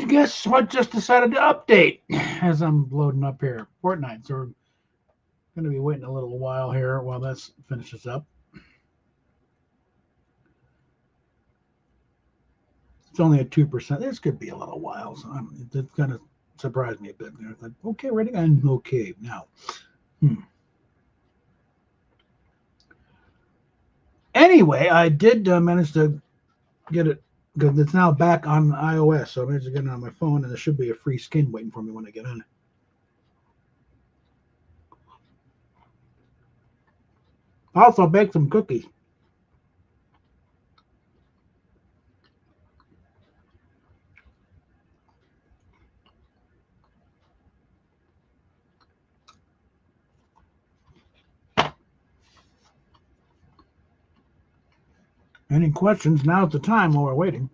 guess what just decided to update as I'm loading up here? Fortnite. So we're going to be waiting a little while here while that finishes up. It's only at 2%. This could be a little while, so it kind of surprised me a bit. It's like, okay, ready? I'm okay now. Anyway, I did manage to get it because it's now back on iOS. So I managed to get it on my phone, and there should be a free skin waiting for me when I get in. Also, bake some cookies. Any questions? Now's the time while we're waiting.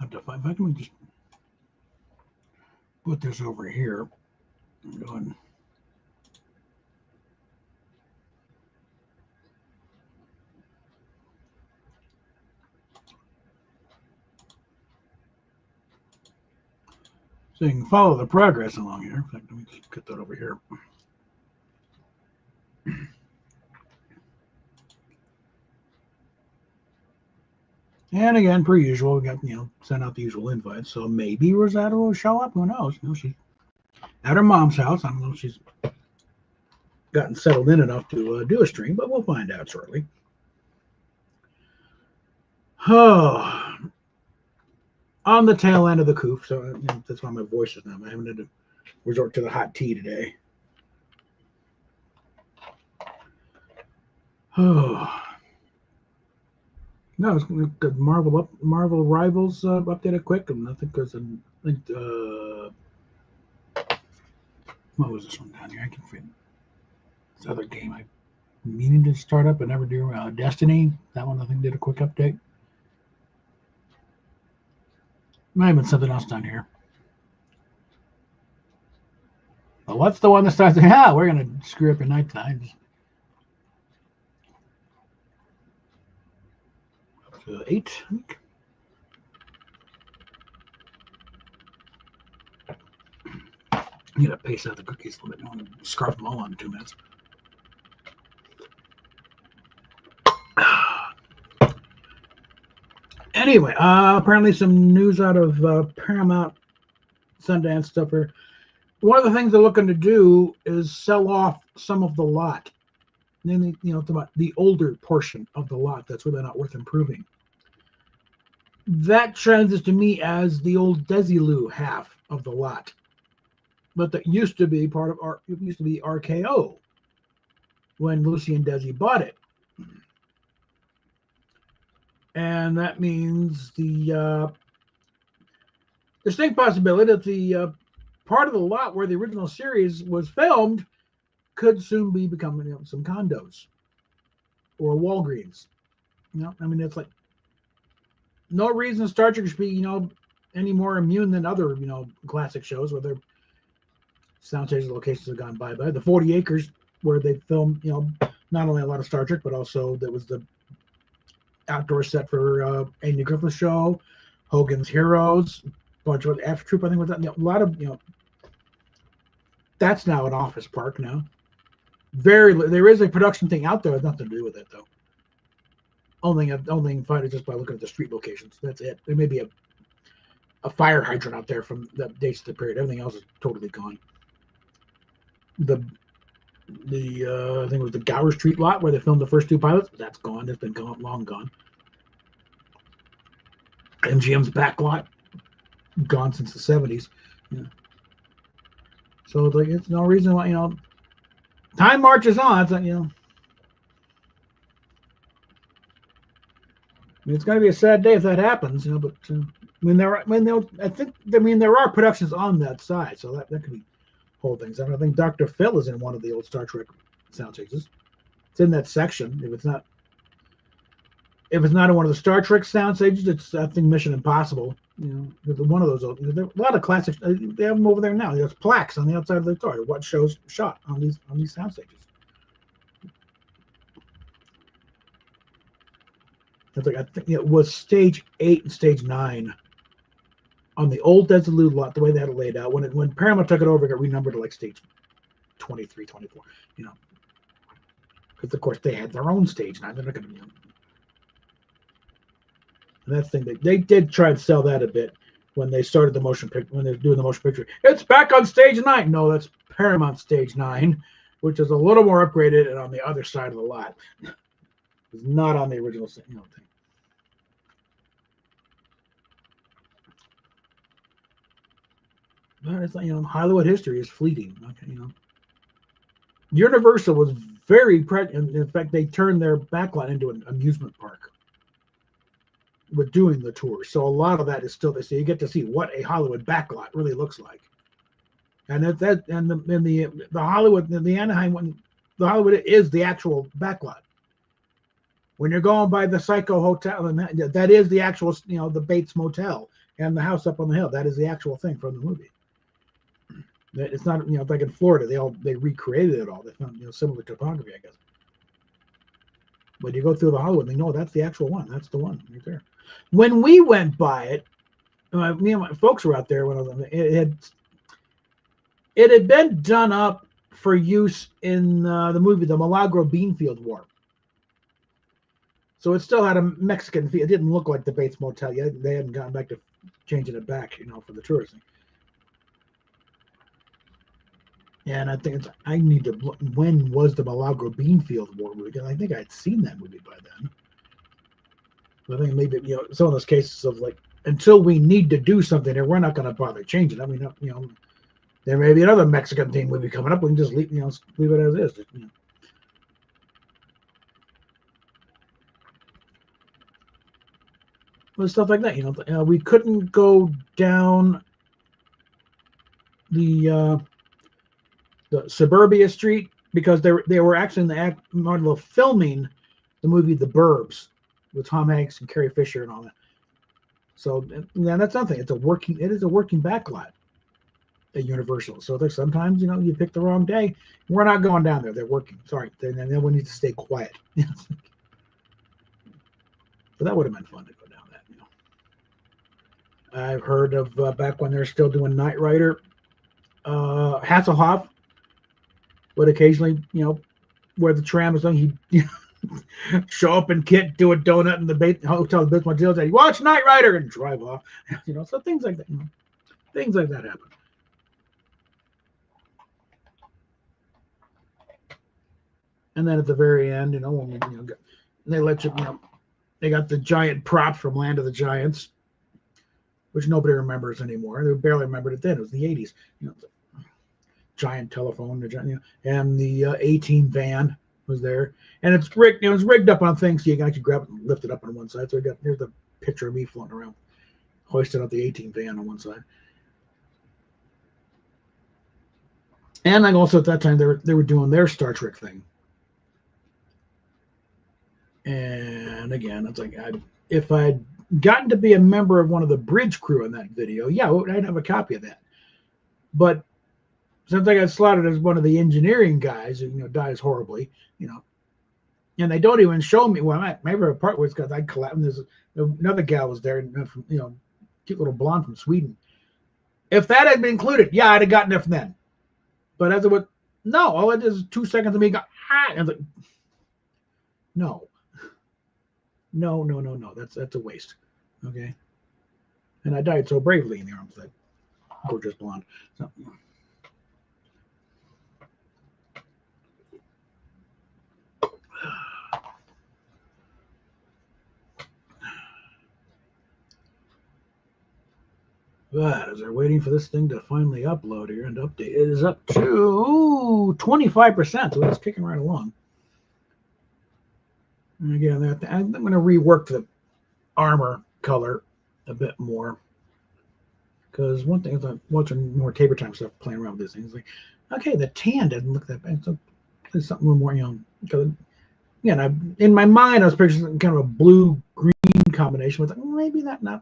Have to find. If I can just put this over here. I'm going. So you can follow the progress along here. In fact, let me just get that over here. And again, per usual, we got, sent out the usual invites. So maybe Rosetta will show up. Who knows? She's at her mom's house. I don't know if she's gotten settled in enough to do a stream, but we'll find out shortly. Oh, on the tail end of the coof. So that's why my voice is now. I'm having to resort to the hot tea today. Oh. No, it's good. Marvel Rivals updated quick, and I think there's what was this one down here? I can forget. This other game I meaning to start up but never do. Destiny. That one I think did a quick update. Might have been something else down here. But what's the one that starts? Yeah, we're gonna screw up your night times. 8. I need to pace out the cookies a little bit. I want to scarf them all on in 2 minutes. Anyway, apparently some news out of Paramount Sundance stuff here. One of the things they're looking to do is sell off some of the lot. Namely, it's about the older portion of the lot that's really not worth improving. That translates to me as the old Desilu half of the lot. But that used to be part of it used to be RKO when Lucy and Desi bought it. And that means the distinct possibility that the part of the lot where the original series was filmed could soon be becoming some condos or Walgreens. I mean, it's like no reason Star Trek should be, any more immune than other, classic shows where their sound stages locations have gone bye-bye. The 40 acres where they filmed, not only a lot of Star Trek, but also there was the outdoor set for Andy Griffith's show, Hogan's Heroes, a bunch of F Troop, I think was that. A lot of, that's now an office park now. There is a production thing out there with nothing to do with it, though. Only you can find it just by looking at the street locations. That's it. There may be a fire hydrant out there from the dates of the period. Everything else is totally gone. The I think it was the Gower Street lot where they filmed the first 2 pilots. That's gone. It's been gone, long gone. MGM's back lot, gone since the 70s. Yeah. So it's no reason why, time marches on. It's like, it's going to be a sad day if that happens, but there are productions on that side, so that could be whole things. I think Dr. Phil is in one of the old Star Trek sound stages. It's in that section. If it's not in one of the Star Trek sound stages, it's, I think, Mission Impossible. one of those. There are a lot of classics. They have them over there now. There's plaques on the outside of the store. What shows shot on these sound stages. I think it was stage 8 and stage 9 on the old Desilu lot. The way they had it laid out, when Paramount took it over, it got renumbered to like stage 23, 24. Because of course they had their own stage 9. They're not going to. And that's the thing. They did try and sell that a bit when they started the motion picture. When they're doing the motion picture, it's back on stage 9. No, that's Paramount stage 9, which is a little more upgraded and on the other side of the lot. It's not on the original thing. But it's like, Hollywood history is fleeting. Okay, Universal was very in fact, they turned their backlot into an amusement park with doing the tour. So a lot of that is still there. So you get to see what a Hollywood backlot really looks like. And the Hollywood, the Anaheim one, the Hollywood is the actual backlot. When you're going by the Psycho Hotel, and that is the actual, the Bates Motel and the house up on the hill. That is the actual thing from the movie. It's not, like in Florida, they recreated it all. They found, similar topography, I guess. But you go through the Hollywood, they know that's the actual one. That's the one right there. When we went by it, me and my folks were out there when it had been done up for use in the movie The Milagro Beanfield War. So it still had a Mexican feel. It didn't look like the Bates Motel yet. They hadn't gotten back to changing it back, for the tourism. And I think I need to look, when was the Milagro Beanfield War movie? Because I think I'd seen that movie by then. But I think maybe, some of those cases of like, until we need to do something there, we're not going to bother changing it. I mean, there may be another Mexican theme movie coming up. We can just leave it as is. Well, stuff like that, we couldn't go down the Suburbia Street because they were actually in the model of filming the movie The Burbs with Tom Hanks and Carrie Fisher and all that. So that's nothing. It is a working backlot at Universal. So there's sometimes you pick the wrong day. We're not going down there. They're working. Sorry, then we need to stay quiet. But that would have been fun to go down that. I've heard of back when they're still doing Knight Rider. Hasselhoff would occasionally, where the tram is going, he'd show up in kit, do a donut in the hotel, the Bates Motel, say, watch Knight Rider, and drive off. So things like that. Things like that happen. And then at the very end, when they let you, they got the giant prop from Land of the Giants, which nobody remembers anymore. They barely remembered it then. It was the 80s. Giant telephone, and the A-Team van was there, and it's rigged. It was rigged up on things so you can actually grab it and lift it up on one side. So here's the picture of me floating around, hoisted up the A-Team van on one side. And also at that time they were doing their Star Trek thing. And again, it's like if I'd gotten to be a member of one of the bridge crew in that video, yeah, I'd have a copy of that. But since I got slotted as one of the engineering guys who dies horribly, and they don't even show me. Well, my favorite part was because I collapsed. And there's another gal was there, from cute little blonde from Sweden. If that had been included, yeah, I'd have gotten it from then. But as it was, no, all it is 2 seconds of me go, and I was like, no, that's a waste. Okay, and I died so bravely in the arms of that gorgeous blonde. So. But as they're waiting for this thing to finally upload here and update, it is up to 25%, so it's kicking right along. And again, I'm going to rework the armor color a bit more. Because one thing is I'm watching more Tabor Time stuff, playing around with these things. Like, okay, the tan doesn't look that bad. So there's something a little more, because in my mind, I was picturing kind of a blue-green combination with maybe that, not.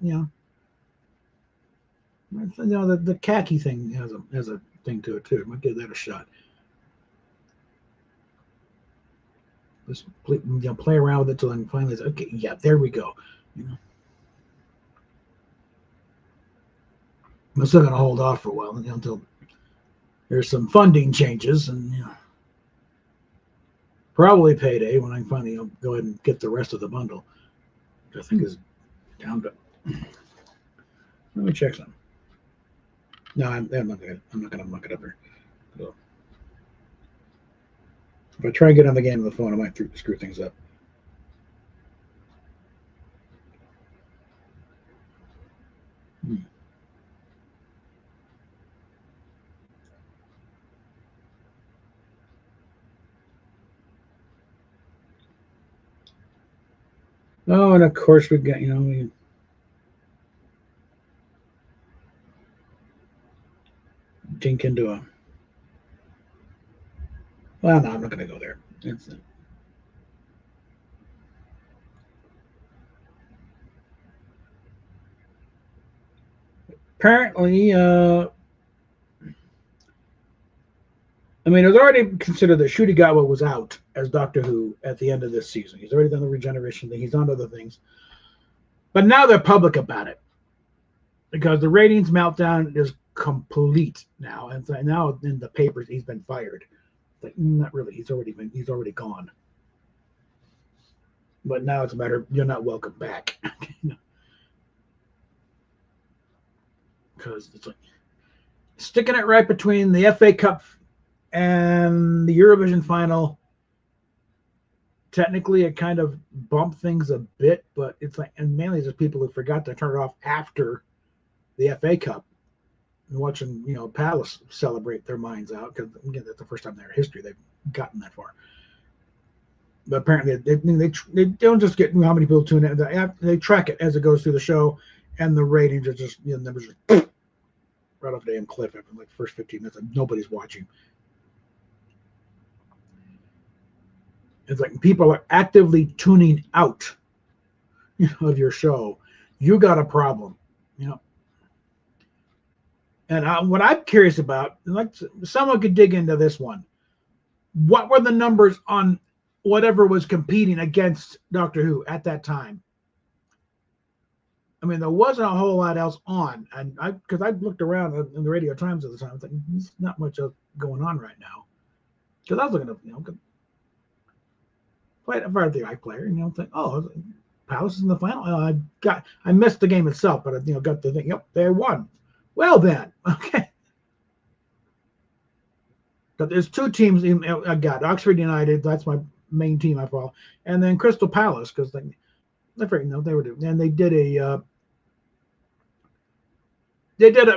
You know, the khaki thing has a thing to it too. Might give that a shot. Just play around with it till then finally, okay, yeah, there we go. You know, I'm still gonna hold off for a while, you know, until there's some funding changes, and you know, probably payday when I finally go ahead and get the rest of the bundle, which I think is down to. Let me check some. No, I'm not gonna muck it up there. So, if I try and get on the game on the phone, I might screw things up. Hmm. Oh, and of course we got, you know, we dink into a. Well, no, I'm not gonna go there. It's, apparently, I mean, it was already considered that Shudigawa was out as Doctor Who at the end of this season. He's already done the regeneration thing. He's on other things. But now they're public about it because the ratings meltdown is complete now. And so now in the papers, he's been fired. Like, not really. He's already gone. But now it's a matter of you're not welcome back. Because it's like sticking it right between the FA Cup and the Eurovision final. Technically, it kind of bumped things a bit, but it's like, and mainly just people who forgot to turn it off after the FA Cup and watching, you know, Palace celebrate their minds out because again, that's the first time in their history they've gotten that far. But apparently, they don't just get how many people tune in; they track it as it goes through the show, and the ratings are just, you know, numbers just right off the damn cliff after like the first 15 minutes. Like nobody's watching. It's like people are actively tuning out, you know, of your show. You got a problem, you know. And what I'm curious about, like someone could dig into this one. What were the numbers on whatever was competing against Doctor Who at that time? I mean, there wasn't a whole lot else on, and because I looked around in the Radio Times at the time, I was like, there's not much else going on right now. Because I was looking at, you know, if I the iPlayer, and you know, think, oh, Palace is in the final. I missed the game itself, but I, you know, got the thing. Yep, they won. Well then, okay. But there's two teams I got. Oxford United, that's my main team I follow, and then Crystal Palace because they you know, they were doing, and they did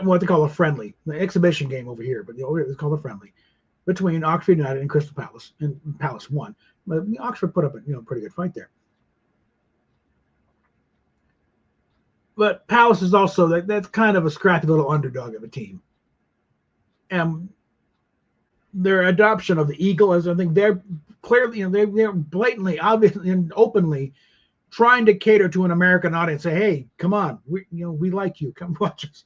what they call a friendly, the exhibition game over here, but it's called a friendly between Oxford United and Crystal Palace, and Palace won. But Oxford put up a, you know, pretty good fight there. But Palace is also that's kind of a scrappy little underdog of a team, and their adoption of the eagle is, I think they're clearly, you know, they're blatantly, obviously, and openly trying to cater to an American audience. Say, hey, come on, we like you, come watch us.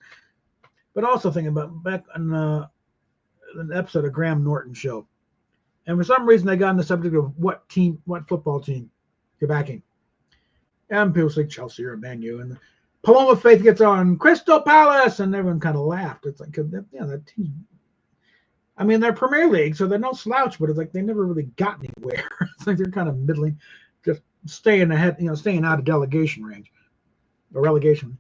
But also thinking about back on an episode of Graham Norton show, and for some reason they got on the subject of what football team you're backing, and people say Chelsea or Man U, and Paloma Faith gets on Crystal Palace, and everyone kind of laughed. It's like, yeah, that team. I mean, they're Premier League, so they're no slouch, but it's like they never really got anywhere. It's like they're kind of middling, just staying ahead, you know, staying out of delegation range or relegation.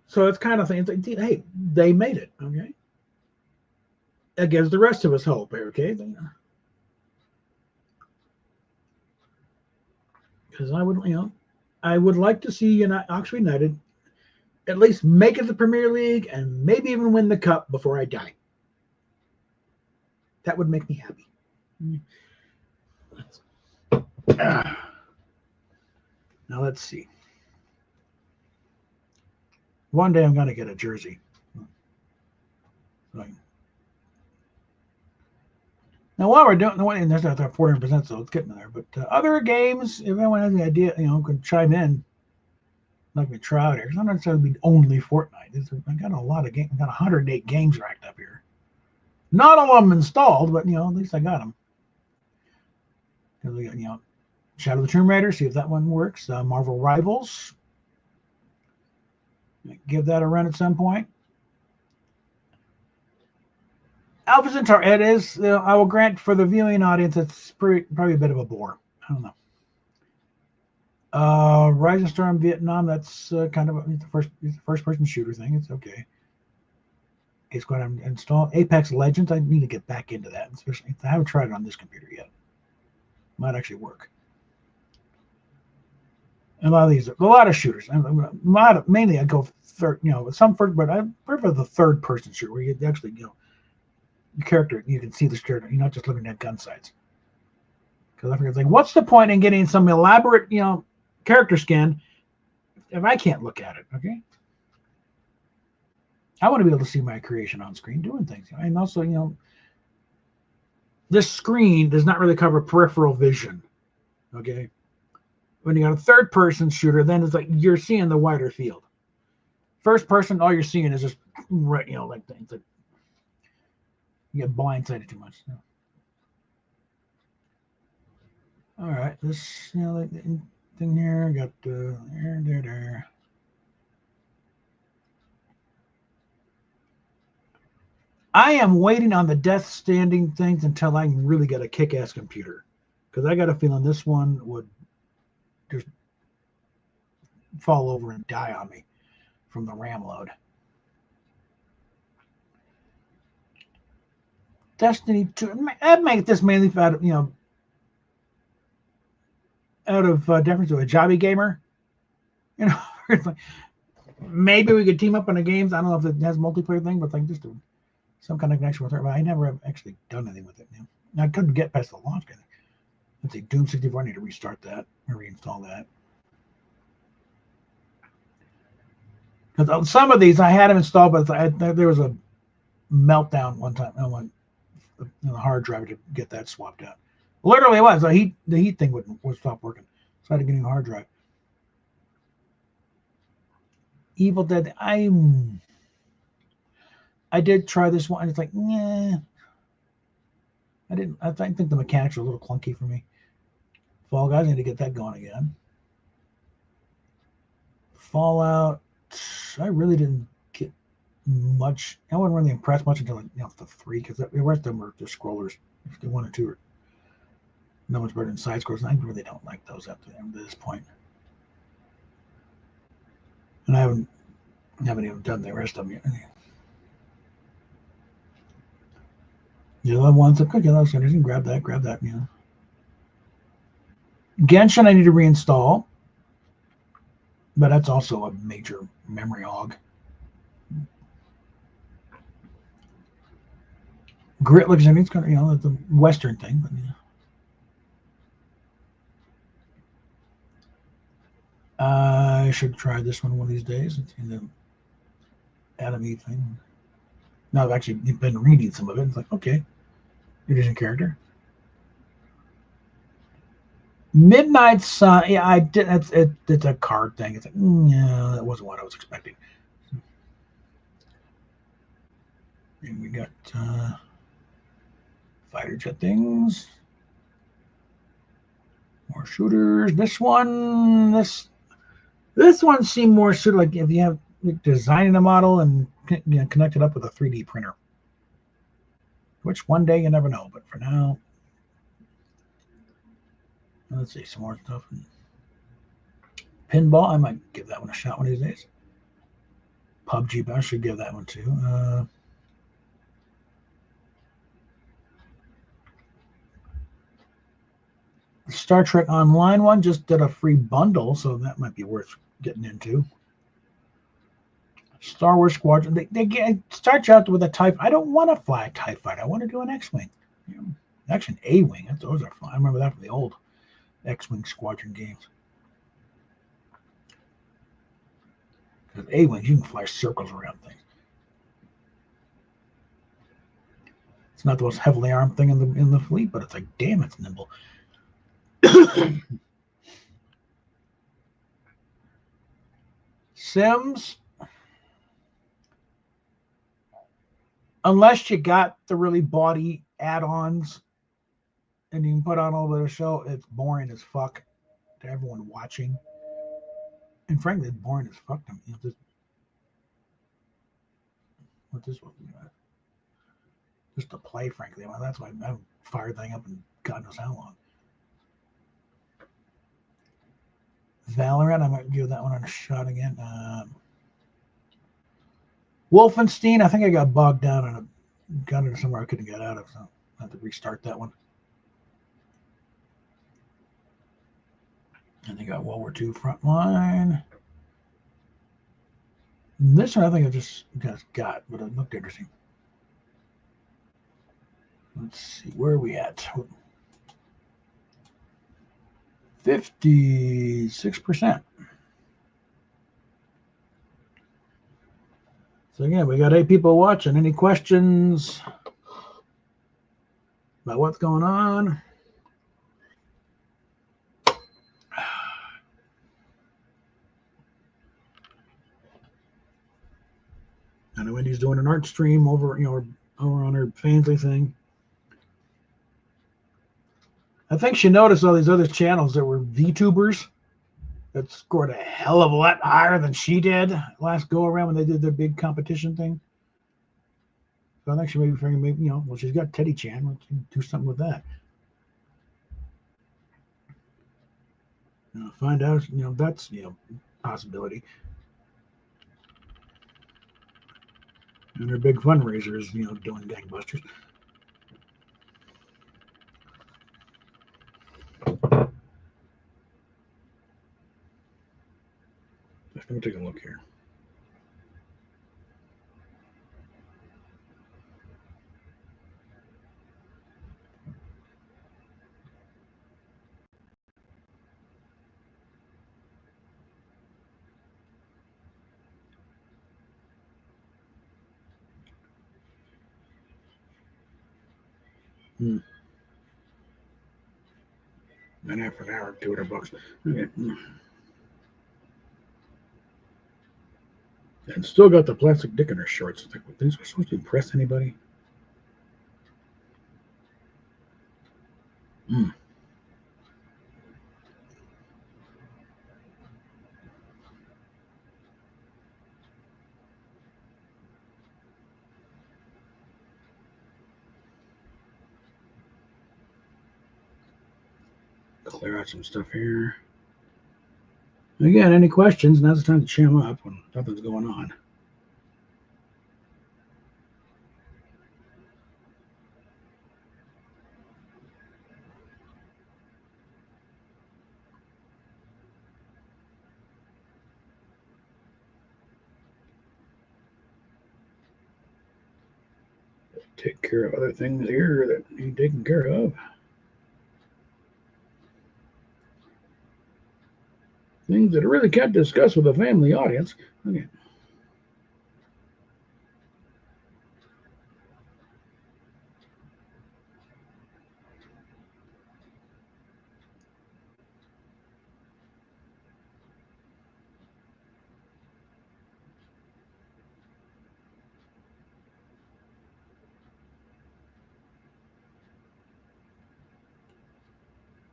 So it's kind of thing. It's like, hey, they made it. Okay, that gives the rest of us hope. Okay, because I would like to see Oxford United at least make it the Premier League and maybe even win the cup before I die. That would make me happy. Now let's see. One day I'm going to get a jersey. Right. Now, while we're doing, and there's not 400%, so it's getting there. But other games, if anyone has any idea, can chime in. Like me try out here. It's not necessarily be only Fortnite. I got a lot of games. I got 108 games racked up here. Not all of them installed, but at least I got them. Because we got Shadow of the Tomb Raider. See if that one works. Marvel Rivals. Give that a run at some point. Alpha Centauri. It is. I will grant for the viewing audience, it's probably a bit of a bore. I don't know. Rising Storm Vietnam. That's kind of the first person shooter thing. It's okay. It's going to install Apex Legends. I need to get back into that, especially I haven't tried it on this computer yet. Might actually work. A lot of these, a lot of shooters. Mainly I go third, some first, but I prefer the third person shooter where you actually, your character, you can see the character. You're not just looking at gun sights. Because I figure it's like, what's the point in getting some elaborate, character skin if I can't look at it? Okay. I want to be able to see my creation on screen doing things. And also, this screen does not really cover peripheral vision. Okay. When you got a third person shooter, then it's like you're seeing the wider field. First person, all you're seeing is just right, like things. Like you get blindsided too much. All right, this like thing here got there. I am waiting on the Death Standing things until I can really get a kick-ass computer, because I got a feeling this one would just fall over and die on me from the RAM load. Destiny 2. I'd make this mainly out of deference to a jobby gamer. Maybe we could team up on the games. I don't know if it has multiplayer thing, but like just some kind of connection with her. But I never have actually done anything with it. I couldn't get past the launch. Let's see, Doom 64. I need to restart that or reinstall that. Because some of these I had them installed, but there was a meltdown one time on the hard drive to get that swapped out. Literally, it was the heat thing would stop working, so I had to get a new hard drive. Evil Dead. I did try this one. It's like, yeah. I didn't. I think the mechanics are a little clunky for me. Fall Guys, I need to get that going again. Fallout. I really didn't get much. I wasn't really impressed much until the 3, because the rest of them are just scrollers. The 1 or 2 are no much better than side scrolls. And I really don't like those up to this point. And I haven't even done the rest of them yet. The other ones, I could get those. I can grab that. Genshin, I need to reinstall, but that's also a major memory hog. Grit looks, it's kind of, it's a Western thing, but I should try this one of these days. It's in the Adam Eve thing. Now I've actually been reading some of it. It's like, okay, it is in character. Midnight Sun. Yeah, I did. It's a card thing. It's like, yeah, that wasn't what I was expecting. And we got fighter jet things, more shooters. This one seemed more suited, like if you have designing a model and connect it up with a 3D printer, which one day you never know. But for now, let's see some more stuff. Pinball, I might give that one a shot one of these days. PUBG, but I should give that one too. The Star Trek Online one just did a free bundle, so that might be worth getting into. Star Wars Squadron, they start you out with a TIE. I don't want to fly a TIE fighter. I want to do an X-Wing. Actually, an A-Wing. Those are fun. I remember that from the old X-Wing Squadron games. Because A-Wings, you can fly circles around things. It's not the most heavily armed thing in the fleet, but it's like, damn, it's nimble. Sims, unless you got the really bawdy add-ons and you can put on a little bit of show, it's boring as fuck to everyone watching. And frankly, it's boring as fuck to me. What this one? Just to play, frankly. Well, that's why I haven't fired thing up in God knows how long. Valorant, I might give that one a shot again. Wolfenstein, I think I got bogged down and got into somewhere I couldn't get out of, so I have to restart that one. And they got World War II Frontline. And this one I think I just got, but it looked interesting. Let's see, where are we at? 56%. So again, we got 8 people watching. Any questions about what's going on? I know Wendy's doing an art stream over, over on her Fansly thing. I think she noticed all these other channels that were VTubers that scored a hell of a lot higher than she did last go around when they did their big competition thing. So I think she may be figuring, well, she's got Teddy Chan. Let's do something with that. Find out, that's, possibility. And her big fundraiser is, doing gangbusters. Let me take a look here. And after an hour, $200. Okay. And still got the plastic dick in her shorts. It's like, these were supposed to impress anybody? Clear out some stuff here. Again, any questions? Now's the time to chime up when nothing's going on. Take care of other things here that need taken care of. Things that I really can't discuss with a family audience. Okay.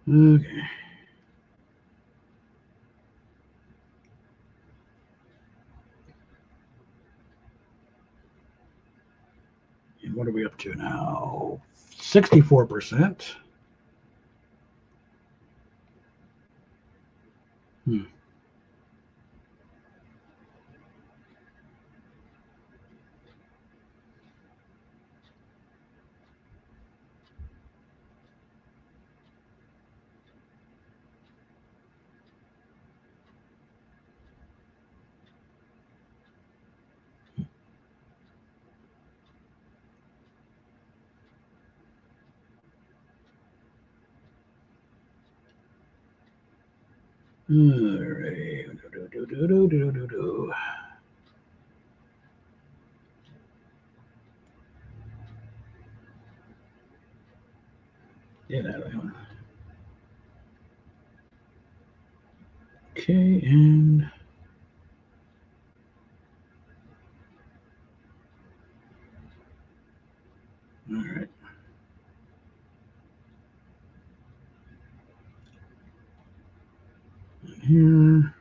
Okay. And what are we up to now? 64%. Alright. Yeah, that one. Okay, and all right. And here.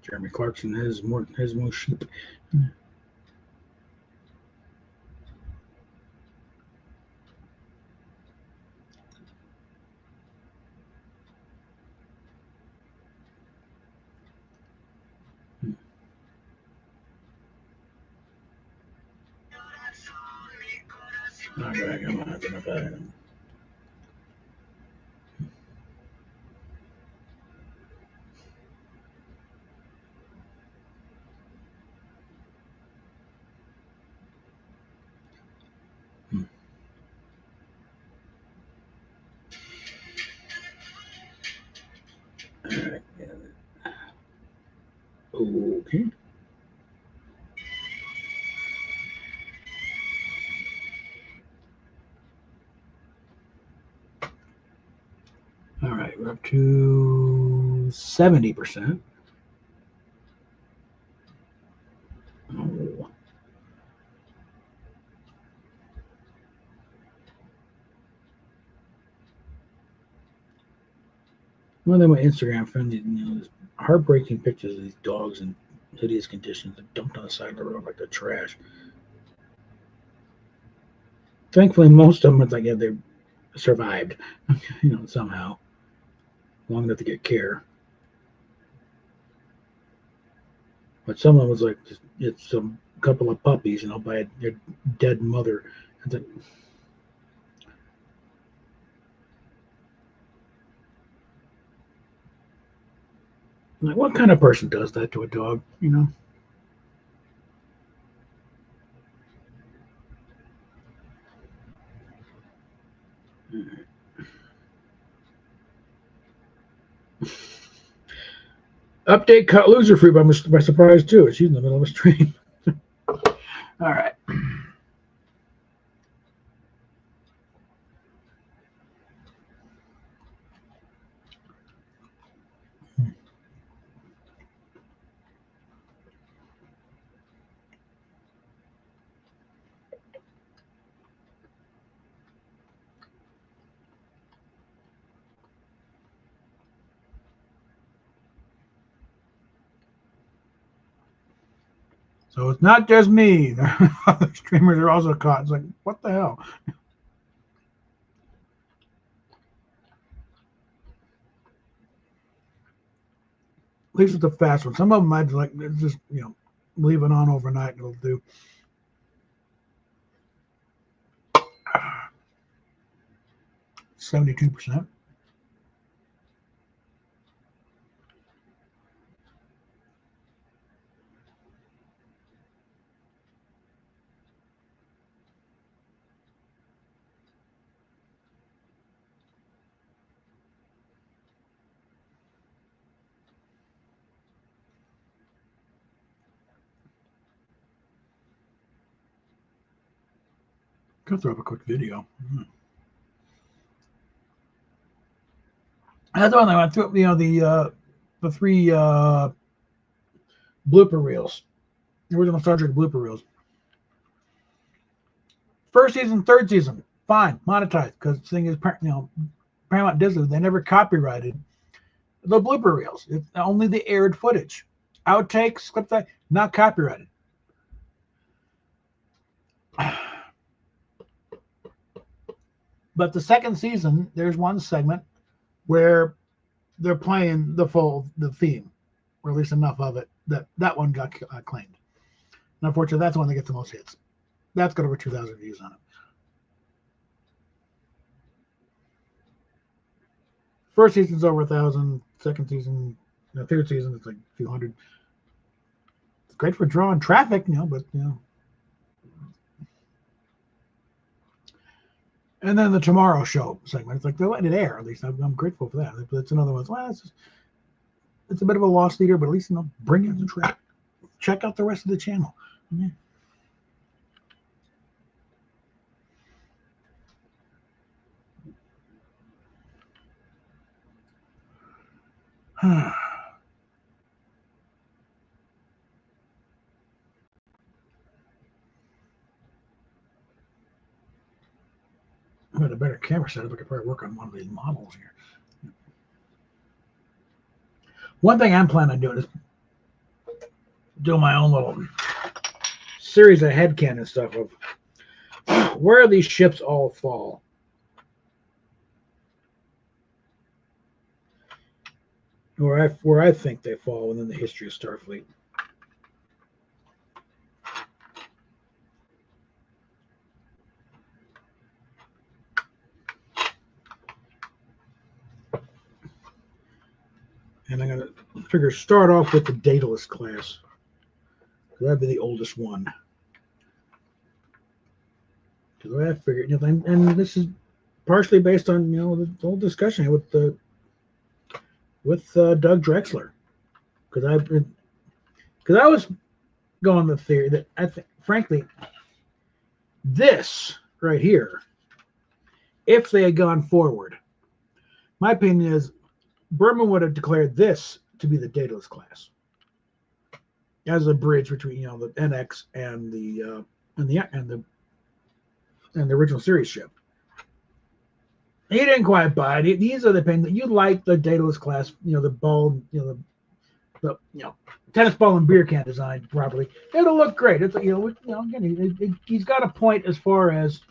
Jeremy Clarkson has more sheep. All right, come on. Okay. All right, we're up to 70%. Oh. One of my Instagram friends, heartbreaking pictures of these dogs in hideous conditions dumped on the side of the road like they're trash. Thankfully, most of them, it's like, yeah, they survived, somehow, long enough to get care. But some of them was like, it's some couple of puppies, by their dead mother. It's like, what kind of person does that to a dog, Update cut loser free by surprise too. She's in the middle of a stream. All right. So it's not just me. Other streamers are also caught. It's like, what the hell? At least it's a fast one. Some of them I'd like just leave it on overnight and it'll do. 72%. Could throw up a quick video. That's one thing I threw up. The three blooper reels, the original Star Trek blooper reels. First season, third season, fine, monetized because the thing is, Paramount Disney, they never copyrighted the blooper reels. It's only the aired footage, outtakes, clips, not copyrighted. But the second season, there's one segment where they're playing the theme, or at least enough of it that one got claimed. And unfortunately, that's the one that gets the most hits. That's got over 2,000 views on it. First season's over 1,000. Second season, third season, it's like a few hundred. It's great for drawing traffic, but. And then the Tomorrow Show segment. It's like they're letting it air. At least I'm grateful for that. It's another one. Well, it's a bit of a lost leader, but at least bring it to track. Check out the rest of the channel. Yeah. With a better camera setup, I could probably work on one of these models here. One thing I'm planning on doing is do my own little series of headcanon stuff of where these ships all fall. Where I think they fall within the history of Starfleet. And I'm going to figure start off with the Daedalus class. That'd be the oldest one. Because I figured, and this is partially based on the whole discussion with Doug Drexler. Because I was going the theory that I think, frankly, this right here, if they had gone forward, my opinion is Berman would have declared this to be the Daedalus class as a bridge between the NX and the original series ship. He didn't quite buy it. These are the things that you like the Daedalus class, the ball, the tennis ball and beer can design properly. It'll look great. It's again, he's got a point as far as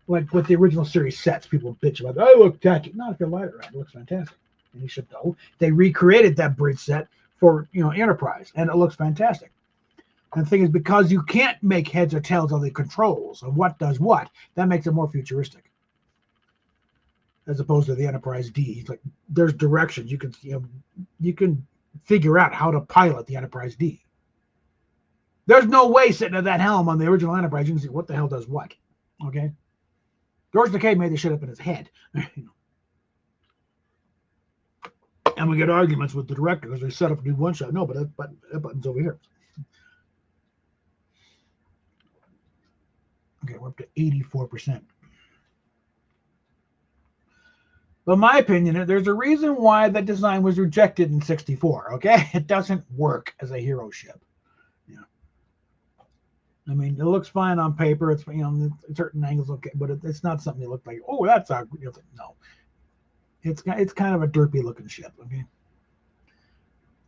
like with the original series sets. People bitch about, oh, look tacky. Not if you light it right. It looks fantastic. And you should know they recreated that bridge set for Enterprise, and it looks fantastic. And the thing is, because you can't make heads or tails of the controls of what does what, that makes it more futuristic. As opposed to the Enterprise D. It's like there's directions. You can figure out how to pilot the Enterprise D. There's no way sitting at that helm on the original Enterprise you can see what the hell does what. Okay? George Takei made this shit up in his head. And we get arguments with the director because they set up a new one shot. No, but that button's over here. Okay, we're up to 84%. But my opinion, there's a reason why that design was rejected in 64, okay? It doesn't work as a hero ship. I mean, it looks fine on paper. It's, certain angles, okay, but it's not something you look like, oh, that's our, no. It's kind of a derpy looking ship, okay?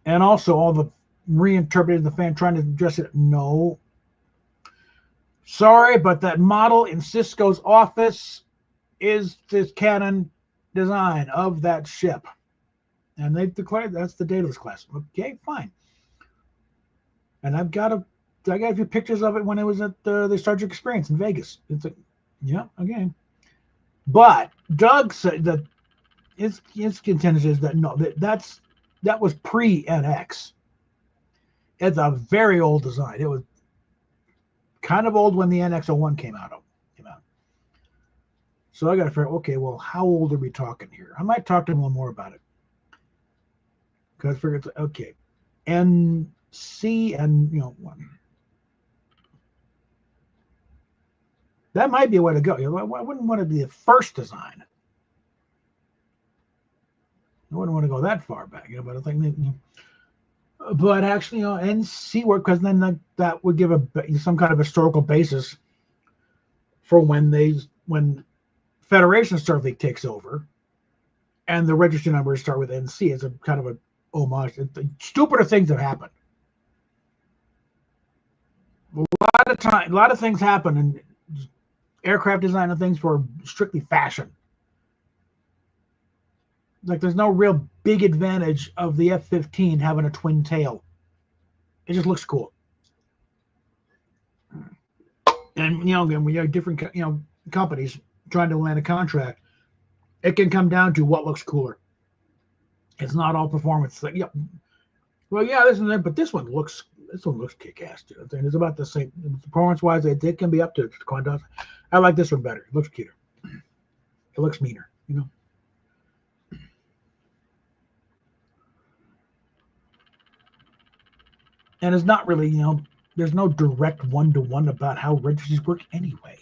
And also all the reinterpreted the fan trying to address it, no. Sorry, but that model in Cisco's office is this canon design of that ship, and they've declared that's the Daedalus class. Okay, fine. And I got a few pictures of it when it was at the Star Trek Experience in Vegas. It's like, yeah, okay. But Doug said that his contention is that no, that was pre-NX. It's a very old design. It was kind of old when the NX-01 came out. So I got to figure out, okay, well, how old are we talking here? I might talk to him a little more about it. Because I figured, okay, NC and, one. That might be a way to go. I wouldn't want to be the first design. I wouldn't want to go that far back, but I think, but actually, NC work, because then that would give some kind of historical basis for when Federation Starfleet takes over, and the register numbers start with NC as a kind of a homage. Stupider things have happened. A lot of things happen in aircraft design and things for strictly fashion. Like there's no real big advantage of the F-15 having a twin tail. It just looks cool. And again, we have different companies trying to land a contract, it can come down to what looks cooler. It's not all performance. Like, well, yeah, this and that, but this one looks kick-ass, dude. It's about the same performance-wise. It can be up to Quantum. I like this one better. It looks cuter. It looks meaner, you know. And it's not really, you know, there's no direct one-to-one about how registries work anyway.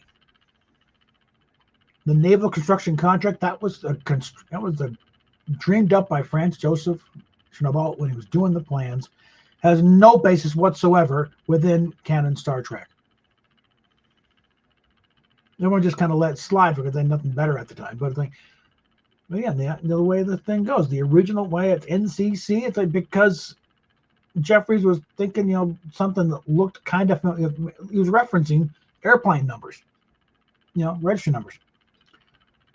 The naval construction contract, that was dreamed up by Franz Joseph Schnabel when he was doing the plans, has no basis whatsoever within canon Star Trek. Everyone just kind of let it slide because they had nothing better at the time. But it's like, again, the way the thing goes, the original way it's NCC, it's like because Jeffries was thinking, you know, something that looked kind of, he was referencing airplane numbers, you know, registry numbers.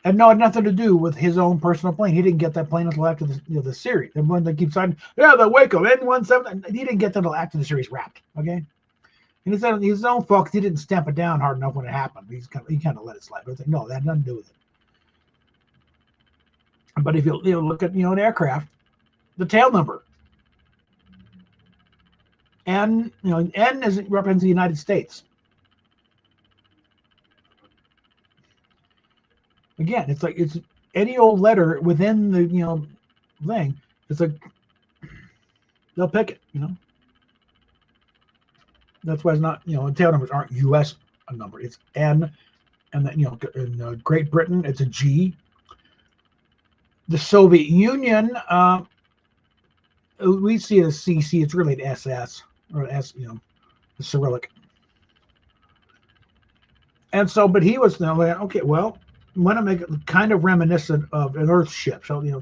And no, it had nothing to do with his own personal plane. He didn't get that plane until after the, you know, the series. And when they keep saying, yeah, the Waco N17, he didn't get that until after the series wrapped. Okay. And he said his own fault, he didn't stamp it down hard enough when it happened. He kind of let it slide. But like, no, that had nothing to do with it. But if you look at, you know, an aircraft, the tail number, N, you know, N represents the United States. Again, it's like it's any old letter within the, you know, thing. It's like they'll pick it, you know. That's why it's not, you know, tail numbers aren't U.S. a number. It's N, and then, you know, in Great Britain it's a G. The Soviet Union, we see it as CC. It's really an SS or S, you know, the Cyrillic. And so, but he was, you know, like, okay, well, I want to make it kind of reminiscent of an Earth ship, so, you know,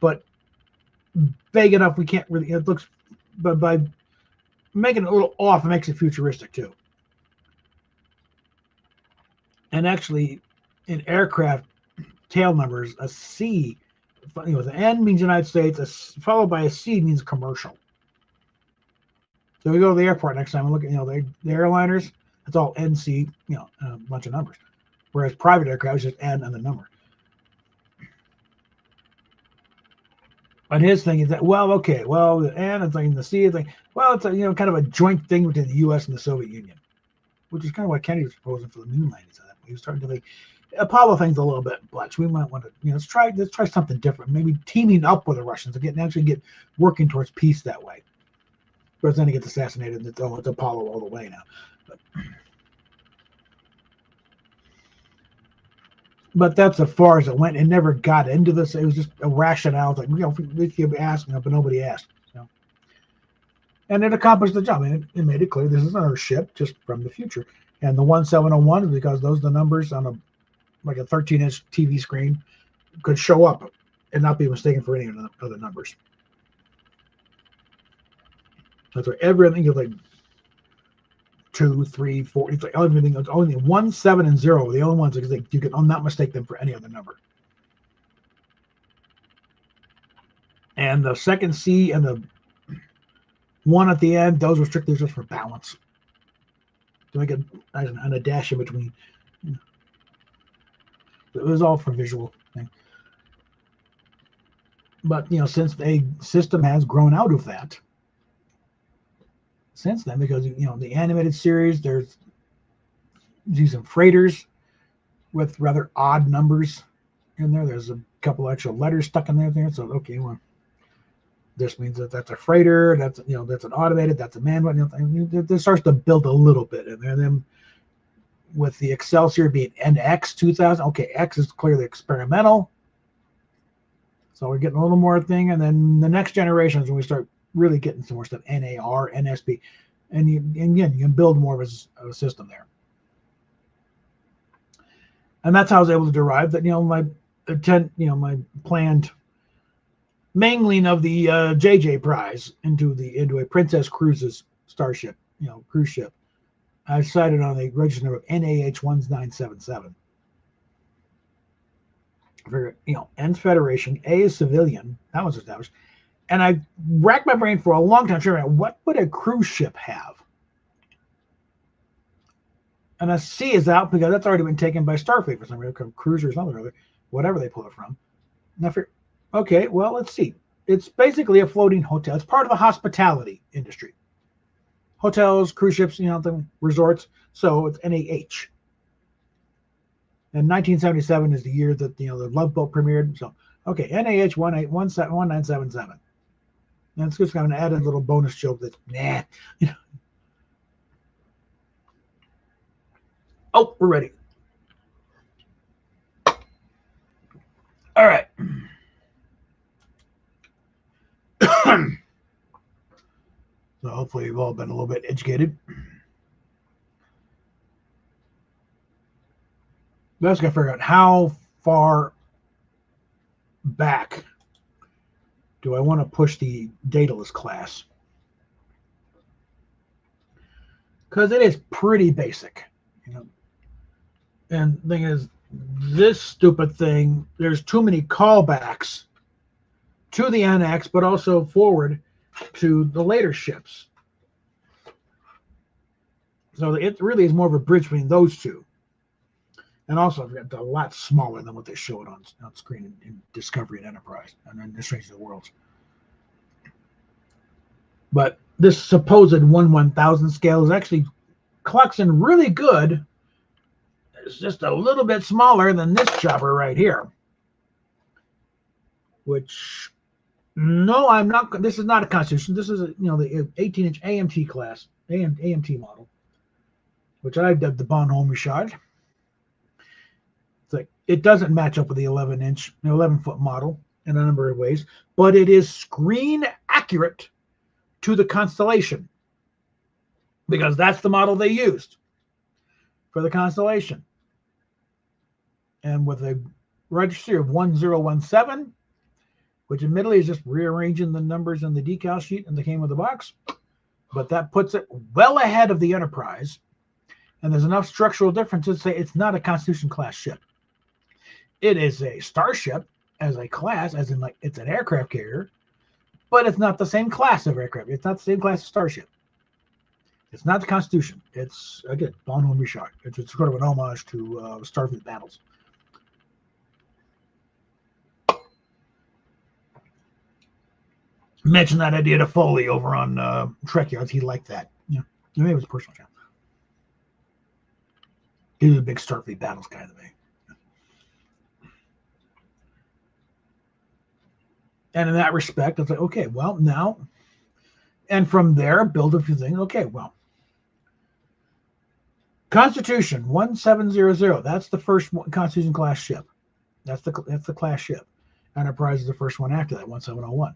but vague enough we can't really. It looks, but by making it a little off, it makes it futuristic too. And actually, in aircraft tail numbers, a C, you know, the N means United States, followed by a C means commercial. So we go to the airport next time and look at, you know, the airliners. It's all NC, you know, a bunch of numbers. Whereas private aircraft is just N and the number. But his thing is that, well, okay, well, the N is like the C is like, well, it's a, you know, kind of a joint thing between the U.S. and the Soviet Union, which is kind of what Kennedy was proposing for the moon landings. He was starting to like Apollo thing's a little bit much. We might want to, you know, let's try something different. Maybe teaming up with the Russians to actually get working towards peace that way. Of course, then he gets assassinated, and it's Apollo all the way now. But that's as far as it went. It never got into this. It was just a rationale. It's like, you know, we keep asking, but nobody asked. So. And it accomplished the job. And it made it clear this is another ship just from the future. And the 1701 is because those are the numbers on a 13-inch TV screen could show up and not be mistaken for any other numbers. That's why everything is like 2, 3, 4. It's like everything. It's only 1, 7, and 0. The only ones because you can not mistake them for any other number. And the second C and the 1 at the end, those were strictly just for balance. To make it and a dash in between. It was all for visual thing. But, you know, since a system has grown out of that since then, because, you know, the animated series, there's using freighters with rather odd numbers in there. There's a couple extra letters stuck in there. So, okay, well, this means that's a freighter. That's, you know, that's an automated. That's a manual. You know, this starts to build a little bit in there. And then with the Excelsior being NX 2000, okay, X is clearly experimental. So we're getting a little more thing. And then the next generation is when we start really getting some more stuff, NAR, NSP. And again, you can build more of a system there. And that's how I was able to derive that, you know, my planned mangling of the JJ prize into a Princess Cruises starship, you know, cruise ship. I decided on a register number of NAH 1977. For, you know, N's Federation, A is civilian. That was established. And I racked my brain for a long time figuring out what would a cruise ship have. And a C is out because that's already been taken by Starfleet for some reason, cruiser or something or other, whatever they pull it from. And I figured, okay, well, let's see. It's basically a floating hotel. It's part of the hospitality industry. Hotels, cruise ships, you know, the resorts. So it's NAH. And 1977 is the year that the Love Boat premiered. So okay, NAH 1977. And it's just kind of an added little bonus joke that nah. Oh, we're ready. All right. So hopefully you've all been a little bit educated. Let's gotta figure out how far back do I want to push the dataless class, because it is pretty basic, And the thing is, this stupid thing, there's too many callbacks to the NX, but also forward to the later ships. So it really is more of a bridge between those two. And also, it's a lot smaller than what they showed on screen in Discovery and Enterprise, and then the Strange New Worlds. But this supposed 1/1000 scale is actually clocks in really good. It's just a little bit smaller than this chopper right here. Which, no, I'm not. This is not a Constitution. This is the 18-inch AMT class, AMT model, which I dubbed the Bonhomme Richard. It's like it doesn't match up with the 11-foot model in a number of ways, but it is screen accurate to the Constellation, because that's the model they used for the Constellation. And with a registry of 1017, which admittedly is just rearranging the numbers on the decal sheet and that came with the box, but that puts it well ahead of the Enterprise. And there's enough structural differences to say it's not a Constitution class ship. It is a starship as a class, as in like it's an aircraft carrier, but it's not the same class of aircraft. It's not the same class of starship. It's not the Constitution. It's, again, Bonhomme Richard. It's sort of an homage to Starfleet battles. Mention that idea to Foley over on Trek Yards. He liked that. Yeah, maybe it was a personal channel. He was a big Starfleet battles guy to me. And in that respect, it's like, okay, well, now, and from there, build a few things. Okay, well, Constitution 1700. That's the first Constitution class ship. That's the class ship. Enterprise is the first one after that, 1701.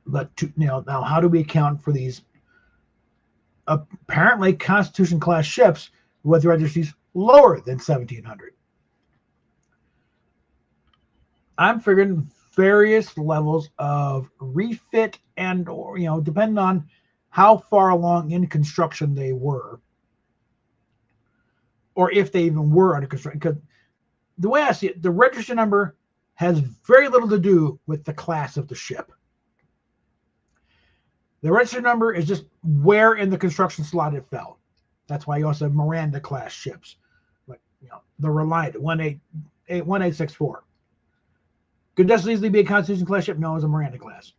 But now, how do we account for these apparently Constitution class ships with registries lower than 1700? I'm figuring various levels of refit and, or depending on how far along in construction they were, or if they even were under construction. Because the way I see it, the registry number has very little to do with the class of the ship. The registry number is just where in the construction slot it fell. That's why you also have Miranda class ships, like the Reliant 1864. Could just easily be a Constitution class ship. No, it's a Miranda class,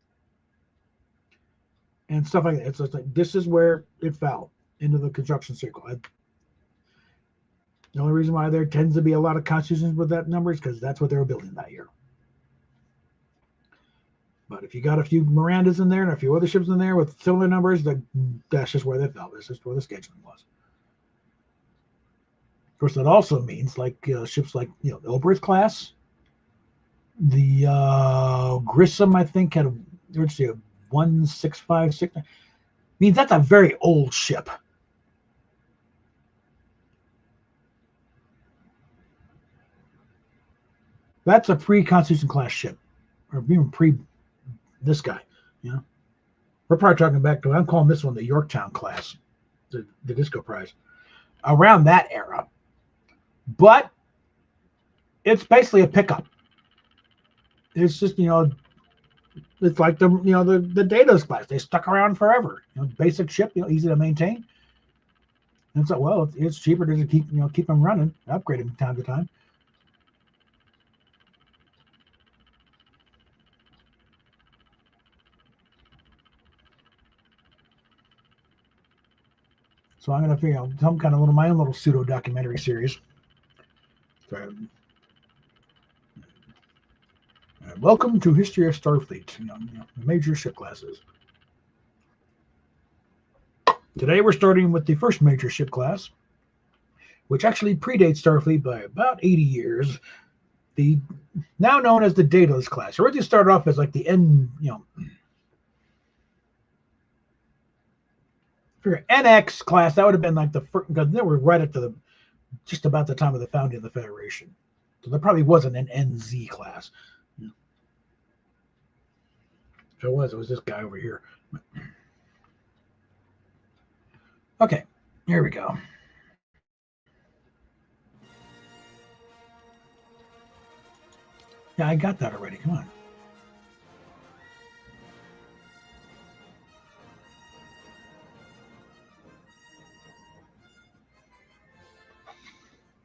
and stuff like that. It's like this is where it fell into the construction circle. The only reason why there tends to be a lot of Constitutions with that number is because that's what they were building that year. But if you got a few Mirandas in there and a few other ships in there with similar numbers, that's just where they fell. That's just where the scheduling was. Of course, that also means like ships like the Oberth class, the Grissom, I think, had a 1656. Means that's a very old ship. That's a pre-Constitution class ship, or even pre this guy. We're probably talking back to, I'm calling this one the Yorktown class, the Disco Prize, around that era. But it's basically a pickup. It's just it's like the Daedalus class. They stuck around forever. Basic ship, easy to maintain. And so, well, it's cheaper to keep them running, upgrade them from time to time. So I'm going to figure out some kind of my own little pseudo documentary series. So, welcome to History of Starfleet, major ship classes. Today we're starting with the first major ship class, which actually predates Starfleet by about 80 years. The now known as the Daedalus class. Originally started off as like the figure NX class. That would have been like the first, because they were right at just about the time of the founding of the Federation. So there probably wasn't an NZ class. If it was this guy over here. Okay, here we go. Yeah, I got that already. Come on.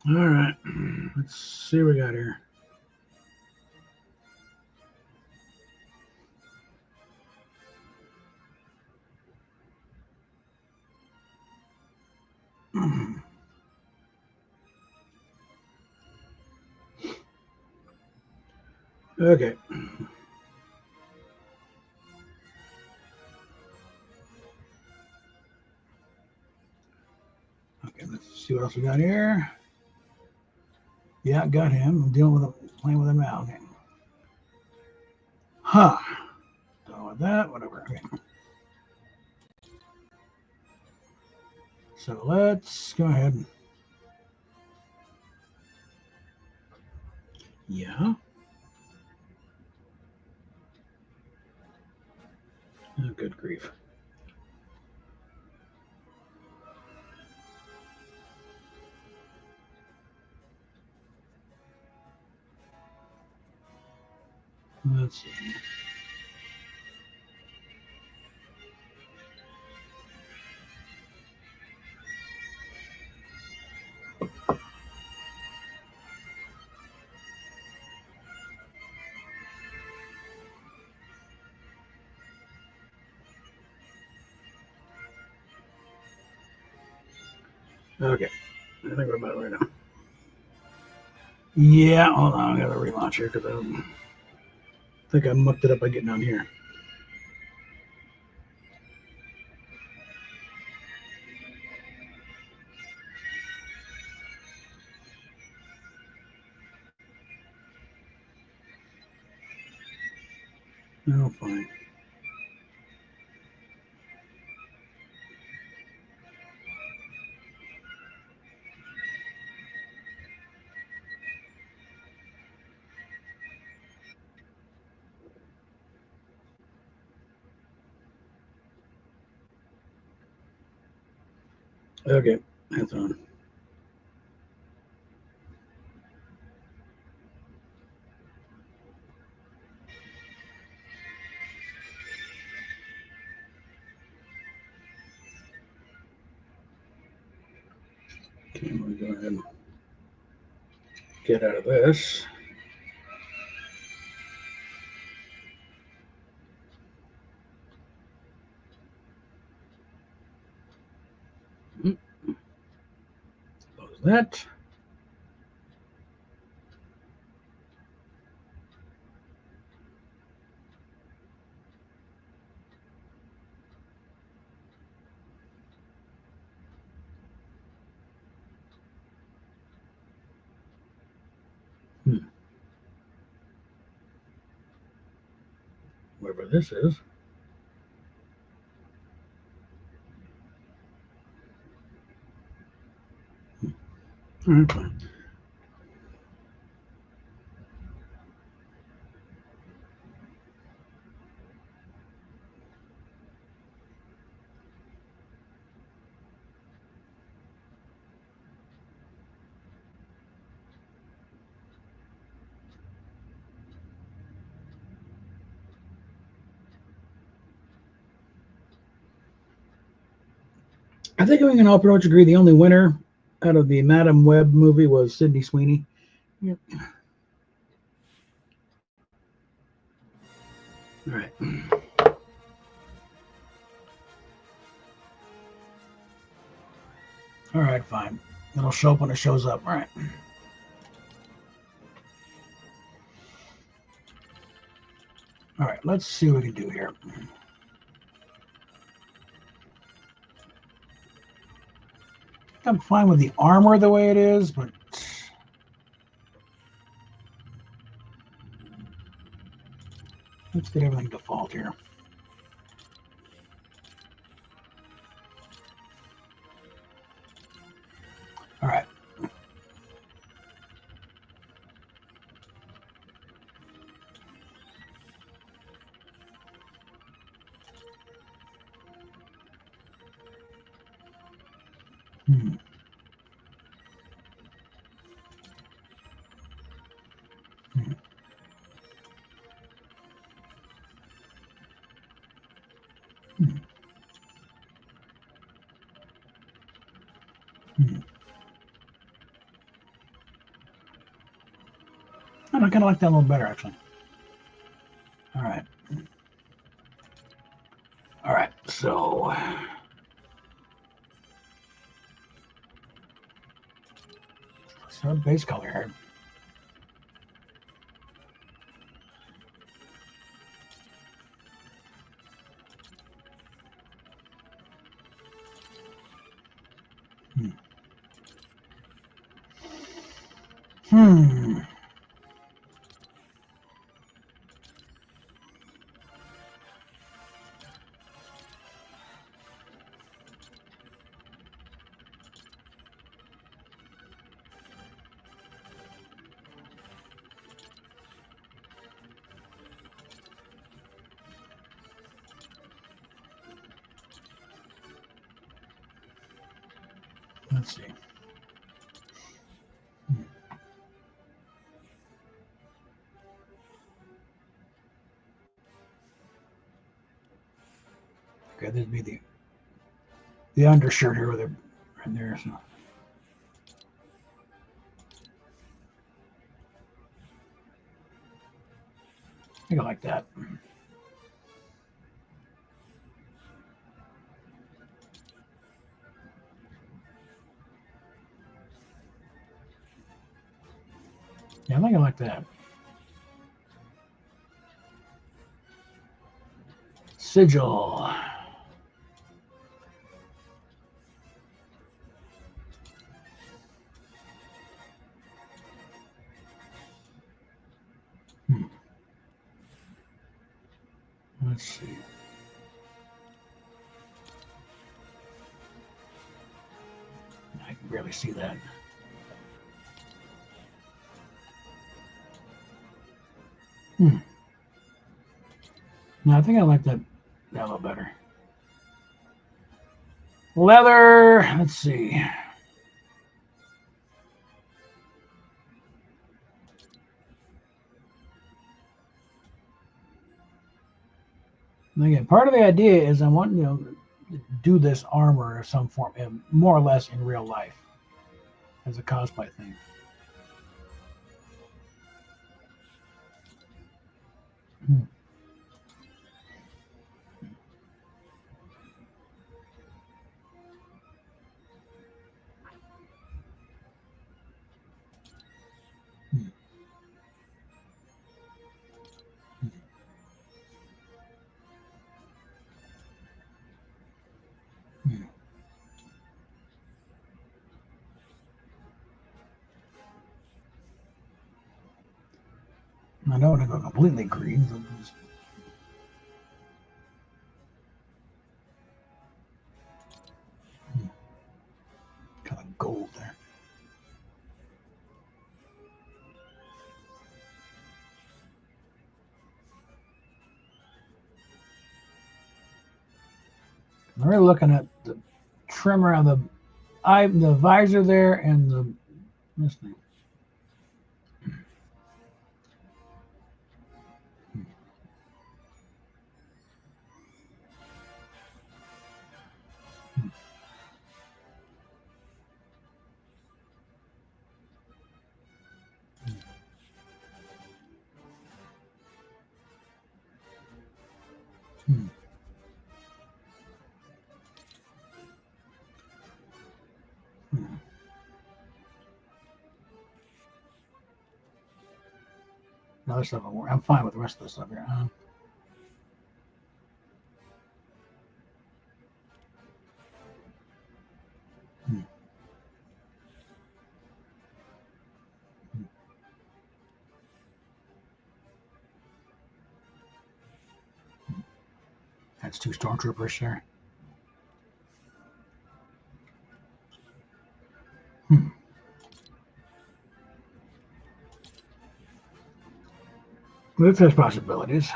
All right. Let's see what we got here. Okay. Okay, let's see what else we got here. Yeah, got him. I'm dealing with him, playing with him now. Okay. Huh. Done with that, whatever. Okay. So let's go ahead and yeah. Oh, good grief. Let's see. Okay. I think we're about right now. Yeah, hold on. I got to relaunch here because I think I mucked it up by getting on here. Oh, fine. Okay, that's on. Okay, we'll go ahead and get out of this. Close that. Whatever this is. All right, fine. I think we can all pretty much agree the only winner out of the Madam Web movie was Sydney Sweeney. Yep. All right. All right, fine. It'll show up when it shows up. All right. All right, let's see what we can do here. I'm fine with the armor the way it is, but let's get everything default here. All right. Hmm. Hmm. Hmm. Hmm. I kind of like that a little better, actually. All right. All right. So start base color here. Hmm. Hmm. Let's see. Hmm. Okay, this would be the undershirt here with it right there. So. I think I like that. Yeah, I think I like that. Sigil. Hmm. Let's see. I can barely see that. Hmm. No, I think I like that a little better. Leather. Let's see. Again, part of the idea is I want to do this armor of some form, more or less in real life, as a cosplay thing. Hmm. Hmm. Hmm. I don't want to go completely green. So just, kind of gold there. I'm really looking at the trim around the visor there and this thing. Hmm. other stuff. I'm fine with the rest of the stuff here. That's 2 stormtroopers there. This has possibilities.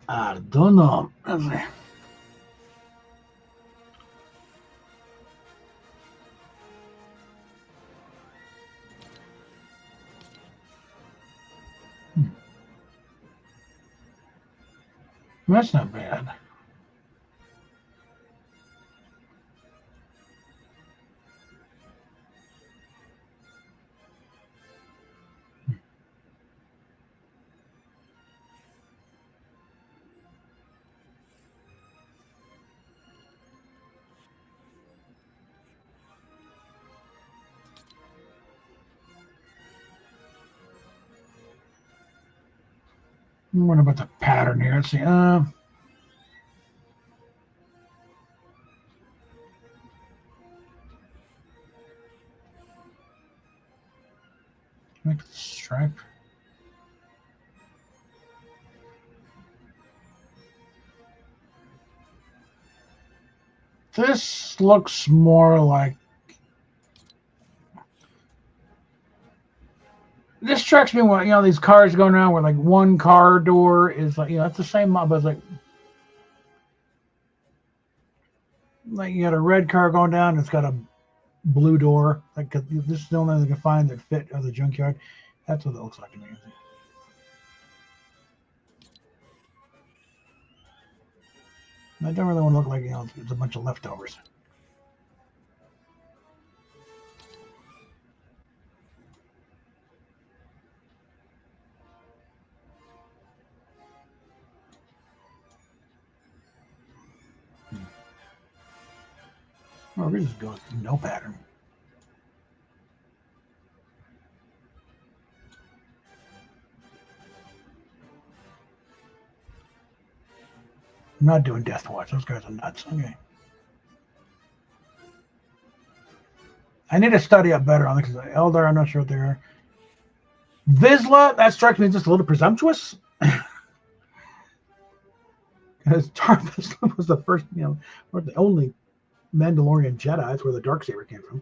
I don't know. That's not bad. What about the pattern here? Let's see. Make the stripe. This looks more like. This strikes me when these cars going around where like one car door is like it's the same model, but it's like you got a red car going down, it's got a blue door. Like this is the only thing they can find that fit of the junkyard. That's what it looks like to me. I don't really want to look like it's a bunch of leftovers. Well, we're just going no pattern. I'm not doing Death Watch. Those guys are nuts. Okay. I need to study up better on it because Eldar, I'm not sure what they are. Vizsla, that strikes me as just a little presumptuous. Because Tar Vizsla was the first, or the only Mandalorian Jedi. That's where the Darksaber came from.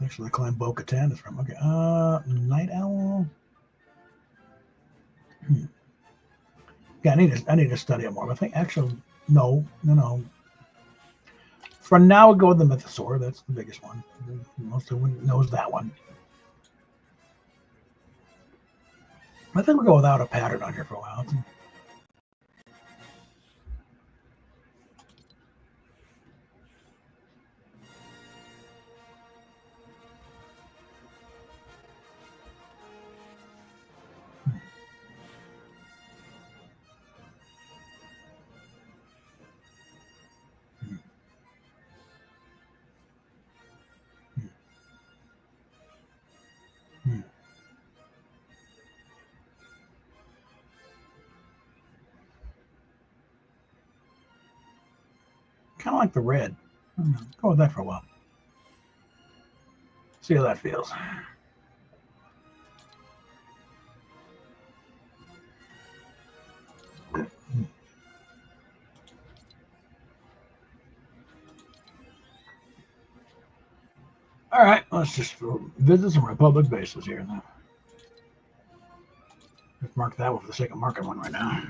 Actually, the clan Bo-Katan is from. Okay, Night Owl. Yeah, I need to study it more. But I think actually, no. For now, we'll go with the Mythosaur. That's the biggest one. Most everyone knows that one. I think we'll go without a pattern on here for a while. Kind of like the red. Go with that for a while. See how that feels. All right, let's just visit some Republic bases here. Let's mark that one for the sake of marking one right now.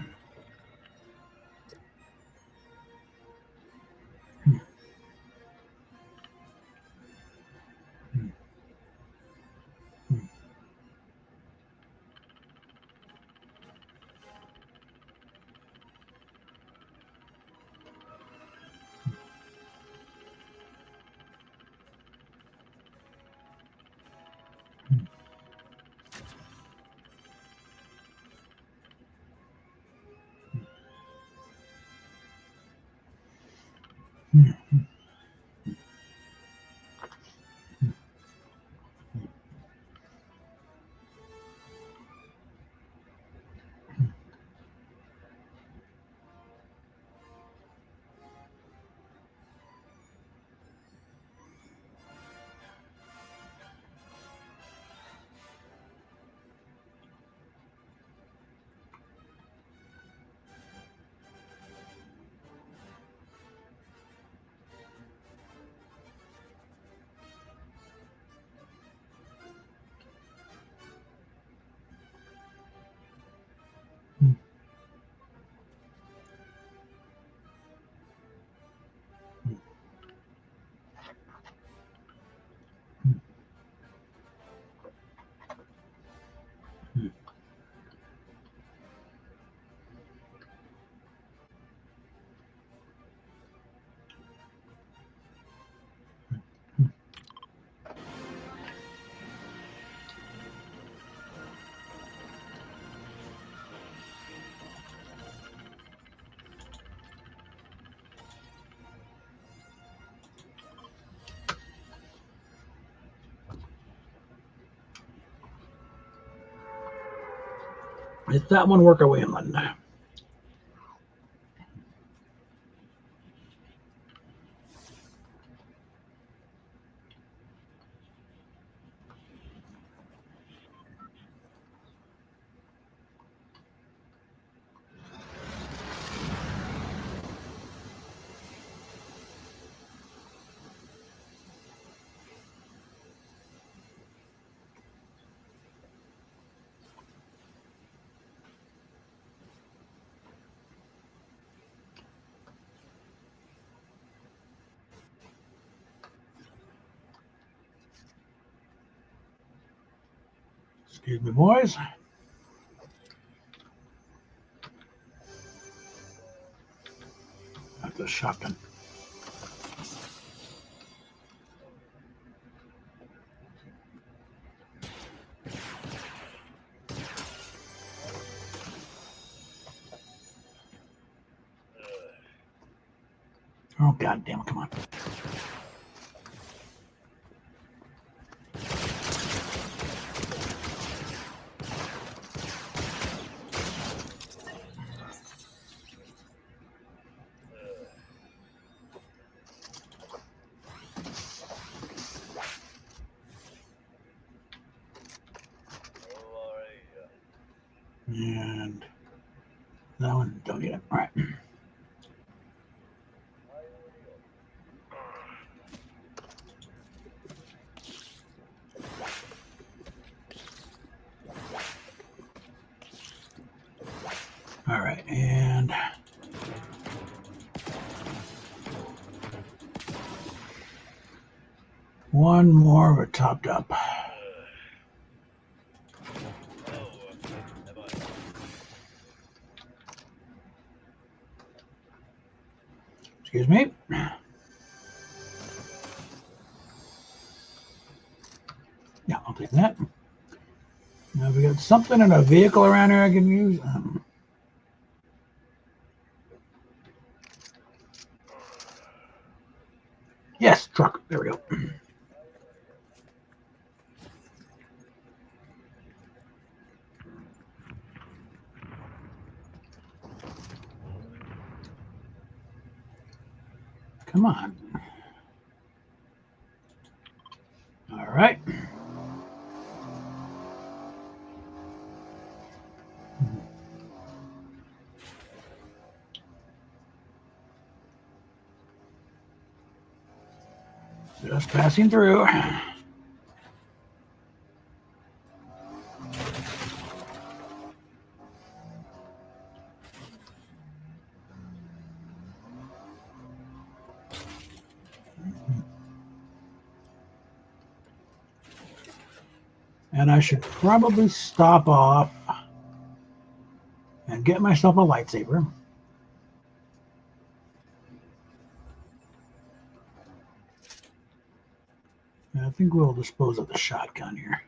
Hmm. Let that one work our way inland. Excuse me, boys. That's a shotgun. Oh, God damn it, come on. And that one, don't need it. All right. All right, and one more, but topped up. Excuse me. Yeah, I'll take that. Now we got something in a vehicle around here I can use. Yes, truck. There we go. Come on. All right. Just passing through. And I should probably stop off and get myself a lightsaber. And I think we'll dispose of the shotgun here.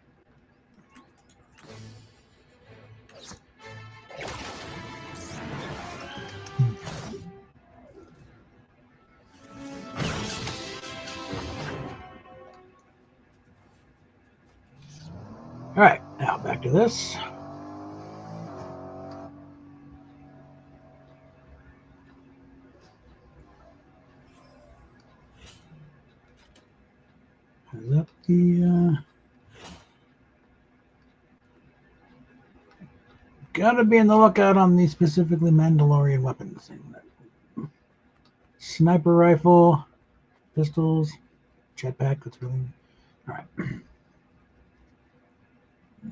All right, now back to this. Is that the... Gotta be on the lookout on these specifically Mandalorian weapons. Sniper rifle, pistols, jetpack. That's really... All right.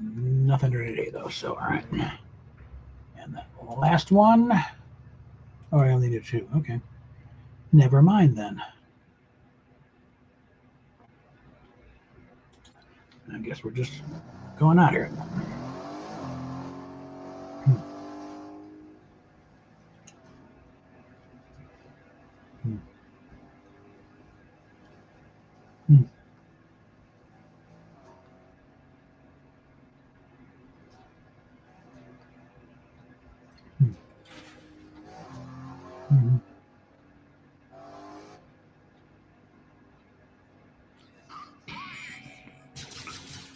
Nothing today, though, so all right. And the last one... Oh, I only did 2. Okay. Never mind, then. I guess we're just going out here.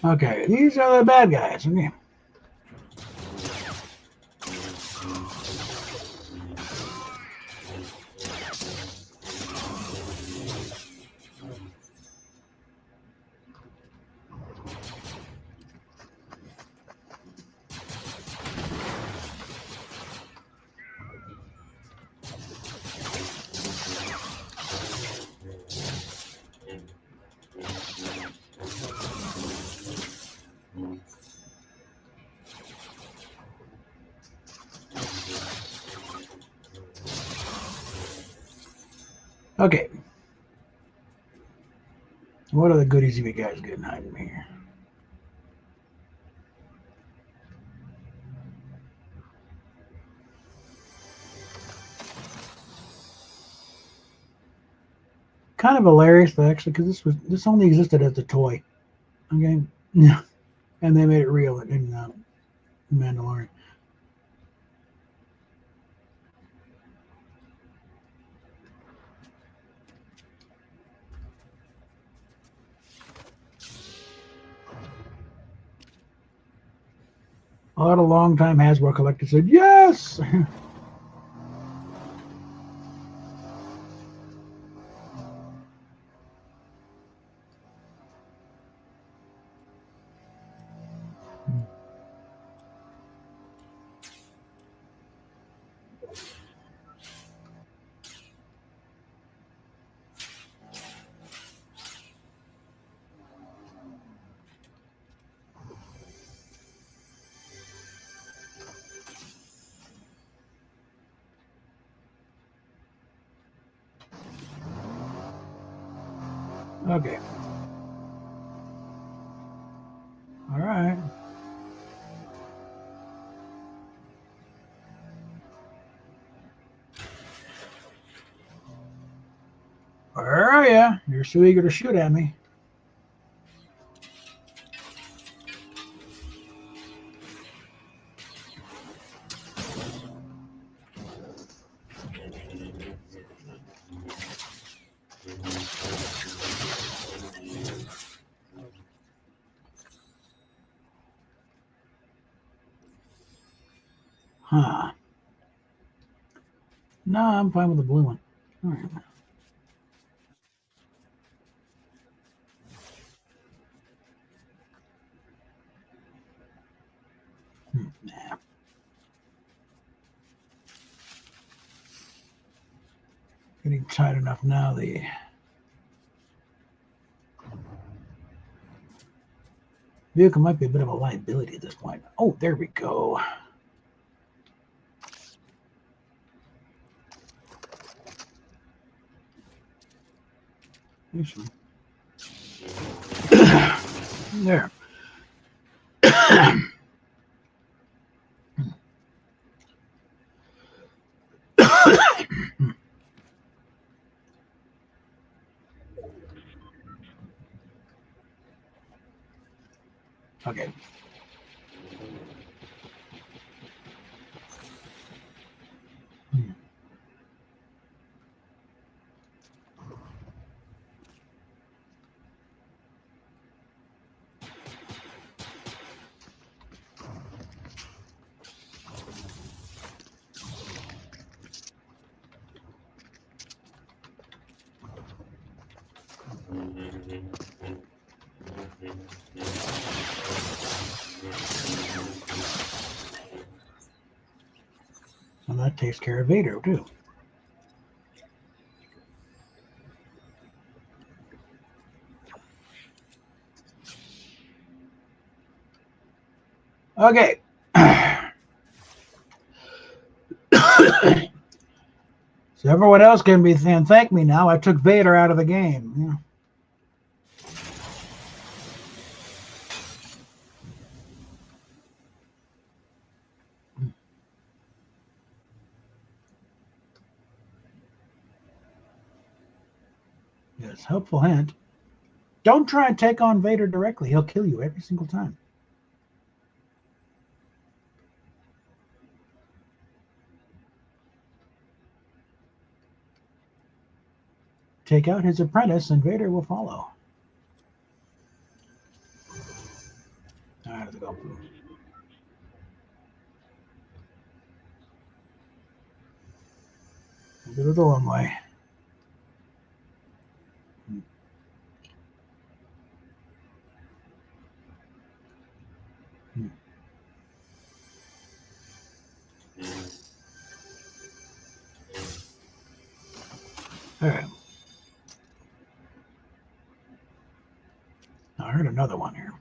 Okay, these are the bad guys. Okay. Okay. What are the goodies you guys getting hiding here? Kind of hilarious, actually, because this only existed as a toy. Okay. Yeah. And they made it real in Mandalorian. A lot of longtime Hasbro collectors said yes. Okay. All right. Where are you? You're so eager to shoot at me. Huh. No, I'm fine with the blue one. All right. Nah. Getting tight enough now. The vehicle might be a bit of a liability at this point. Oh, there we go. There. Okay. And that takes care of Vader, too. Okay. So everyone else can be saying, thank me now. I took Vader out of the game. Yeah. Yes, helpful hint. Don't try and take on Vader directly. He'll kill you every single time. Take out his apprentice and Vader will follow. I have to go. Do it the long way. All right. I heard another one here.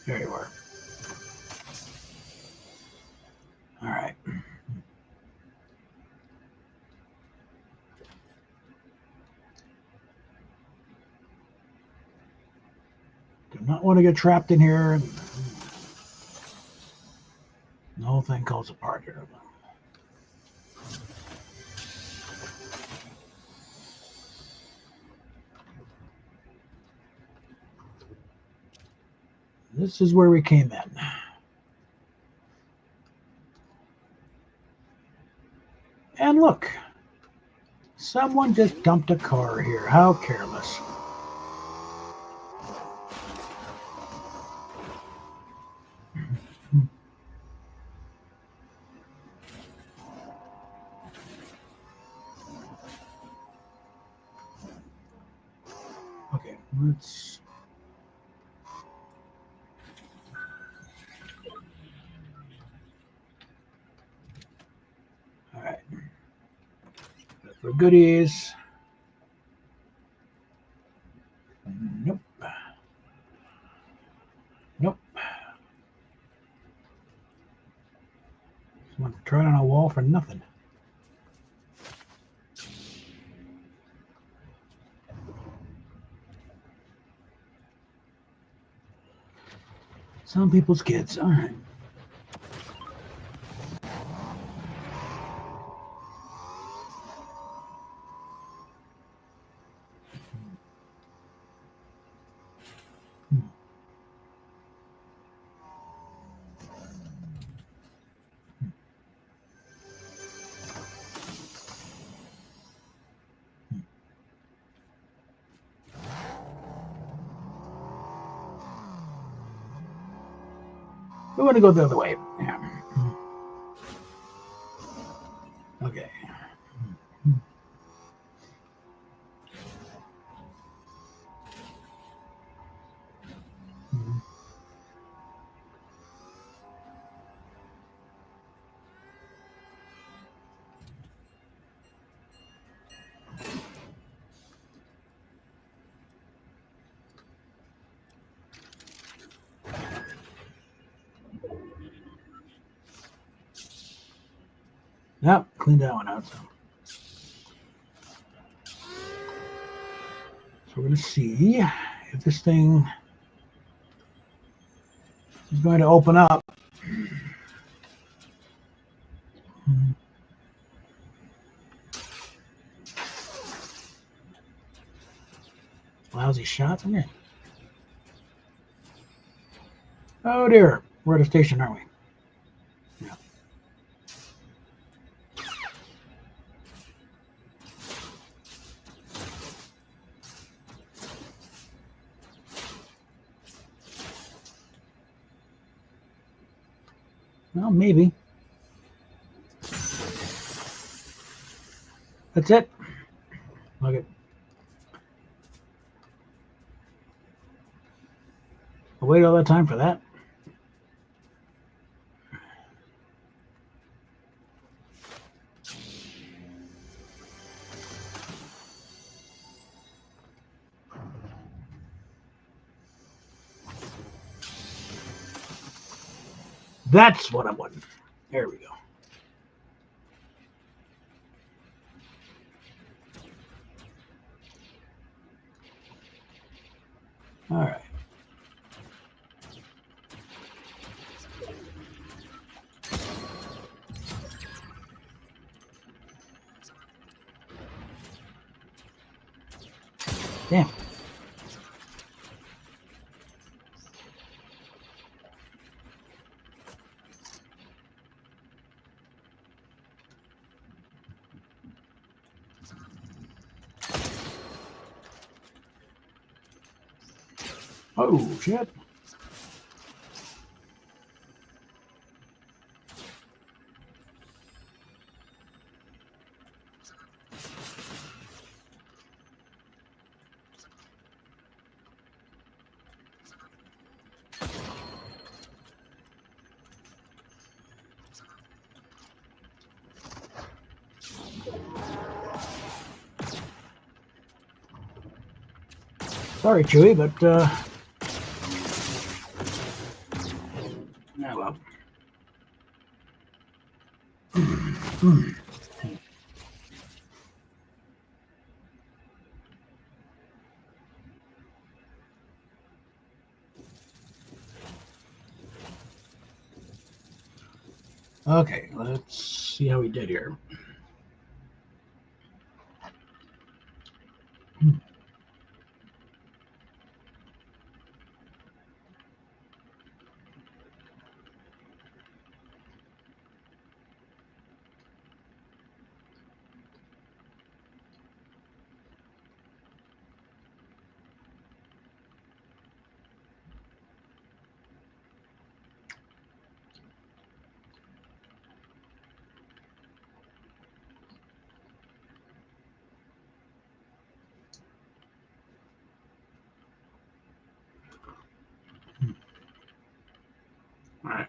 There you are. All right. Do not want to get trapped in here. The whole thing falls apart here. This is where we came in. And look, someone just dumped a car here. How careless. Okay, let's... All right. For goodies. Nope. Nope. Someone tried on a wall for nothing. Some people's kids. All right. We want to go the other way. Yeah. Okay. Yep, clean that one out. So we're going to see if this thing is going to open up. Lousy shots in here. Oh dear, we're at a station, aren't we? Yeah. Well, maybe. That's it. Okay. I'll wait all that time for that. That's what I'm wanting. There we go. All right. Damn. Oh, shit. Sorry, Chewie, but oh well. Okay, let's see how we did here. All right.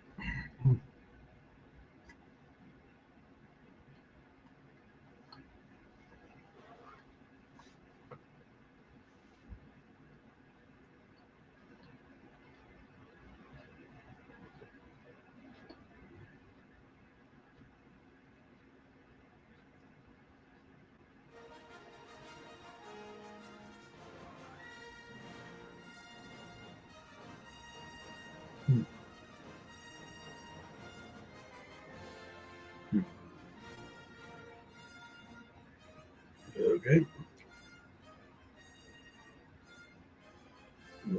Okay.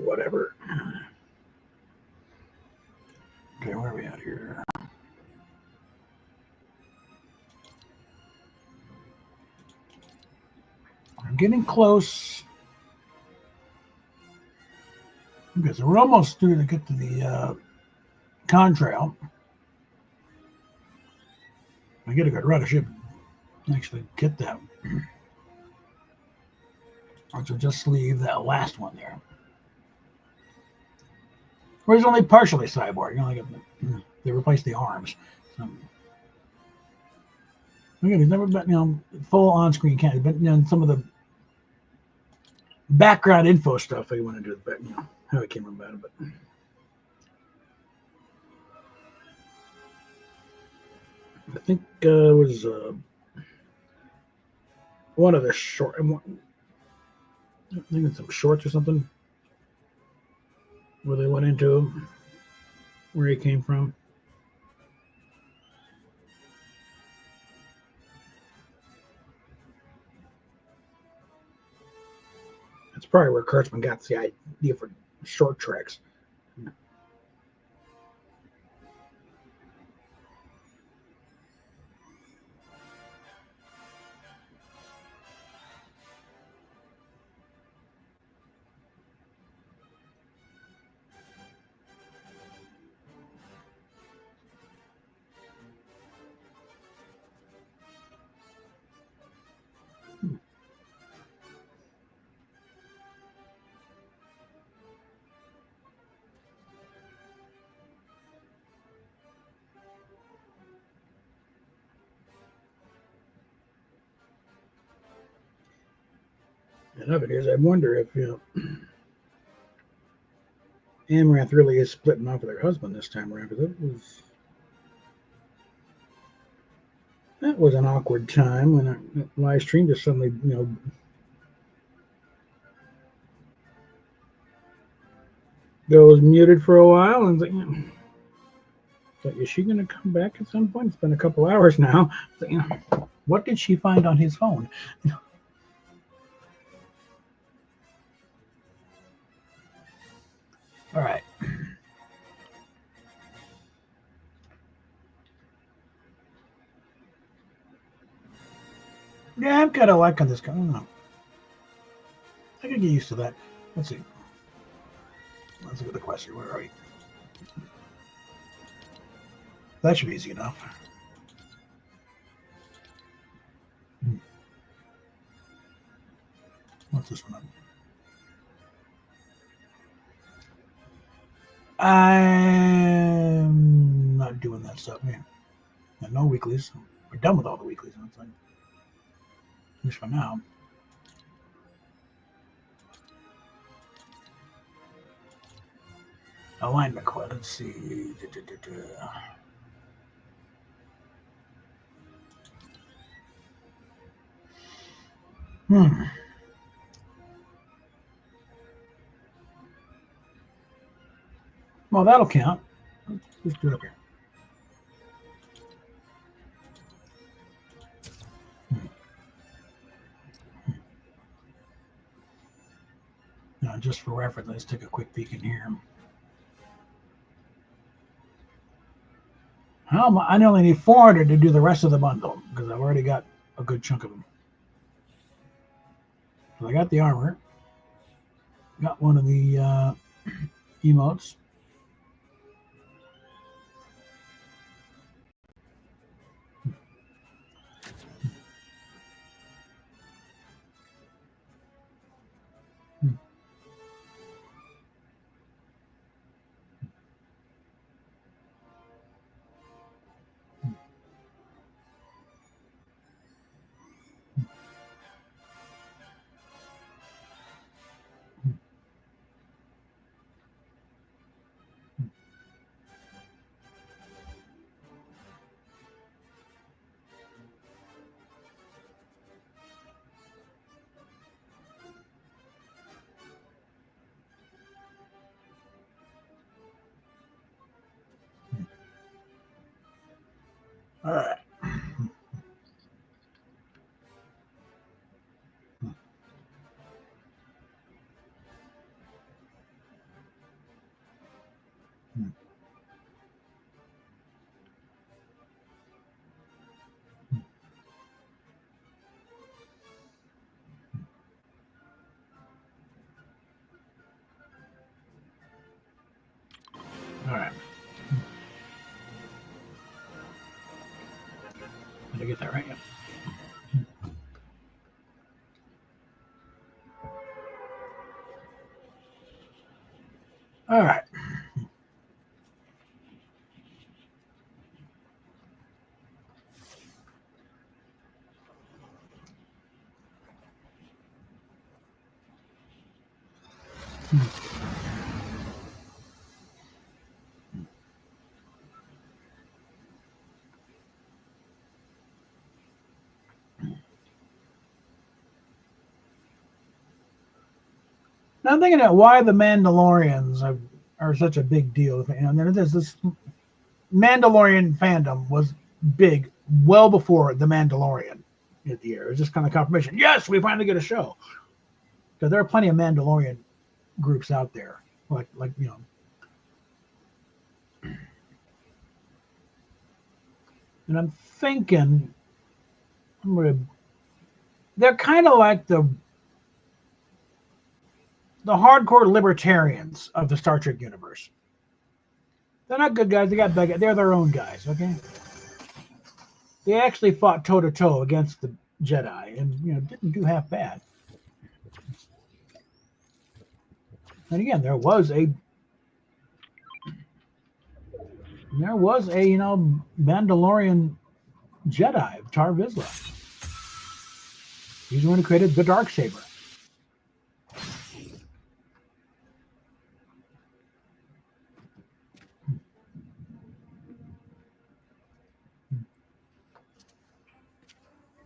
Whatever. Okay, where are we at here? I'm getting close. Okay, so we're almost through to get to the contrail. I get a good rudder ship. Actually, get that. Or to just leave that last one there. Or he's only partially cyborg. You know, like they replaced the arms. So, again, he's never been, full on-screen candy, but some of the background info stuff I want to do, but how it came about it. But I think it was one of the short. I think it's some shorts or something where they went into where he came from. That's probably where Kurtzman got the idea for short tracks. And of it is, I wonder if Amaranth really is splitting off with her husband this time around, because that was an awkward time when that live stream just suddenly goes muted for a while, and like, is she going to come back at some point? It's been a couple hours now. What did she find on his phone? All right. Yeah, I'm kind of liking this guy. I don't know. I could get used to that. Let's see. Let's look at the question. Where are we? That should be easy enough. What's this one? I'm not doing that stuff, man. No weeklies. We're done with all the weeklies. At least for now. Alignment quad. Let's see. Well, that'll count. Let's do it up here. Now, just for reference, let's take a quick peek in here. I only need 400 to do the rest of the bundle because I've already got a good chunk of them. So I got the armor, got one of the emotes. All right. All right. Did I get that right? Yep. All right. Now I'm thinking about why the Mandalorians are such a big deal. And there's this Mandalorian fandom was big well before the Mandalorian hit the air. It's just kind of confirmation. Yes, we finally get a show. Because there are plenty of Mandalorian groups out there, like you know. And I'm thinking, they're kind of like the hardcore libertarians of the Star Trek universe. They're not good guys. They got bad guys. They're their own guys. Okay. They actually fought toe to toe against the Jedi, and didn't do half bad. And again, there was a Mandalorian Jedi, Tar Vizsla. He's the one who created the Darksaber.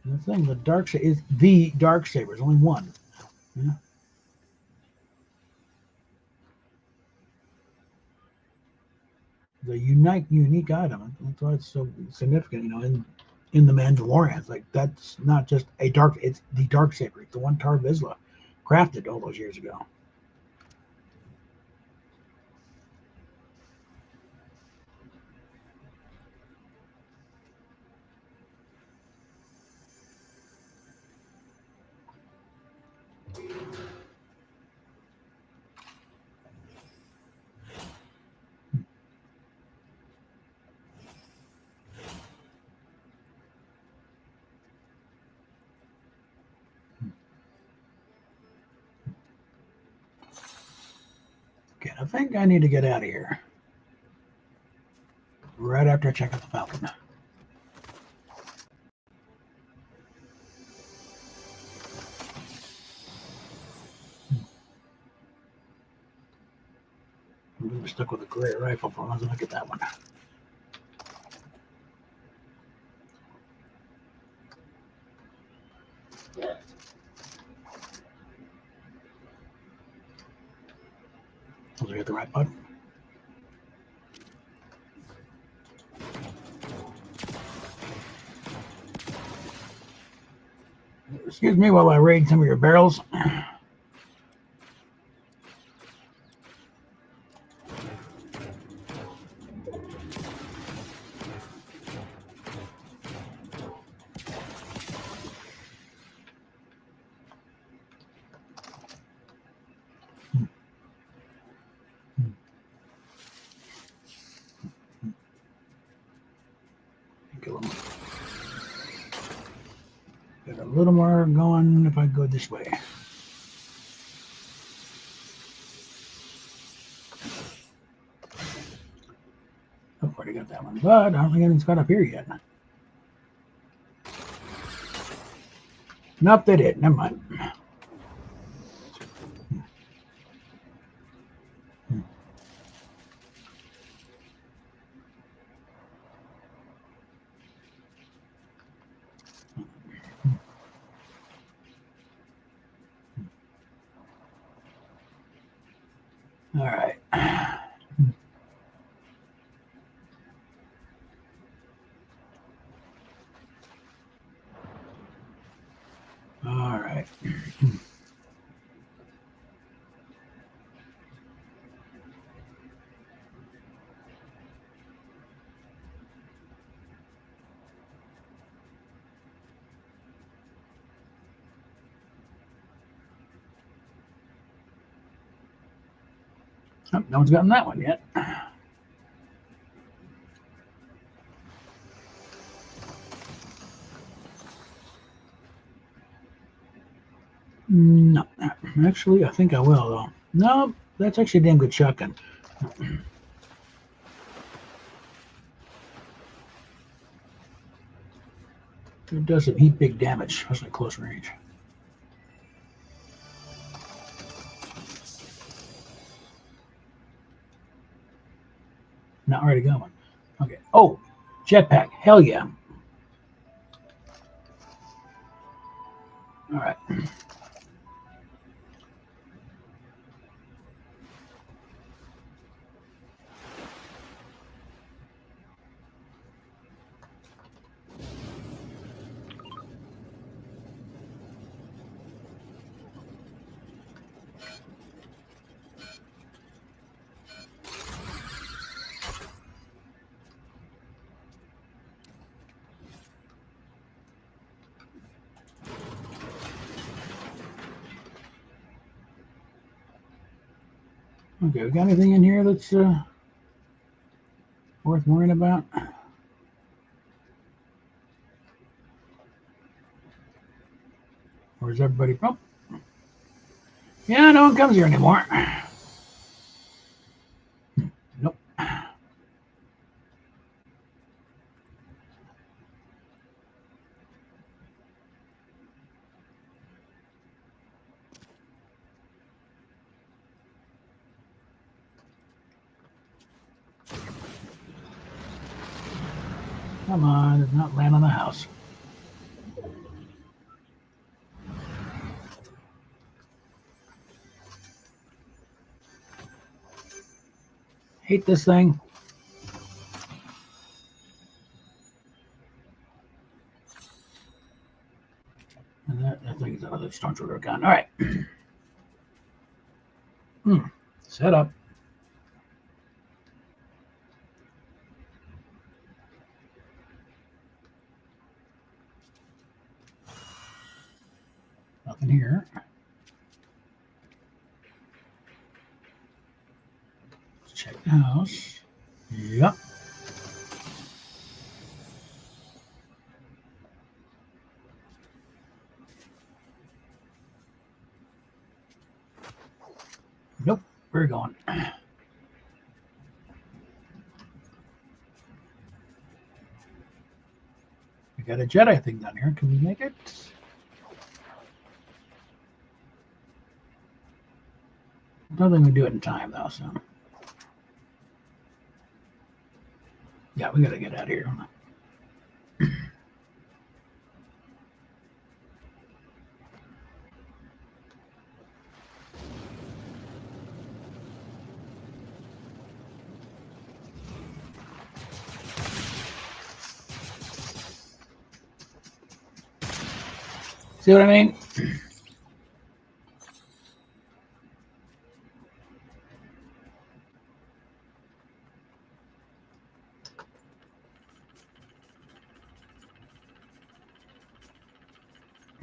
And the thing, the Darksaber is the Darksaber. There's only one. Yeah. The unique item. That's why it's so significant, in the Mandalorians. Like, that's not just it's the Darksaber. It's the one Tar Vizsla crafted all those years ago. Okay, I think I need to get out of here. Right after I check out the Falcon. I'm stuck with a great rifle for as long as I get that one. Did I get the right button? Excuse me while I raid some of your barrels. Get a little more going if I go this way. I've already got that one, but I don't think anything's got up here yet. Nope, they did. Never mind. All right. All right. Oh, no one's gotten that one yet. No, actually, I think I will though. No, that's actually a damn good shotgun. It does some heat big damage, especially close range. Not already got one. Okay. Oh, jetpack. Hell yeah. All right. Okay, we got anything in here that's worth worrying about? Or is everybody... Oh. Yeah, no one comes here anymore. Nope. Come on, it's not land on the house. Hate this thing. And that thing is another stormtrooper gun. All right. Set up. Nothing here. Let's check the house. Yep. Nope. Where are we going? We got a Jedi thing down here. Can we make it? I don't think we do it in time though, so. Yeah, we gotta get out of here. See what I mean?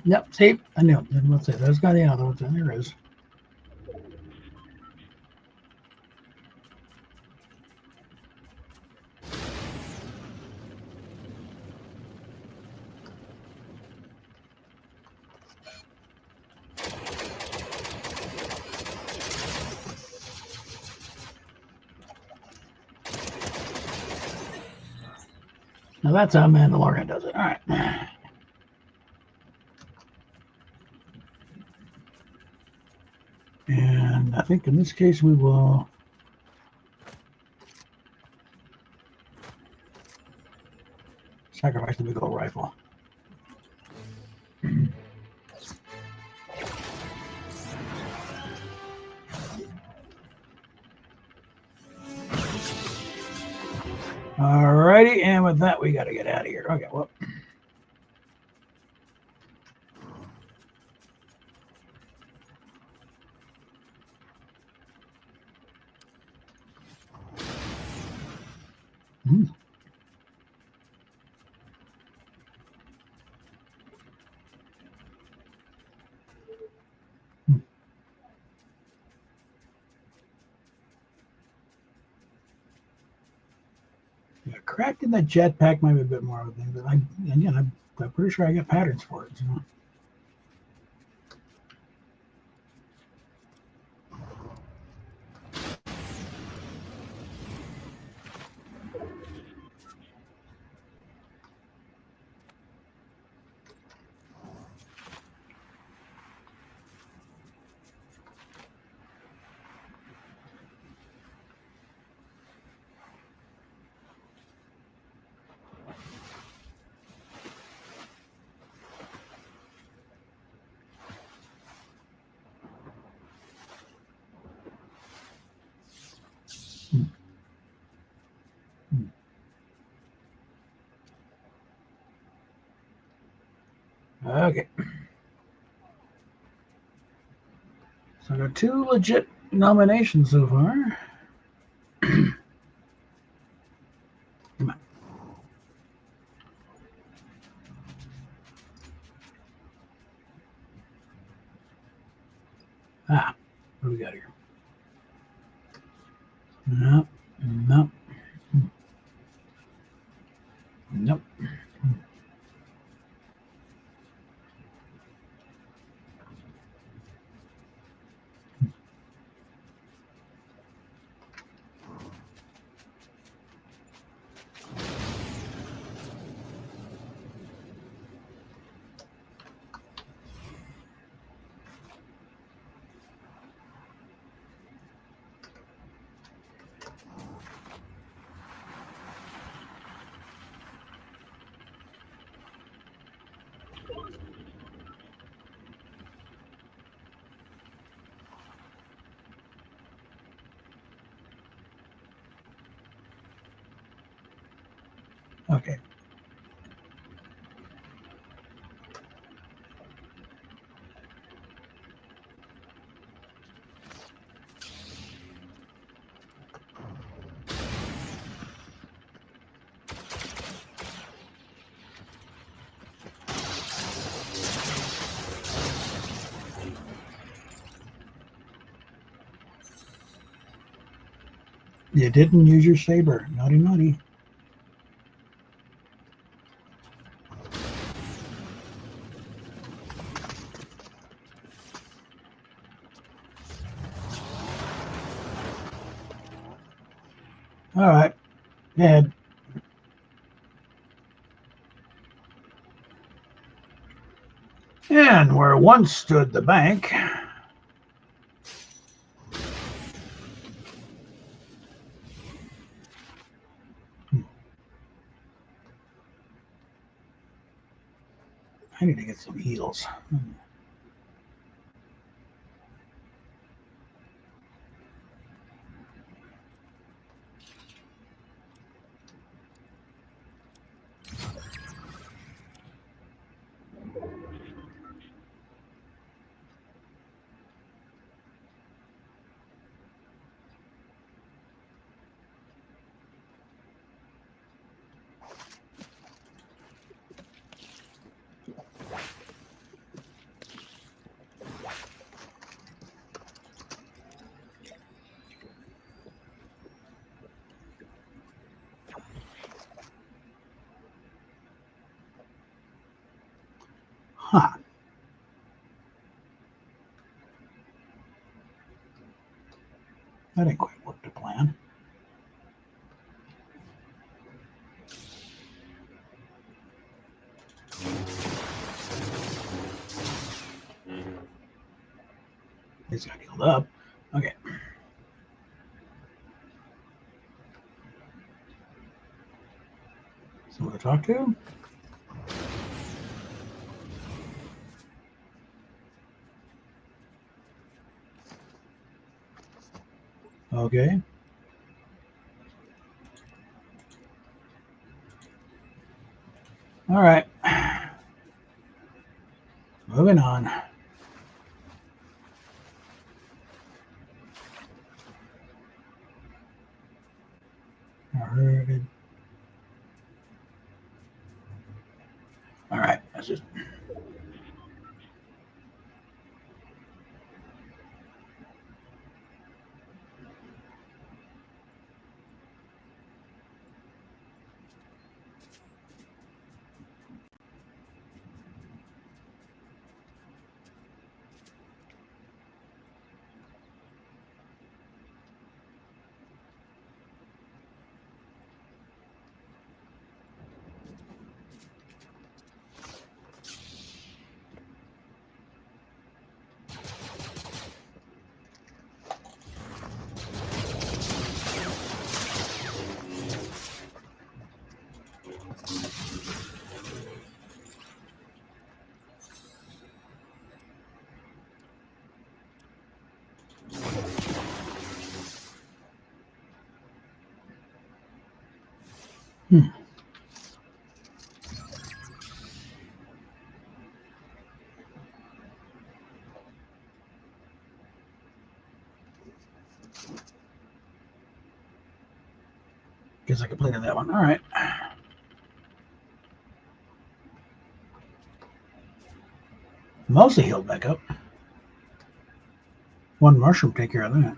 Yep, see? I knew it. Let's see. There's got the other one. There is. Now that's how Mandalorian does it. All right. And I think in this case we will sacrifice the big old rifle. Alrighty, and with that we got to get out of here. Okay, well. Yeah, cracking the jetpack might be a bit more of a thing, but I'm pretty sure I got patterns for it. So. Okay. So I got 2 legit nominations so far. Come on. What do we got here? Nope. Nope. Nope. Okay. You didn't use your saber. Naughty, naughty. All right. Go ahead. And where once stood the bank, I need to get some heals. Huh. That didn't quite work to plan. He's got healed up. Okay. Someone to talk to? Okay. All right. Moving on. I heard it. All right. That's just. Guess I completed that one. All right. Mostly healed back up. One mushroom take care of that.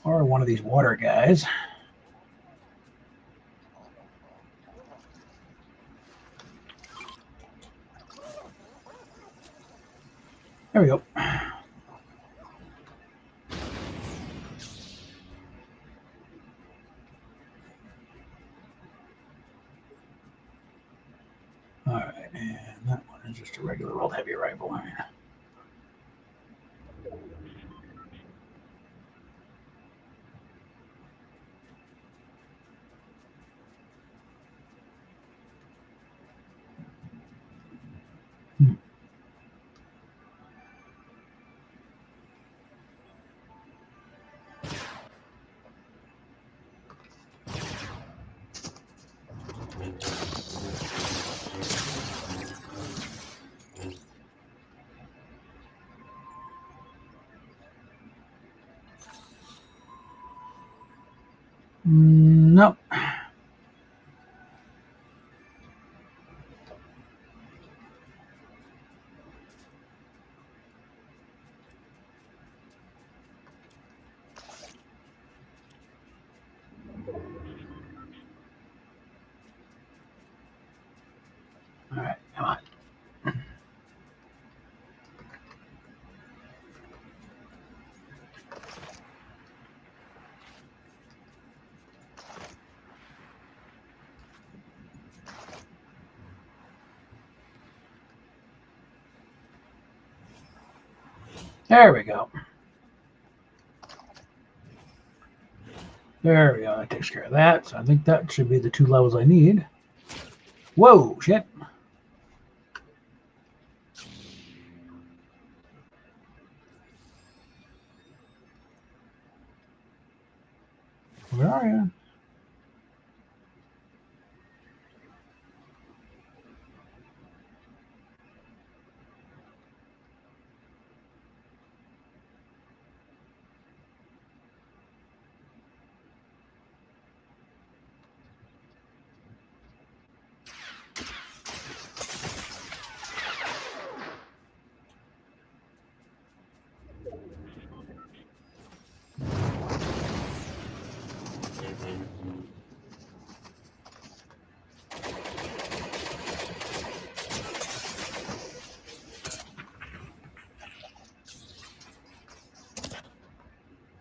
Or one of these water guys. There we go. All right, and that one is just a regular old heavy rifle. Nope. All right, come on. There we go. There we go. That takes care of that. So I think that should be the 2 levels I need. Whoa, shit. Where are you?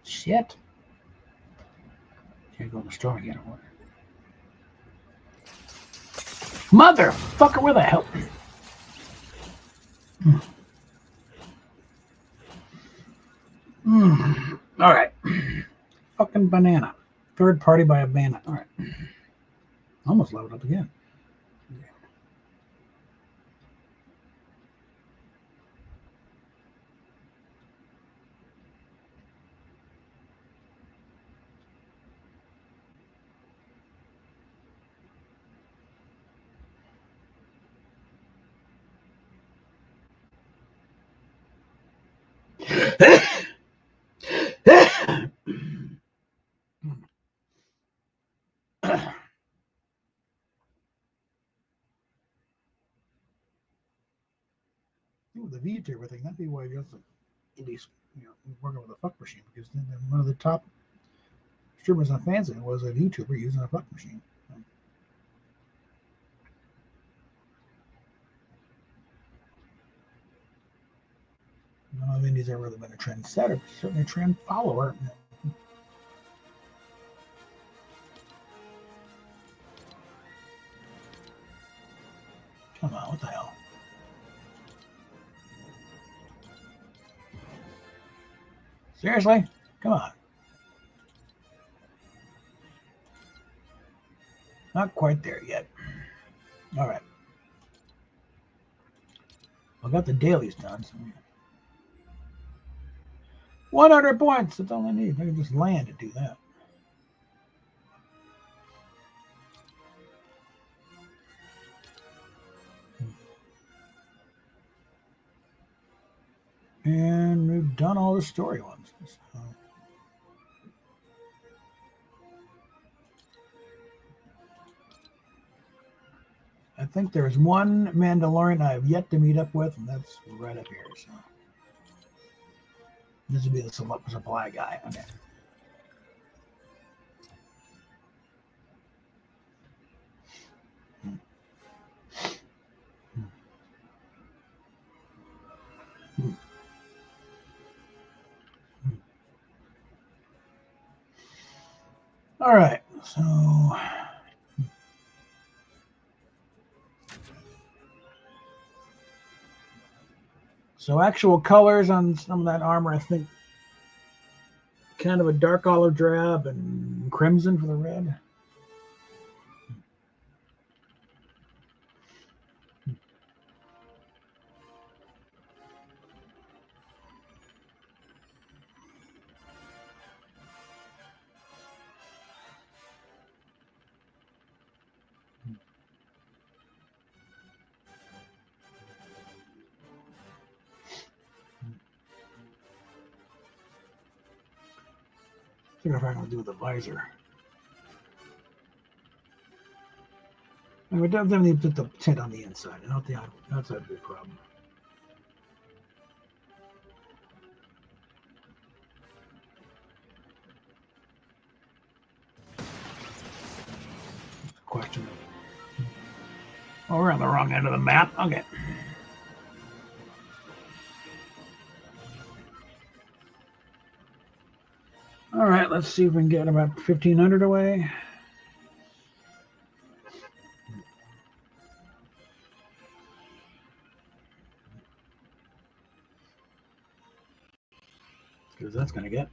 Shit. Can't go in the store again. Motherfucker, where the hell? All right. Fucking banana. Third party by a banana. All right. Almost leveled up again. With the VTuber thing, that'd be why you're indies, working with a fuck machine, because then one of the top streamers on Fanzine was a VTuber using a fuck machine. None of the indies have really been a trendsetter, but certainly a trend follower. Come on, what the hell? Seriously? Come on. Not quite there yet. All right. I got the dailies done. So 100 points. That's all I need. I can just land to do that. And we've done all the story ones. So. I think there's one Mandalorian I have yet to meet up with, and that's right up here. So this would be the supply guy. Okay. All right, so actual colors on some of that armor, I think kind of a dark olive drab and crimson for the red. I think if I'm going to do the visor. And we definitely need to put the tint on the inside, and not the outside would be a problem. Question. Oh, we're on the wrong end of the map. Okay. All right, let's see if we can get about 1,500 away. Because that's going to get.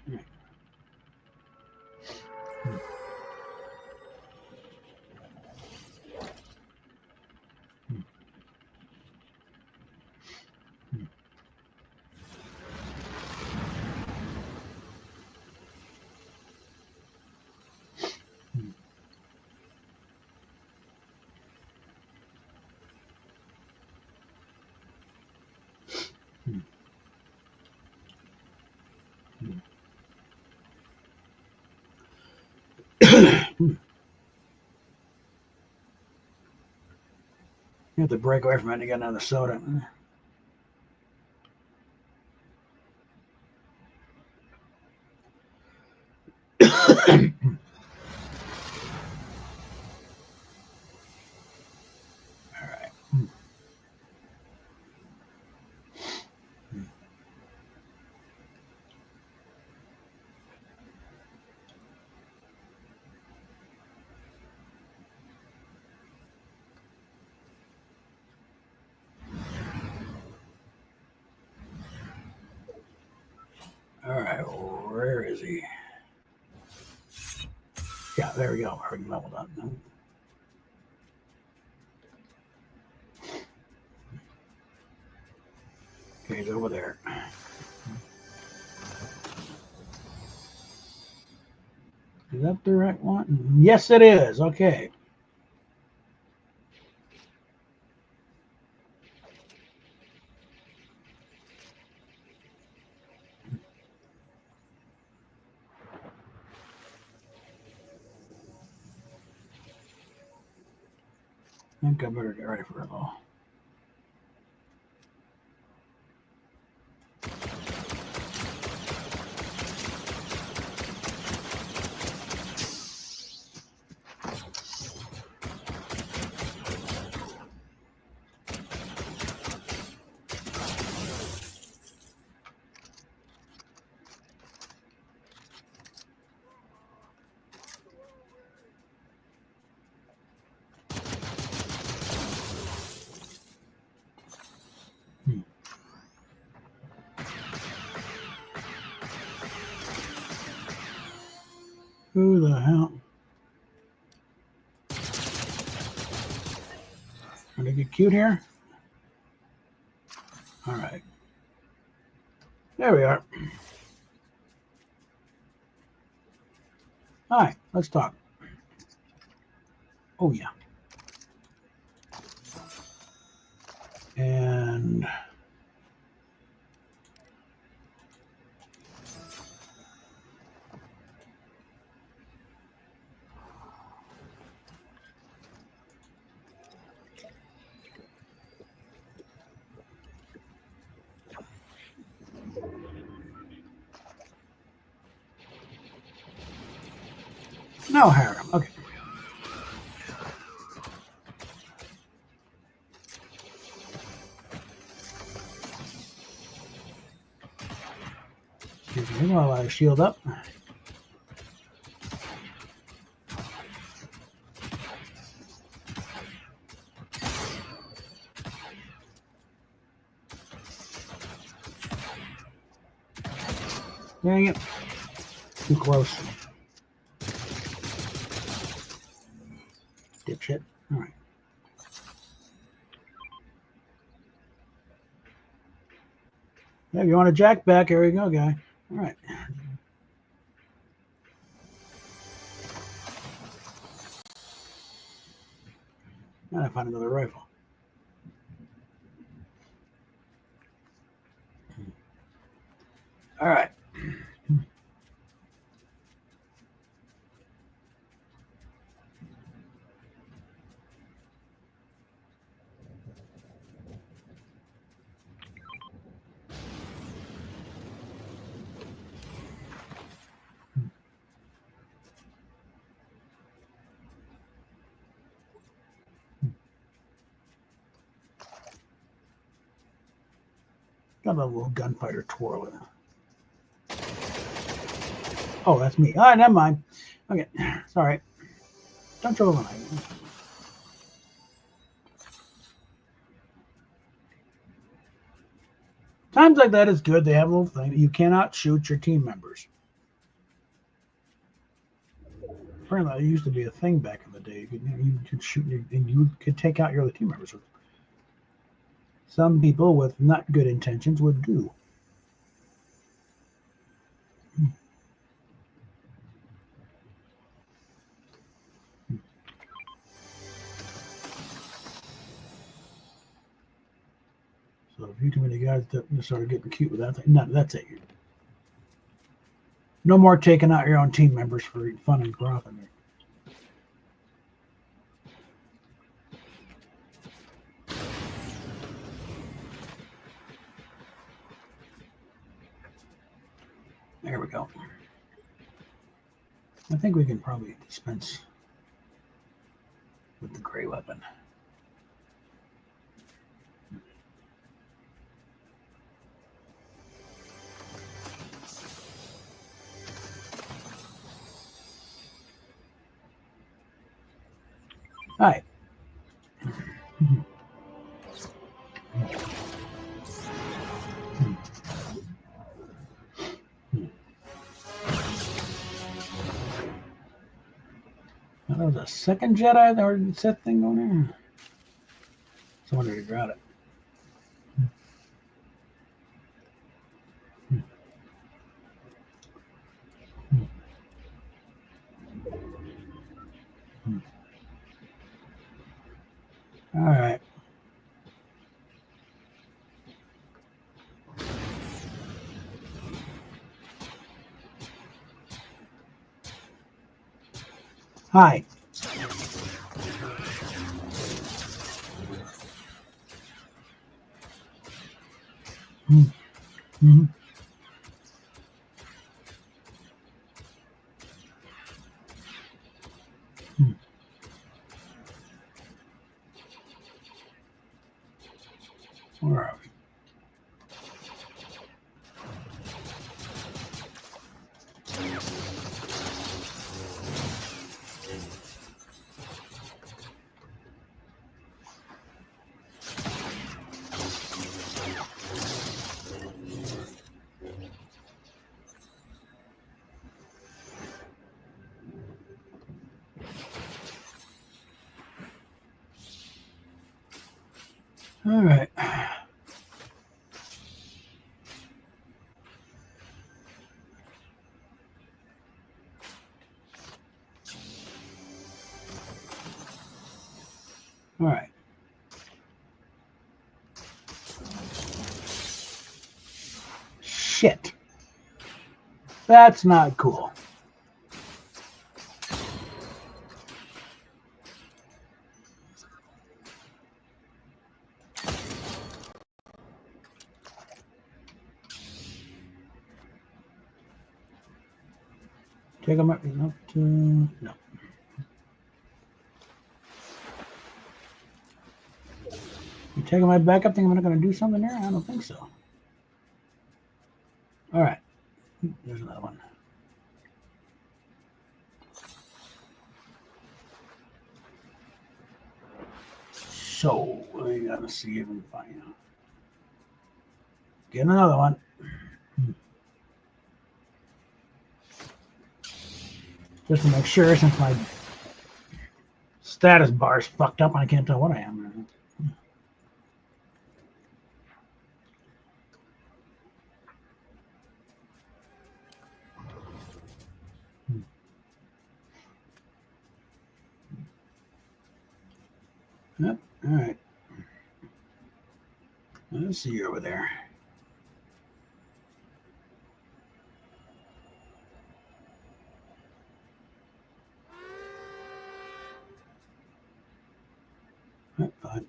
You have to break away from it to get another soda. All right, where is he? Yeah, there we go. Already leveled up. Okay, he's over there. Is that the right one? Yes, it is. Okay. I think I better get ready for it though. Who the hell? Want to get cute here? All right. There we are. Hi, let's talk. Oh, yeah. And no harem. Okay. Excuse me while I shield up. Dang it. Too close. Dipshit. All right. Yeah, if you want a jack back, here we go, guy. All right. Now I find another rifle. All right. Got a little gunfighter twirling. Oh, that's me. All right, never mind. Okay, sorry. Don't throw the knife. Times like that is good. They have a little thing. You cannot shoot your team members. Apparently, that used to be a thing back in the day. You could shoot and you could take out your other team members. Some people with not good intentions would do. So if you too many guys that started getting cute with that thing, no, that's it. No more taking out your own team members for fun and profit. There we go. I think we can probably dispense with the gray weapon. All right. Now, there was a second Jedi or set thing going there. Someone already got it. All right. Hi. Mm-hmm. Where are we? All right. All right. Shit. That's not cool. Take them up to no. You taking my backup thing? I'm not going to do something there? I don't think so. All right. There's another one. So we got to see if we can find out. Get another one. Just to make sure, since my status bar is fucked up, I can't tell what I am. Yep. All right. Let's see you over there. Right, fine.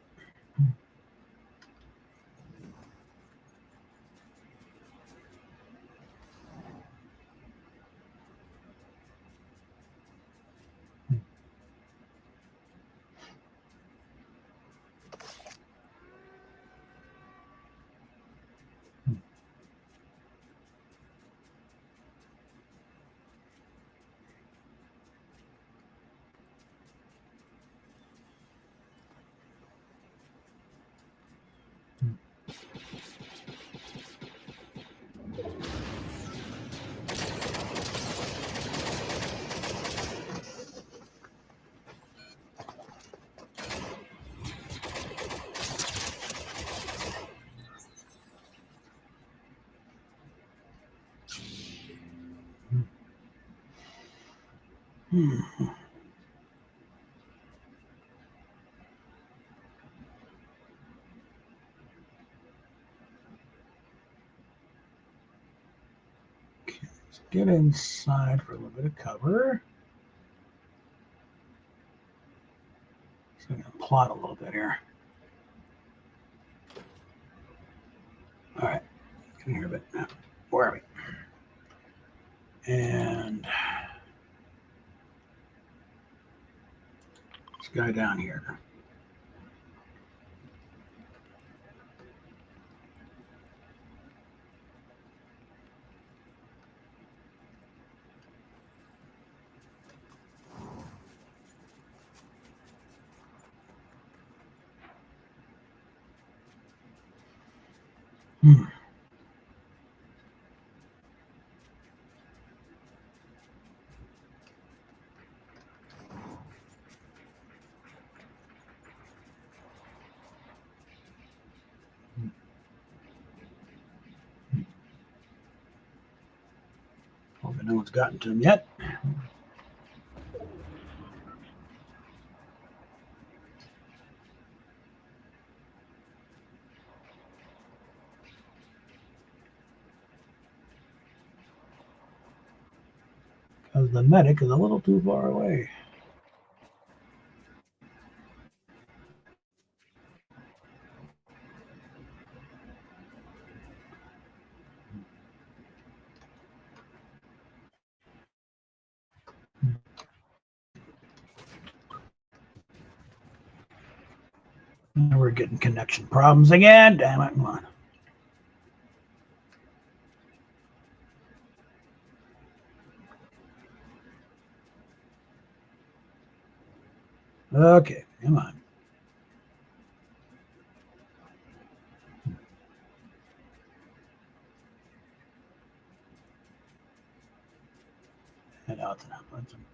Okay, let's get inside for a little bit of cover. So I'm going to plot a little bit here. All right, come here a bit. Where are we? And this guy down here. Hoping no one's gotten to him yet. Because the medic is a little too far away. And we're getting connection problems again. Damn it, come on. Okay, come on. Head out to that button.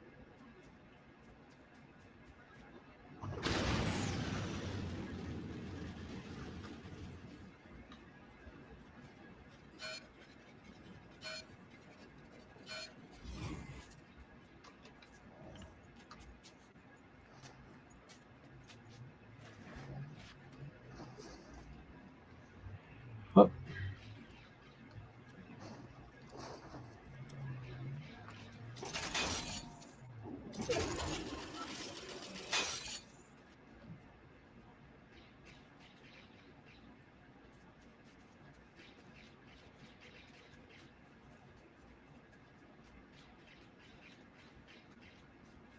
Oh.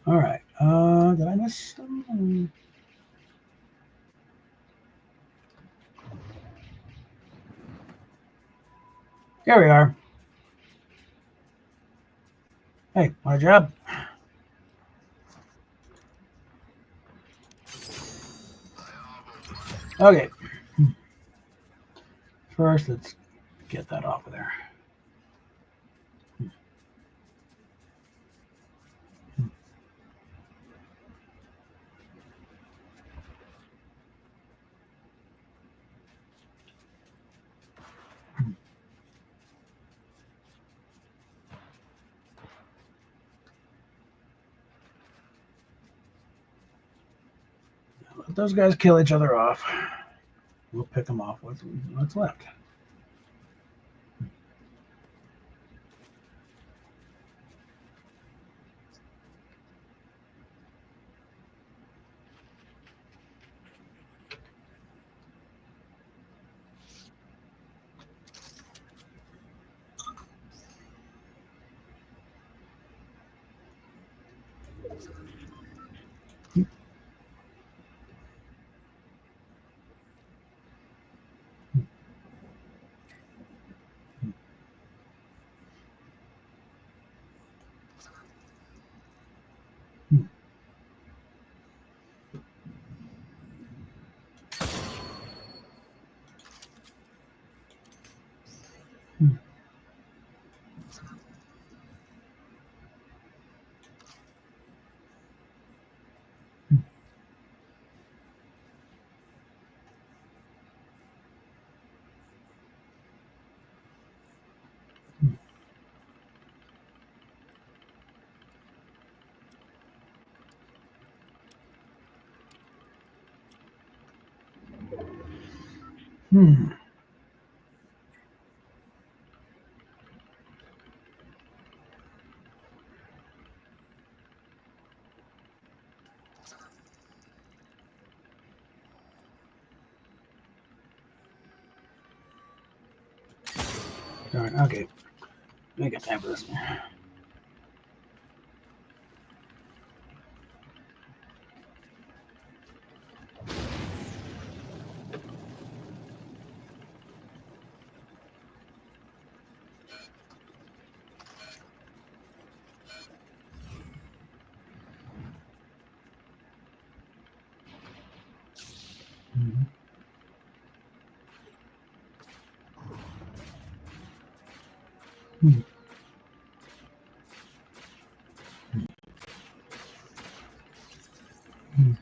All right. Did I miss some? Here we are. Hey, want a job? Okay. First, let's get that off of there. Let those guys kill each other off. We'll pick them off with what's left. Hmm. All right, okay. I got time for this. Mm-hmm. Hmm. Hmm.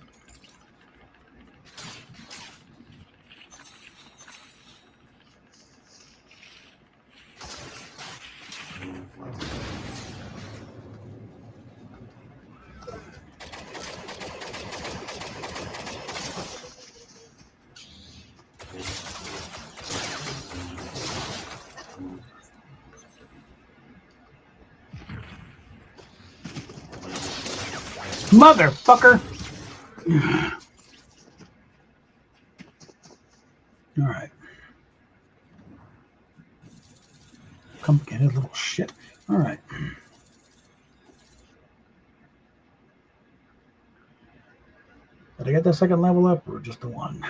Motherfucker! All right. Come get it, little shit. All right. Did I get the second level up or just the one?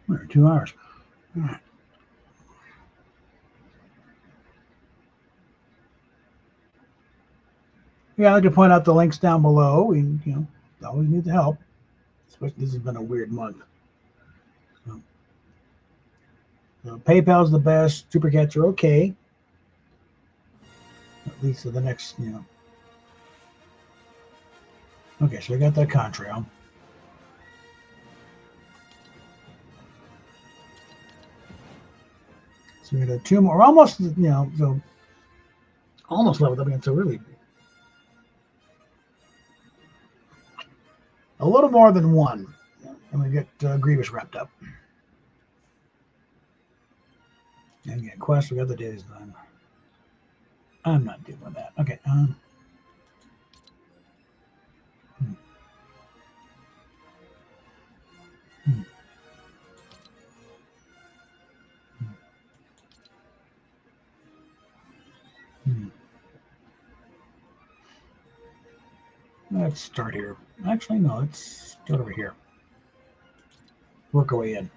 Or 2 hours. All right. Yeah, I'd like to point out the links down below. We, always need the help. Especially this has been a weird month. So PayPal's the best. Super Chats are okay. At least for the next, Okay, so I got that contrail. So we got 2 more. We're almost, so almost leveled up again. So really, a little more than 1. And we get Grievous wrapped up. And get quest. We got the days done. I'm not dealing with that. Okay. Let's start here. Actually, no. Let's start over here. Work our way in.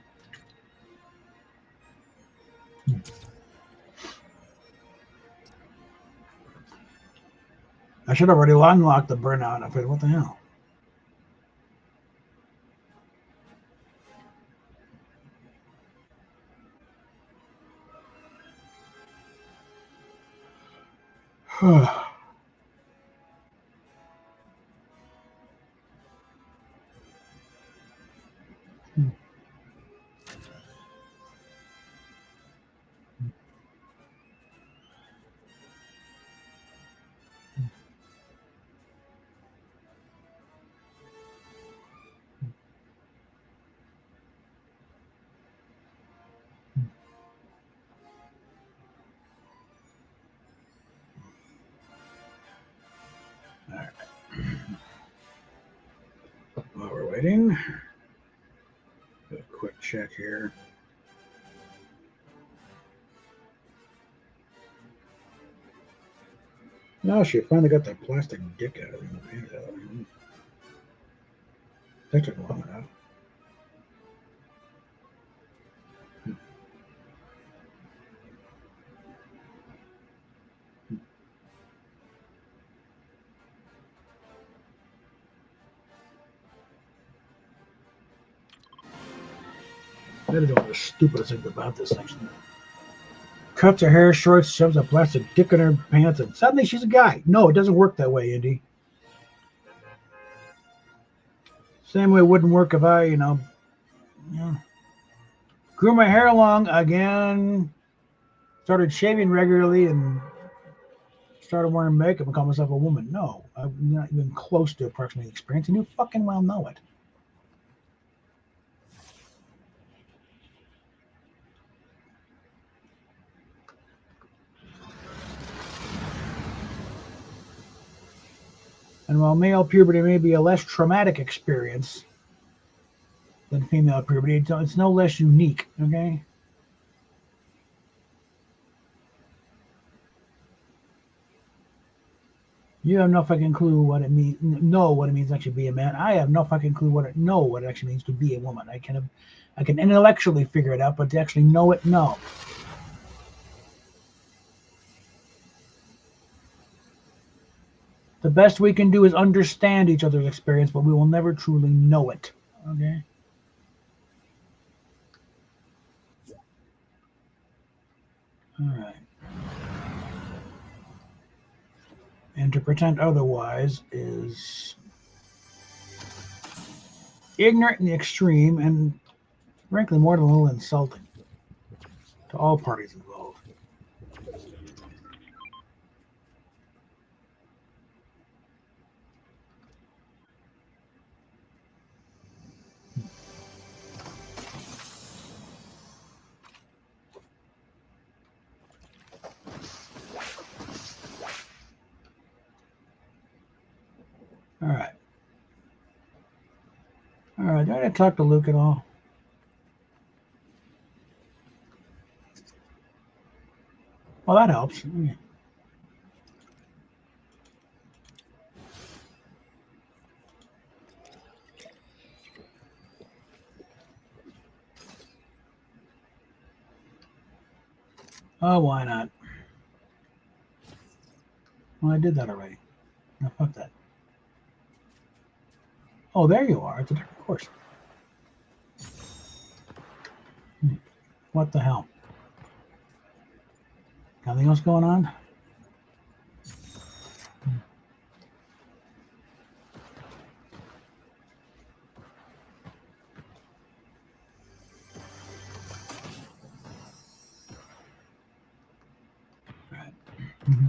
I should have already unlocked the burnout. I figured, what the hell? All right. While we're waiting, do a quick check here. No, she finally got that plastic dick out of the pants out. That took long enough. That is one of the stupidest things about this section. Cuts her hair short, shoves a plastic dick in her pants, and suddenly she's a guy. No, it doesn't work that way, Indy. Same way it wouldn't work if I, grew my hair long again, started shaving regularly, and started wearing makeup and called myself a woman. No, I'm not even close to approximating experience, and you fucking well know it. And while male puberty may be a less traumatic experience than female puberty, it's no less unique, okay? You have no fucking clue what it means. Know what it means to actually be a man. I have no fucking clue what it actually means to be a woman. I can intellectually figure it out, but to actually know it, no. The best we can do is understand each other's experience, but we will never truly know it. Okay. All right. And to pretend otherwise is ignorant in the extreme and, frankly, more than a little insulting to all parties involved. All right. All right. Did I talk to Luke at all? Well, that helps. Oh, why not? Well, I did that already. No, fuck that. Oh, there you are. It's a different course. What the hell? Nothing else going on? Right. Mm-hmm.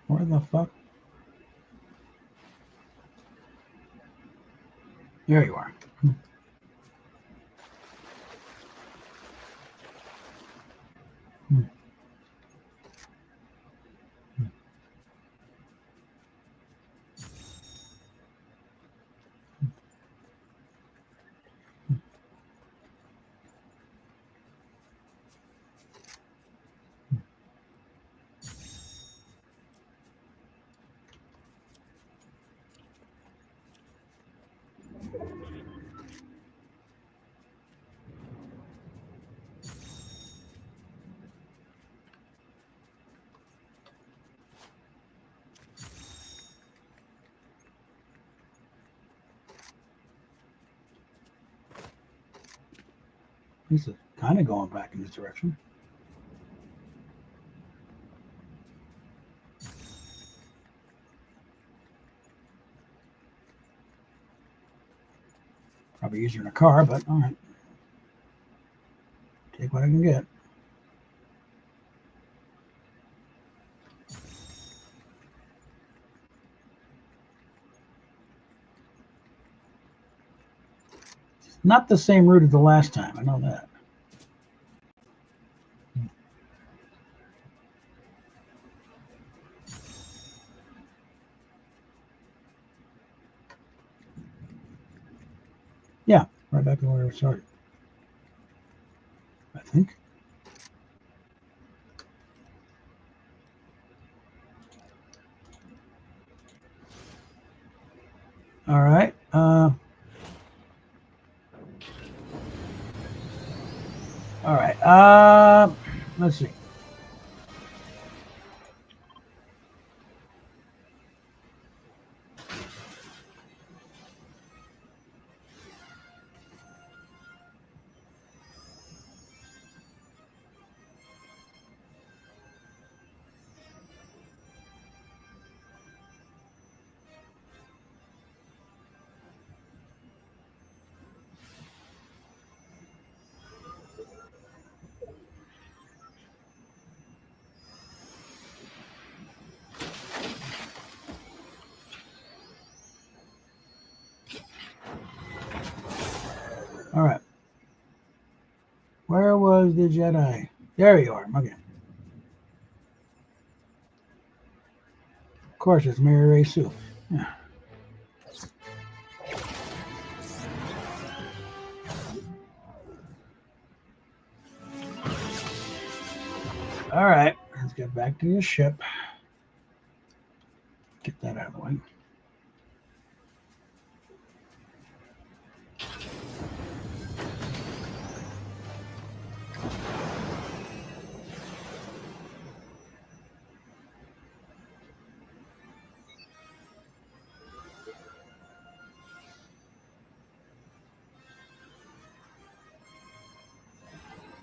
Where the fuck? There you are. Hmm. He's kind of going back in this direction. Probably easier in a car, but all right. Take what I can get. It's not the same route as the last time. I know that. Yeah, right back to where we started. I think. All right. All right. Let's see. was the Jedi? There you are. Okay. Of course, it's Mary Ray Sue. Yeah. All right, let's get back to the ship. Get that out of the way.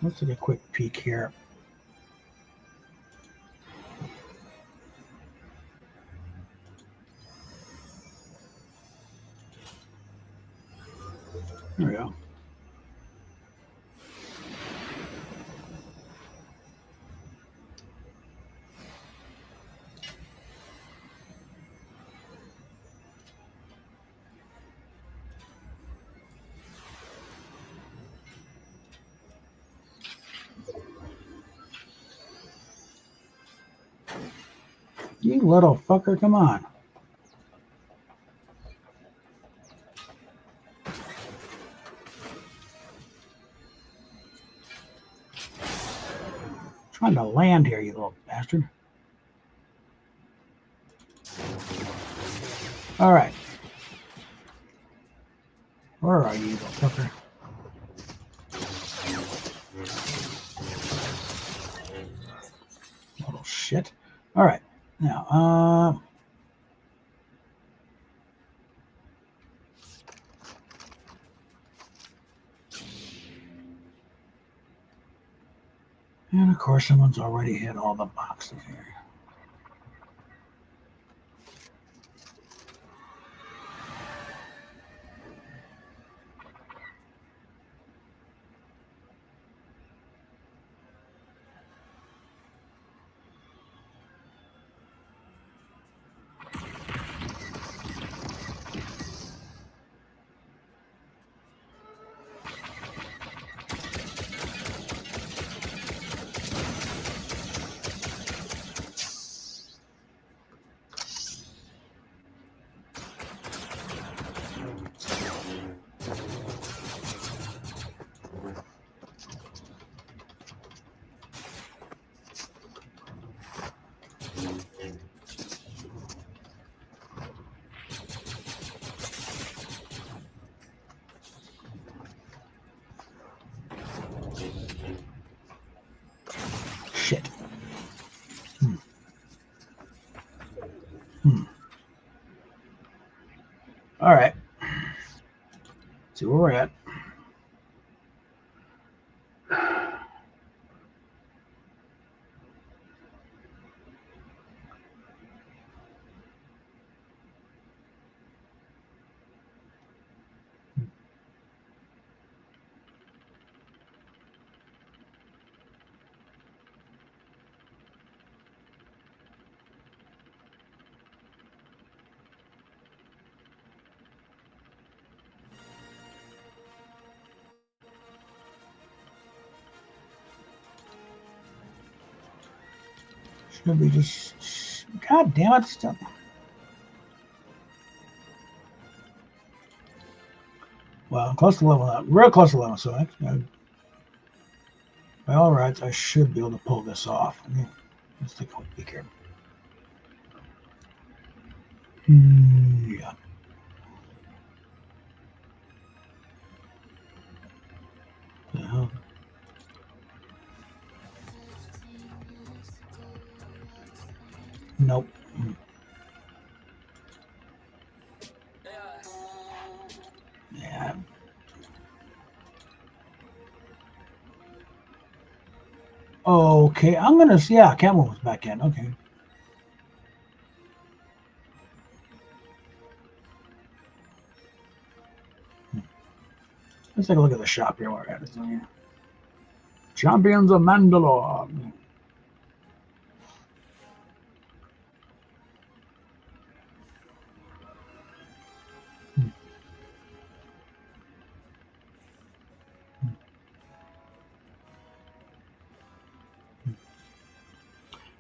Let's take a quick peek here. There we go. You little fucker, come on. Trying to land here, you little bastard. All right. Where are you, little fucker? Little shit. All right. Now, and of course, someone's already hit all the boxes here. Shit. All right. See where we're at. Should we just... God damn it. Still... Well, close to level up. Real close to level, so by all rights, I should be able to pull this off. Let's take a peek here. Yeah. The hell? Nope. Yeah. Okay, I'm gonna see. Yeah, Catwoman's back in. Okay. Let's take a look at the shop here. Where we're at. Champions of Mandalore.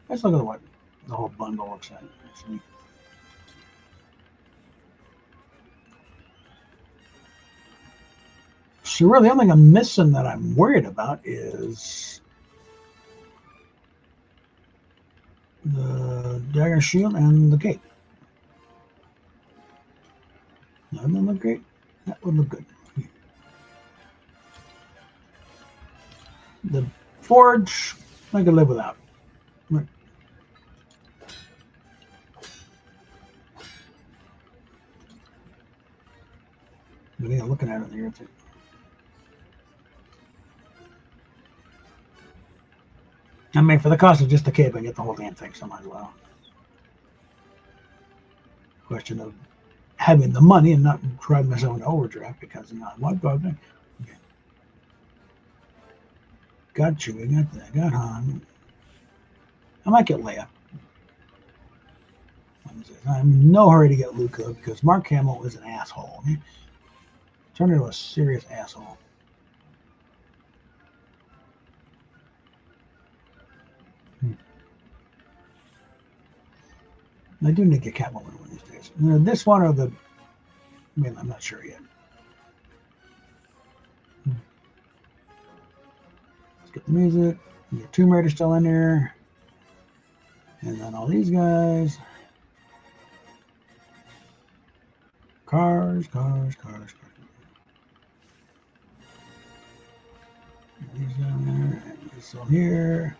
Let's look at what the whole bundle looks like. Actually. So really, the only thing I'm missing that I'm worried about is the dagger shield and the cape. That would look great. That would look good. The forge, I could live without. Right. But yeah, looking at it here, it's I mean, for the cost of just the cape, I get the whole damn thing, so I might as well. Question of having the money and not driving myself into overdraft because what do I think? Okay. Got you. We got that. Got Han. I might get Leia. I'm in no hurry to get Luca because Mark Hamill is an asshole. He turned into a serious asshole. I do need to get Catwoman one of these days. This one or the... I mean, I'm not sure yet. Let's get the music. Get Tomb Raider still in there. And then all these guys. Cars. These down there. And this all here.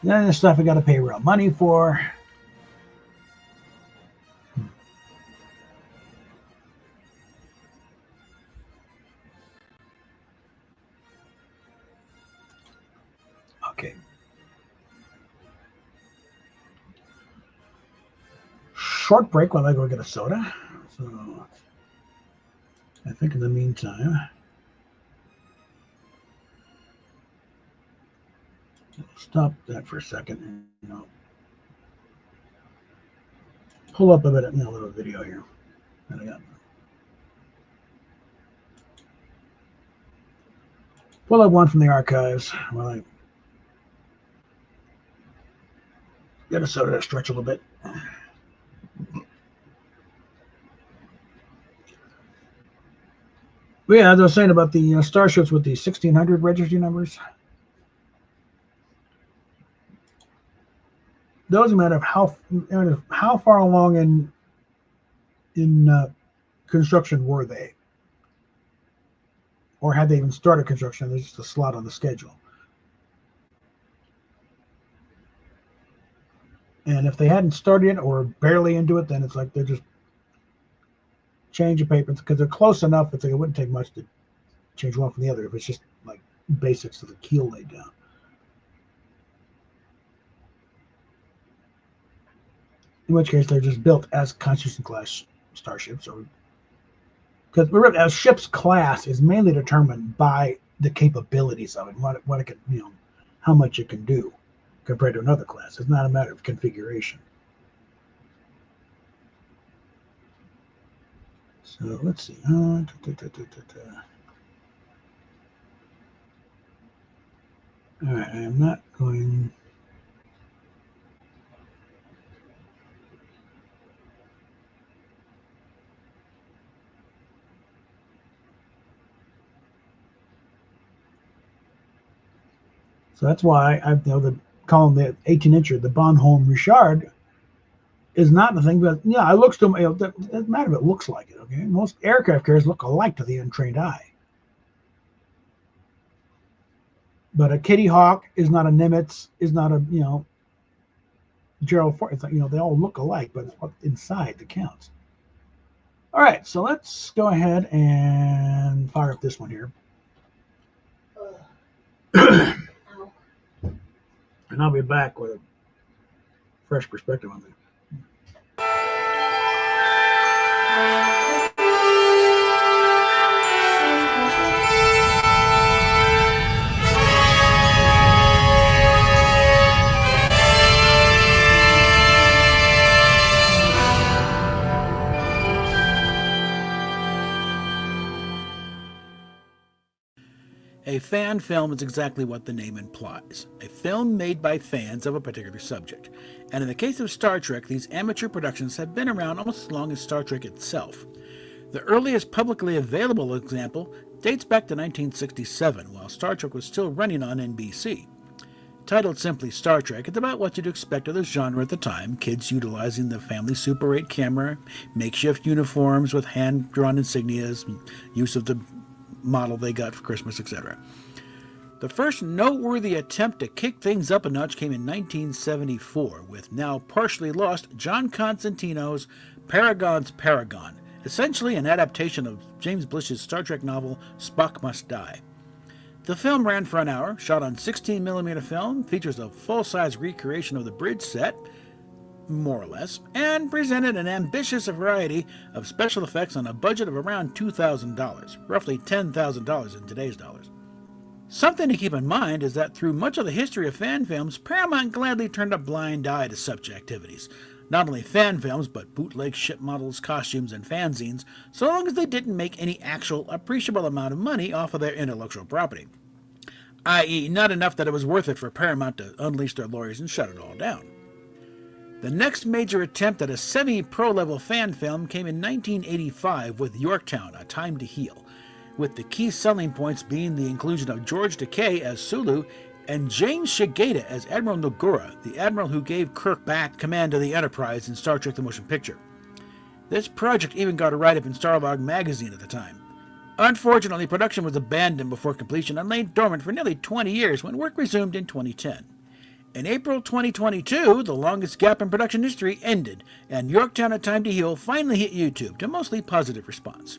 Then the stuff we got to pay real money for. Okay. Short break while I go get a soda. So I think in the meantime, stop that for a second and pull up a bit, a little video here that I got. Pull up one from the archives while I get a soda to stretch a little bit. But yeah, as I was saying about the starships with the 1600 registry numbers, doesn't matter how far along in construction were they, or had they even started construction? There's just a slot on the schedule. And if they hadn't started or barely into it, then it's like they're just change of papers because they're close enough. It's like it wouldn't take much to change one from the other if it's just like basics of the keel laid down. In which case, they're just built as Constitution class starships, or because a ship's class is mainly determined by the capabilities of it, what it can, how much it can do compared to another class. It's not a matter of configuration. So let's see. All right, I am not going. So that's why I calling the 18-incher, the Bonhomme Richard, is not the thing. But yeah, it looks to me. It doesn't matter if it looks like it. Okay, most aircraft carriers look alike to the untrained eye. But a Kitty Hawk is not a Nimitz, is not a Gerald Ford. It's like they all look alike, but it's what's inside that counts. All right, so let's go ahead and fire up this one here. And I'll be back with a fresh perspective on this. A fan film is exactly what the name implies, a film made by fans of a particular subject. And in the case of Star Trek, these amateur productions have been around almost as long as Star Trek itself. The earliest publicly available example dates back to 1967, while Star Trek was still running on NBC. Titled simply Star Trek, it's about what you'd expect of the genre at the time, kids utilizing the family Super 8 camera, makeshift uniforms with hand-drawn insignias, use of the model they got for Christmas, etc. The first noteworthy attempt to kick things up a notch came in 1974 with now partially lost John Constantino's Paragon's Paragon, essentially an adaptation of James Blish's Star Trek novel Spock Must Die. The film ran for an hour, shot on 16mm film, features a full-size recreation of the bridge set, more or less, and presented an ambitious variety of special effects on a budget of around $2,000, roughly $10,000 in today's dollars. Something to keep in mind is that through much of the history of fan films, Paramount gladly turned a blind eye to such activities. Not only fan films, but bootleg ship models, costumes, and fanzines, so long as they didn't make any actual appreciable amount of money off of their intellectual property. I.e., not enough that it was worth it for Paramount to unleash their lawyers and shut it all down. The next major attempt at a semi-pro level fan film came in 1985 with Yorktown, A Time to Heal, with the key selling points being the inclusion of George Takei as Sulu and James Shigeta as Admiral Nogura, the admiral who gave Kirk back command of the Enterprise in Star Trek the Motion Picture. This project even got a write-up in Starlog magazine at the time. Unfortunately, production was abandoned before completion and lay dormant for nearly 20 years when work resumed in 2010. In April 2022, the longest gap in production history ended, and Yorktown: A Time to Heal finally hit YouTube to mostly positive response.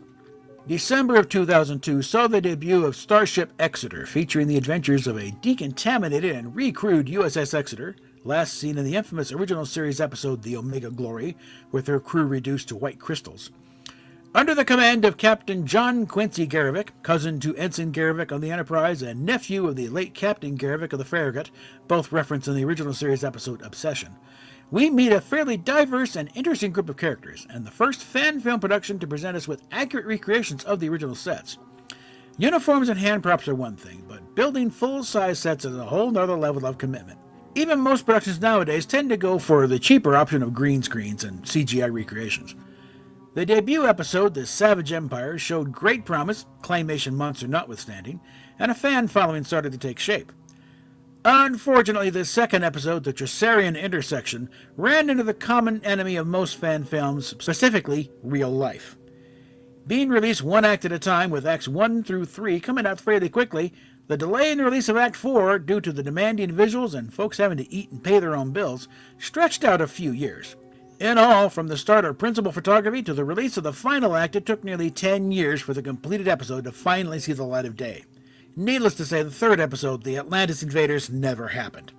December of 2002 saw the debut of Starship Exeter, featuring the adventures of a decontaminated and recrewed USS Exeter, last seen in the infamous original series episode The Omega Glory, with her crew reduced to white crystals. Under the command of Captain John Quincy Garrovick, cousin to Ensign Garrovick on the Enterprise and nephew of the late Captain Garrovick of the Farragut, both referenced in the original series episode Obsession, we meet a fairly diverse and interesting group of characters, and the first fan film production to present us with accurate recreations of the original sets. Uniforms and hand props are one thing, but building full-size sets is a whole nother level of commitment. Even most productions nowadays tend to go for the cheaper option of green screens and CGI recreations. The debut episode, The Savage Empire, showed great promise, claymation monster notwithstanding, and a fan following started to take shape. Unfortunately, the second episode, The Tresarian Intersection, ran into the common enemy of most fan films, specifically real life. Being released one act at a time, with acts 1 through 3 coming out fairly quickly, the delay in the release of Act 4, due to the demanding visuals and folks having to eat and pay their own bills, stretched out a few years. In all, from the start of principal photography to the release of the final act, it took nearly 10 years for the completed episode to finally see the light of day. Needless to say, the third episode, The Atlantis Invaders, never happened.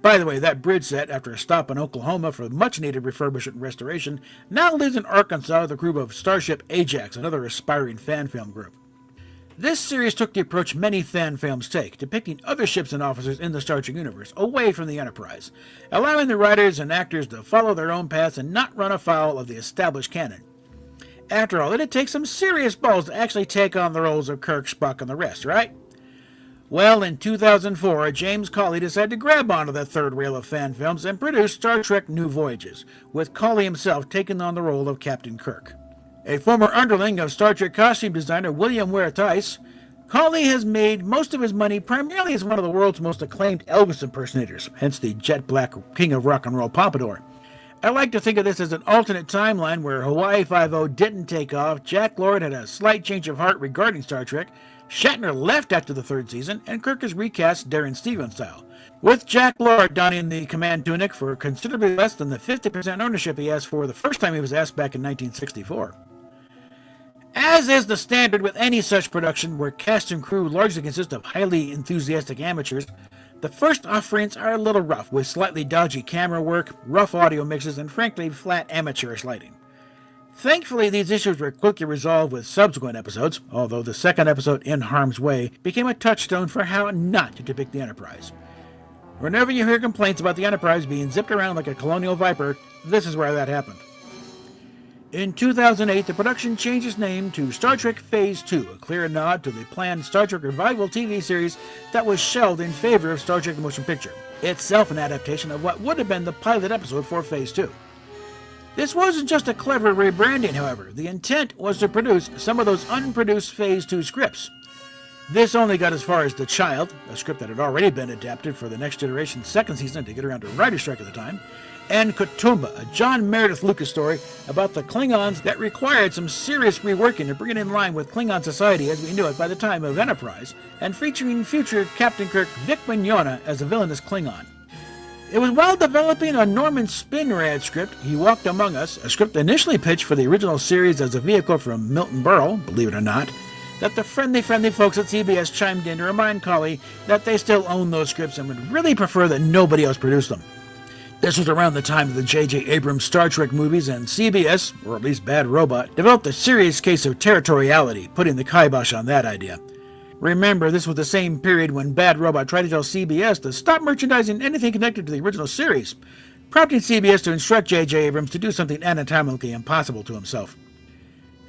By the way, that bridge set, after a stop in Oklahoma for much-needed refurbishment and restoration, now lives in Arkansas with a group of Starship Ajax, another aspiring fan film group. This series took the approach many fan films take, depicting other ships and officers in the Star Trek universe, away from the Enterprise, allowing the writers and actors to follow their own paths and not run afoul of the established canon. After all, it'd take some serious balls to actually take on the roles of Kirk, Spock, and the rest, right? Well, in 2004, James Cawley decided to grab onto that third rail of fan films and produce Star Trek New Voyages, with Cawley himself taking on the role of Captain Kirk. A former underling of Star Trek costume designer William Ware Tice, Cawley has made most of his money primarily as one of the world's most acclaimed Elvis impersonators, hence the jet black king of rock and roll pompadour. I like to think of this as an alternate timeline where Hawaii Five-0 didn't take off, Jack Lord had a slight change of heart regarding Star Trek, Shatner left after the third season, and Kirk is recast Darren Stevens style, with Jack Lord donning the command tunic for considerably less than the 50% ownership he asked for the first time he was asked back in 1964. As is the standard with any such production where cast and crew largely consist of highly enthusiastic amateurs, the first offerings are a little rough, with slightly dodgy camera work, rough audio mixes, and frankly flat amateurish lighting. Thankfully, these issues were quickly resolved with subsequent episodes, although the second episode, In Harm's Way, became a touchstone for how not to depict the Enterprise. Whenever you hear complaints about the Enterprise being zipped around like a colonial viper, this is where that happened. In 2008, the production changed its name to Star Trek Phase 2, a clear nod to the planned Star Trek revival TV series that was shelved in favor of Star Trek the Motion Picture, itself an adaptation of what would have been the pilot episode for Phase 2. This wasn't just a clever rebranding, however. The intent was to produce some of those unproduced Phase 2 scripts. This only got as far as The Child, a script that had already been adapted for the Next Generation's second season to get around to writer's strike at the time, and Kutumba, a John Meredith Lucas story about the Klingons that required some serious reworking to bring it in line with Klingon society as we knew it by the time of Enterprise, and featuring future Captain Kirk Vic Mignogna as a villainous Klingon. It was while developing a Norman Spinrad script, He Walked Among Us, a script initially pitched for the original series as a vehicle from Milton Berle, believe it or not, that the friendly folks at CBS chimed in to remind Colley that they still own those scripts and would really prefer that nobody else produce them. This was around the time of the J.J. Abrams Star Trek movies, and CBS, or at least Bad Robot, developed a serious case of territoriality, putting the kibosh on that idea. Remember, this was the same period when Bad Robot tried to tell CBS to stop merchandising anything connected to the original series, prompting CBS to instruct J.J. Abrams to do something anatomically impossible to himself.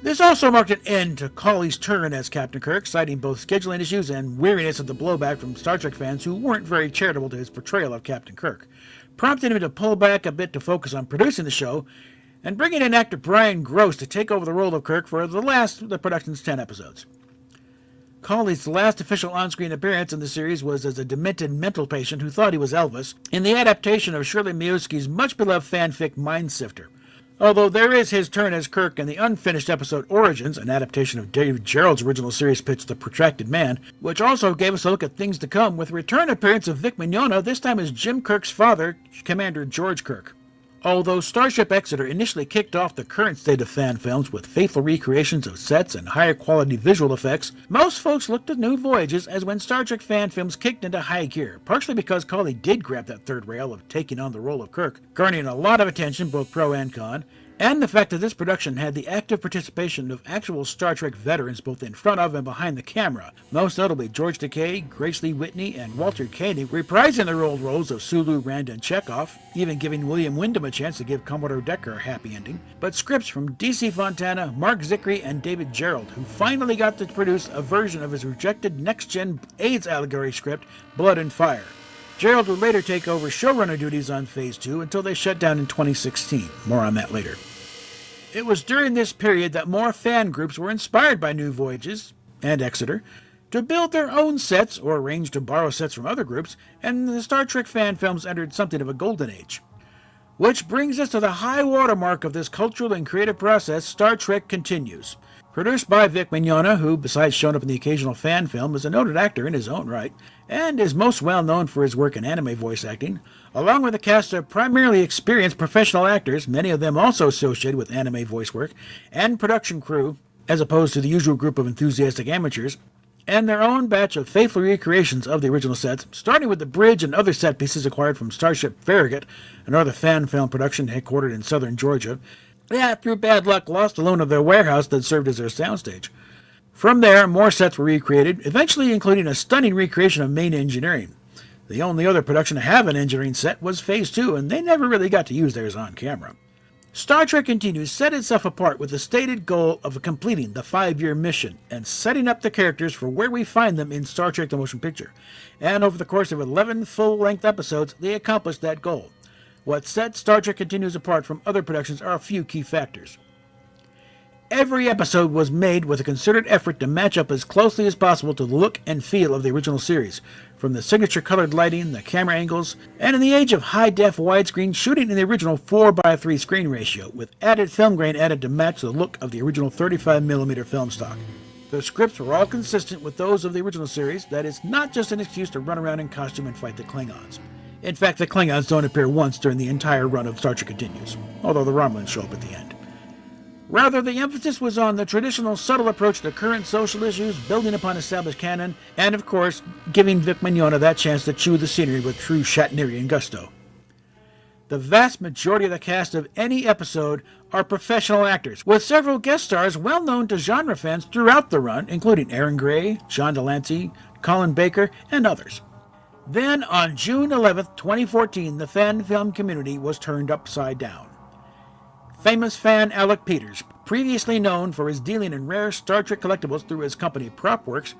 This also marked an end to Colley's turn as Captain Kirk, citing both scheduling issues and weariness of the blowback from Star Trek fans who weren't very charitable to his portrayal of Captain Kirk, prompting him to pull back a bit to focus on producing the show, and bringing in actor Brian Gross to take over the role of Kirk for the last of the production's 10 episodes. Colley's last official on-screen appearance in the series was as a demented mental patient who thought he was Elvis, in the adaptation of Shirley Miyuski's much-beloved fanfic Mindsifter. Although there is his turn as Kirk in the unfinished episode Origins, an adaptation of Dave Gerald's original series pitch The Protracted Man, which also gave us a look at things to come with return appearance of Vic Mignogna, this time as Jim Kirk's father, Commander George Kirk. Although Starship Exeter initially kicked off the current state of fan films with faithful recreations of sets and higher quality visual effects, most folks looked at New Voyages as when Star Trek fan films kicked into high gear, partially because Colley did grab that third rail of taking on the role of Kirk, garnering a lot of attention both pro and con, and the fact that this production had the active participation of actual Star Trek veterans both in front of and behind the camera, most notably George Takei, Grace Lee Whitney, and Walter Koenig, reprising their old roles of Sulu, Rand, and Chekhov, even giving William Wyndham a chance to give Commodore Decker a happy ending, but scripts from D.C. Fontana, Mark Zicree, and David Gerald, who finally got to produce a version of his rejected next-gen AIDS allegory script, Blood and Fire. Gerald would later take over showrunner duties on Phase 2 until they shut down in 2016. More on that later. It was during this period that more fan groups were inspired by New Voyages, and Exeter, to build their own sets or arrange to borrow sets from other groups, and the Star Trek fan films entered something of a golden age. Which brings us to the high watermark of this cultural and creative process, Star Trek Continues. Produced by Vic Mignogna, who, besides showing up in the occasional fan film, is a noted actor in his own right, and is most well known for his work in anime voice acting, along with a cast of primarily experienced professional actors, many of them also associated with anime voice work, and production crew, as opposed to the usual group of enthusiastic amateurs, and their own batch of faithful recreations of the original sets, starting with the bridge and other set pieces acquired from Starship Farragut, another fan film production headquartered in southern Georgia, that, through bad luck, lost the loan of their warehouse that served as their soundstage. From there, more sets were recreated, eventually including a stunning recreation of main engineering. The only other production to have an engineering set was Phase 2, and they never really got to use theirs on camera. Star Trek Continues set itself apart with the stated goal of completing the 5-year mission and setting up the characters for where we find them in Star Trek the Motion Picture. And over the course of 11 full-length episodes, they accomplished that goal. What sets Star Trek Continues apart from other productions are a few key factors. Every episode was made with a concerted effort to match up as closely as possible to the look and feel of the original series, from the signature colored lighting, the camera angles, and in the age of high-def widescreen, shooting in the original 4:3 screen ratio, with added film grain added to match the look of the original 35mm film stock. The scripts were all consistent with those of the original series, that is not just an excuse to run around in costume and fight the Klingons. In fact, the Klingons don't appear once during the entire run of Star Trek Continues, although the Romulans show up at the end. Rather, the emphasis was on the traditional subtle approach to current social issues, building upon established canon, and of course, giving Vic Mignogna that chance to chew the scenery with true Shatnerian gusto. The vast majority of the cast of any episode are professional actors, with several guest stars well known to genre fans throughout the run, including Aaron Gray, John Delancey, Colin Baker, and others. Then, on June 11, 2014, the fan film community was turned upside down. Famous fan Alec Peters, previously known for his dealing in rare Star Trek collectibles through his company Propworks,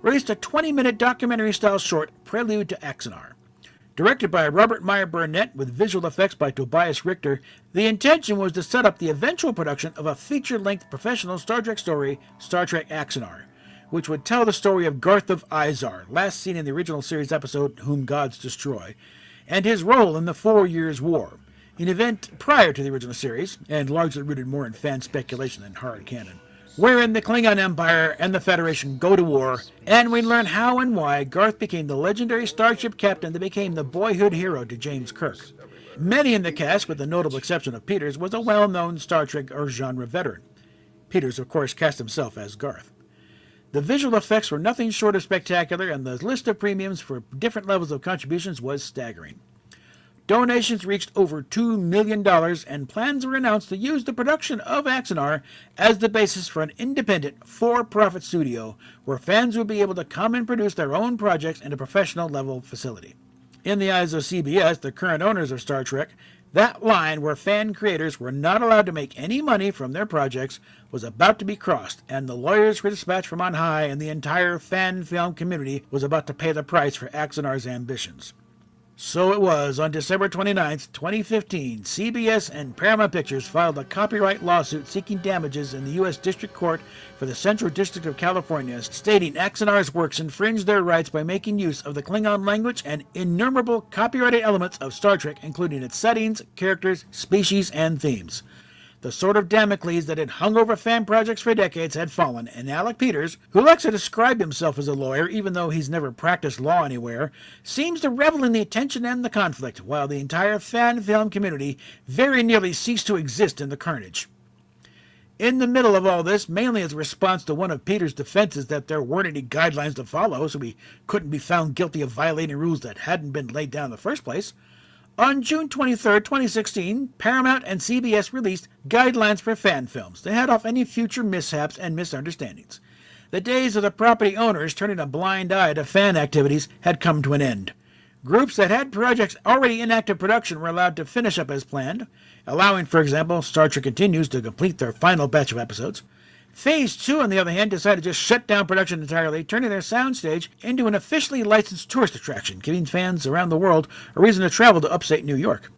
released a 20-minute documentary-style short, Prelude to Axanar. Directed by Robert Meyer Burnett with visual effects by Tobias Richter, the intention was to set up the eventual production of a feature-length professional Star Trek story, Star Trek Axanar, which would tell the story of Garth of Izar, last seen in the original series episode Whom Gods Destroy, and his role in the 4 Years' War, an event prior to the original series, and largely rooted more in fan speculation than hard canon, wherein the Klingon Empire and the Federation go to war, and we learn how and why Garth became the legendary starship captain that became the boyhood hero to James Kirk. Many in the cast, with the notable exception of Peters, was a well-known Star Trek or genre veteran. Peters, of course, cast himself as Garth. The visual effects were nothing short of spectacular, and the list of premiums for different levels of contributions was staggering. Donations reached over $2 million, and plans were announced to use the production of Axanar as the basis for an independent, for-profit studio where fans would be able to come and produce their own projects in a professional-level facility. In the eyes of CBS, the current owners of Star Trek, that line where fan creators were not allowed to make any money from their projects was about to be crossed, and the lawyers were dispatched from on high, and the entire fan film community was about to pay the price for Axanar's ambitions. So it was, on December 29, 2015, CBS and Paramount Pictures filed a copyright lawsuit seeking damages in the U.S. District Court for the Central District of California, stating Axanar's works infringed their rights by making use of the Klingon language and innumerable copyrighted elements of Star Trek, including its settings, characters, species, and themes. The sword of Damocles that had hung over fan projects for decades had fallen, and Alec Peters, who likes to describe himself as a lawyer even though he's never practiced law anywhere, seems to revel in the attention and the conflict, while the entire fan film community very nearly ceased to exist in the carnage. In the middle of all this, mainly as a response to one of Peters' defenses that there weren't any guidelines to follow, so he couldn't be found guilty of violating rules that hadn't been laid down in the first place, on June 23, 2016, Paramount and CBS released Guidelines for Fan Films to head off any future mishaps and misunderstandings. The days of the property owners turning a blind eye to fan activities had come to an end. Groups that had projects already in active production were allowed to finish up as planned, allowing, for example, Star Trek Continues to complete their final batch of episodes. Phase 2, on the other hand, decided to just shut down production entirely, turning their soundstage into an officially licensed tourist attraction, giving fans around the world a reason to travel to upstate New York.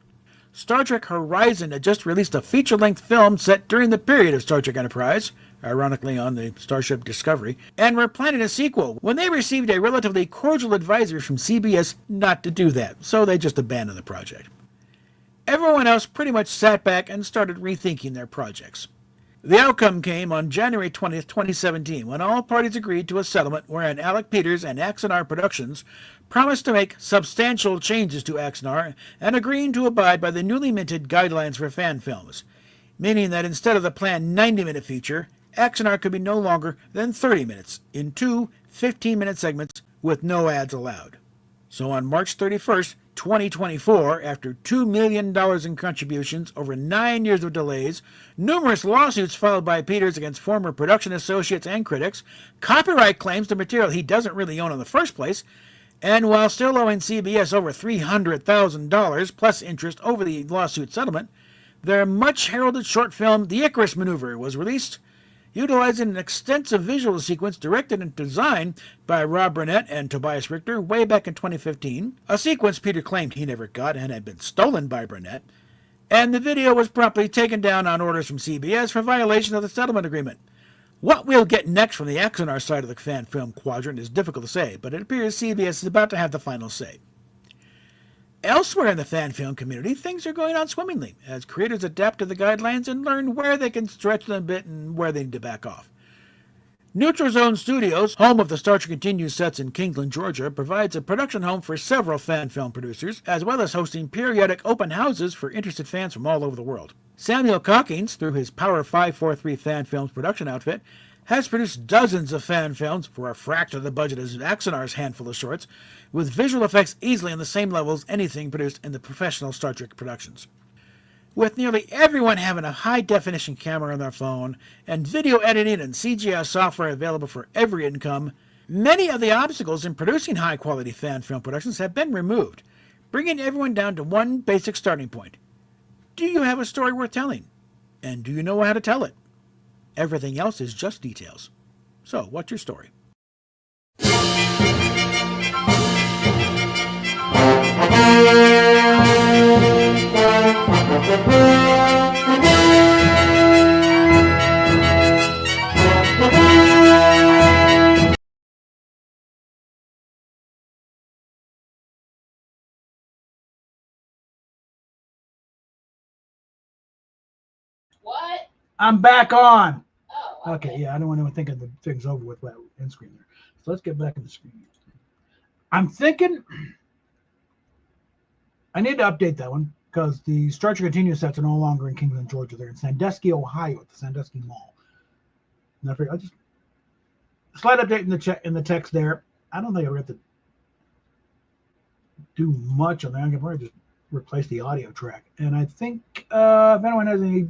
Star Trek Horizon had just released a feature-length film set during the period of Star Trek Enterprise, ironically on the Starship Discovery, and were planning a sequel when they received a relatively cordial advisory from CBS not to do that, so they just abandoned the project. Everyone else pretty much sat back and started rethinking their projects. The outcome came on January 20, 2017, when all parties agreed to a settlement wherein Alec Peters and Axanar Productions promised to make substantial changes to Axanar and agreeing to abide by the newly minted Guidelines for Fan Films, meaning that instead of the planned 90-minute feature, Axanar could be no longer than 30 minutes in two 15-minute segments with no ads allowed. So on March 31st, 2024, after $2 million in contributions, over 9 years of delays, numerous lawsuits filed by Peters against former production associates and critics, copyright claims to material he doesn't really own in the first place, and while still owing CBS over $300,000 plus interest over the lawsuit settlement, their much-heralded short film, The Icarus Maneuver, was released, utilizing an extensive visual sequence directed and designed by Rob Burnett and Tobias Richter way back in 2015, a sequence Peter claimed he never got and had been stolen by Burnett, and the video was promptly taken down on orders from CBS for violation of the settlement agreement. What we'll get next from the Axanar side of the fan film quadrant is difficult to say, but it appears CBS is about to have the final say. Elsewhere in the fan film community, things are going on swimmingly as creators adapt to the guidelines and learn where they can stretch them a bit and where they need to back off. Neutral Zone Studios, home of the Star Trek Continues sets in Kingland, Georgia, provides a production home for several fan film producers, as well as hosting periodic open houses for interested fans from all over the world. Samuel Cockings, through his Power 543 Fan Films production outfit, has produced dozens of fan films for a fraction of the budget as Axanar's handful of shorts, with visual effects easily on the same level as anything produced in the professional Star Trek productions. With nearly everyone having a high-definition camera on their phone, and video editing and CGI software available for every income, many of the obstacles in producing high-quality fan film productions have been removed, bringing everyone down to one basic starting point. Do you have a story worth telling? And do you know how to tell it? Everything else is just details. So, what's your story? What? I'm back on. Oh. Okay, yeah, I don't want anyone thinking the thing's over with that end screen there. So let's get back in the screen. I'm thinking I need to update that one because the Star Trek Continue sets are no longer in Kingman, Georgia. They're in Sandusky, Ohio, at the Sandusky Mall. And I figured I'll just slight update in the text there. I don't think I have to do much on that. I can probably just replace the audio track. And I think if anyone has any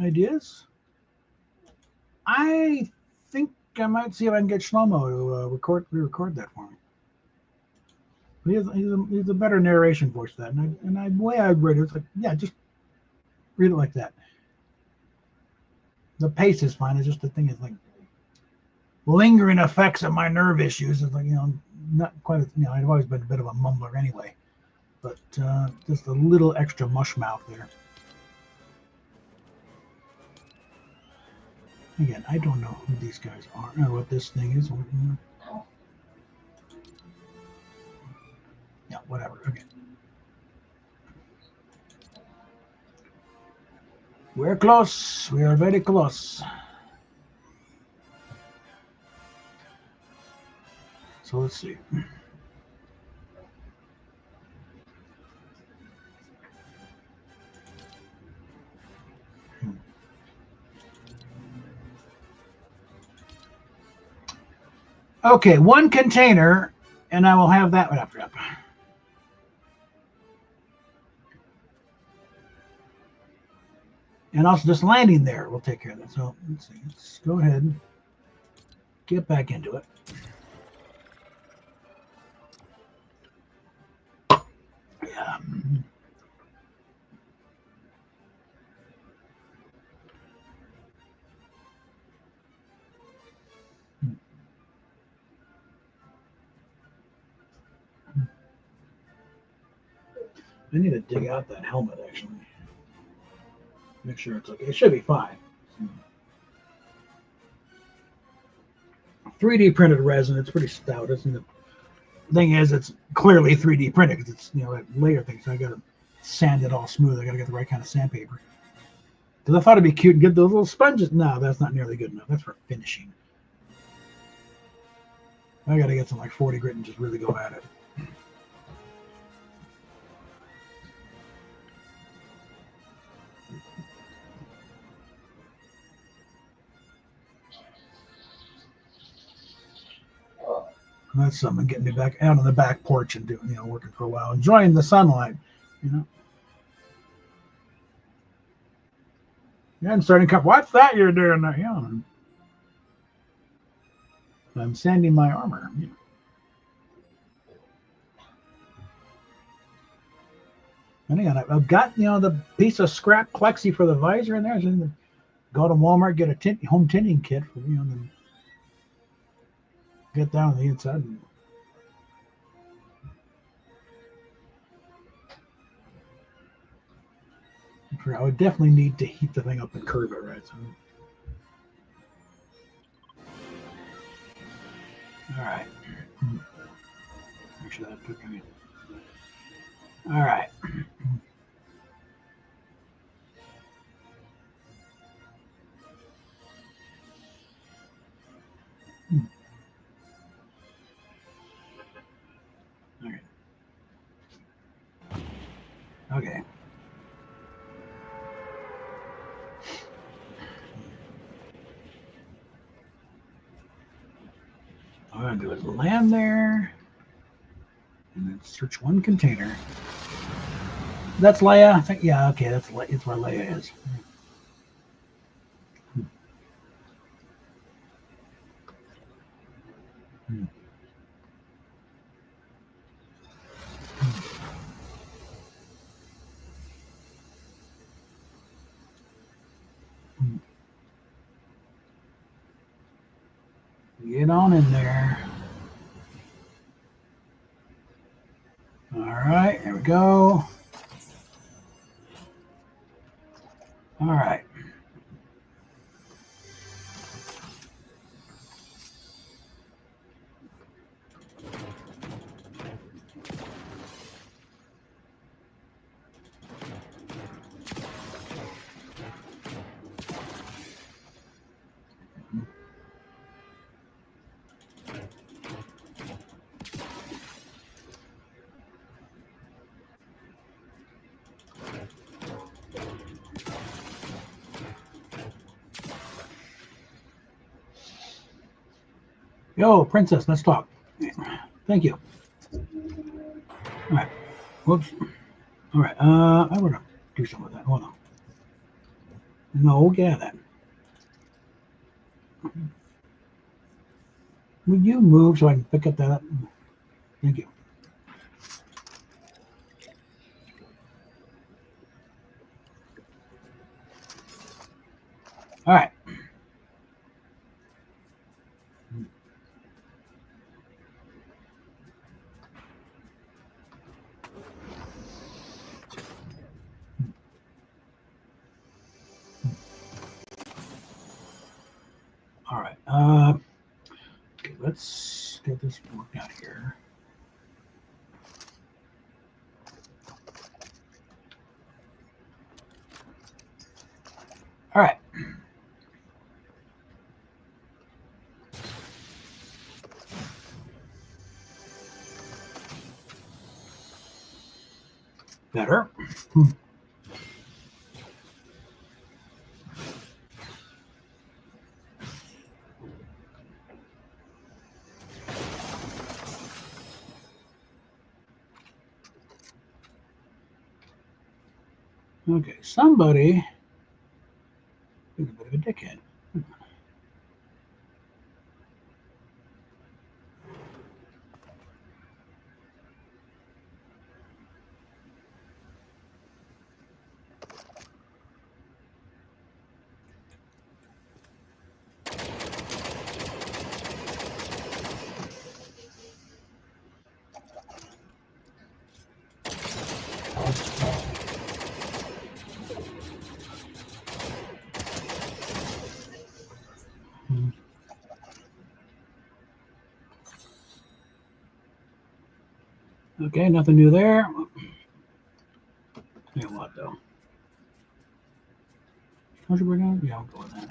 ideas, I think I might see if I can get Shlomo to re-record that for me. He's a better narration voice for that. And the way I read it, it's like, yeah, just read it like that. The pace is fine. It's just the thing is like lingering effects of my nerve issues. It's like, not quite, I've always been a bit of a mumbler anyway. But just a little extra mush mouth there. Again, I don't know who these guys are or what this thing is. Yeah, whatever. Okay. We're close. We are very close. So let's see. Okay, one container, and I will have that one after up. And also just landing there will take care of that. So let's see. Let's go ahead and get back into it. Yeah. I need to dig out that helmet actually. Make sure it's okay. It should be fine. 3D printed resin. It's pretty stout. Isn't it? The thing is, it's clearly 3D printed because it's that layer thing. So I got to sand it all smooth. I got to get the right kind of sandpaper. Because I thought it'd be cute and get those little sponges. No, that's not nearly good enough. That's for finishing. I got to get some like 40 grit and just really go at it. And that's something getting me back out on the back porch and doing, working for a while, enjoying the sunlight, Yeah, and starting to come. What's that you're doing there? Yeah, I'm sanding my armor. And again, I've got the piece of scrap plexi for the visor in there. So go to Walmart, get a home tinting kit for then get down on the inside. I would definitely need to heat the thing up and curve it right. So. All right. Make sure that took me. All right. Okay. Okay. All I'm gonna do is land there, and then search one container. That's Leia. I think. Yeah. Okay. It's where Leia is. Get on in there. All right, there we go. All right. Yo, princess, let's talk. Thank you. All right. Whoops. All right. I want to do something with that. Hold on. No, get out of that. Would you move so I can pick up that up? Thank you. All right. All right. Okay, let's get this worked out here. All right. Better. Okay, somebody is a bit of a dickhead. Okay, nothing new there. Tell you what, though. How's it going? Yeah, I'll go with that.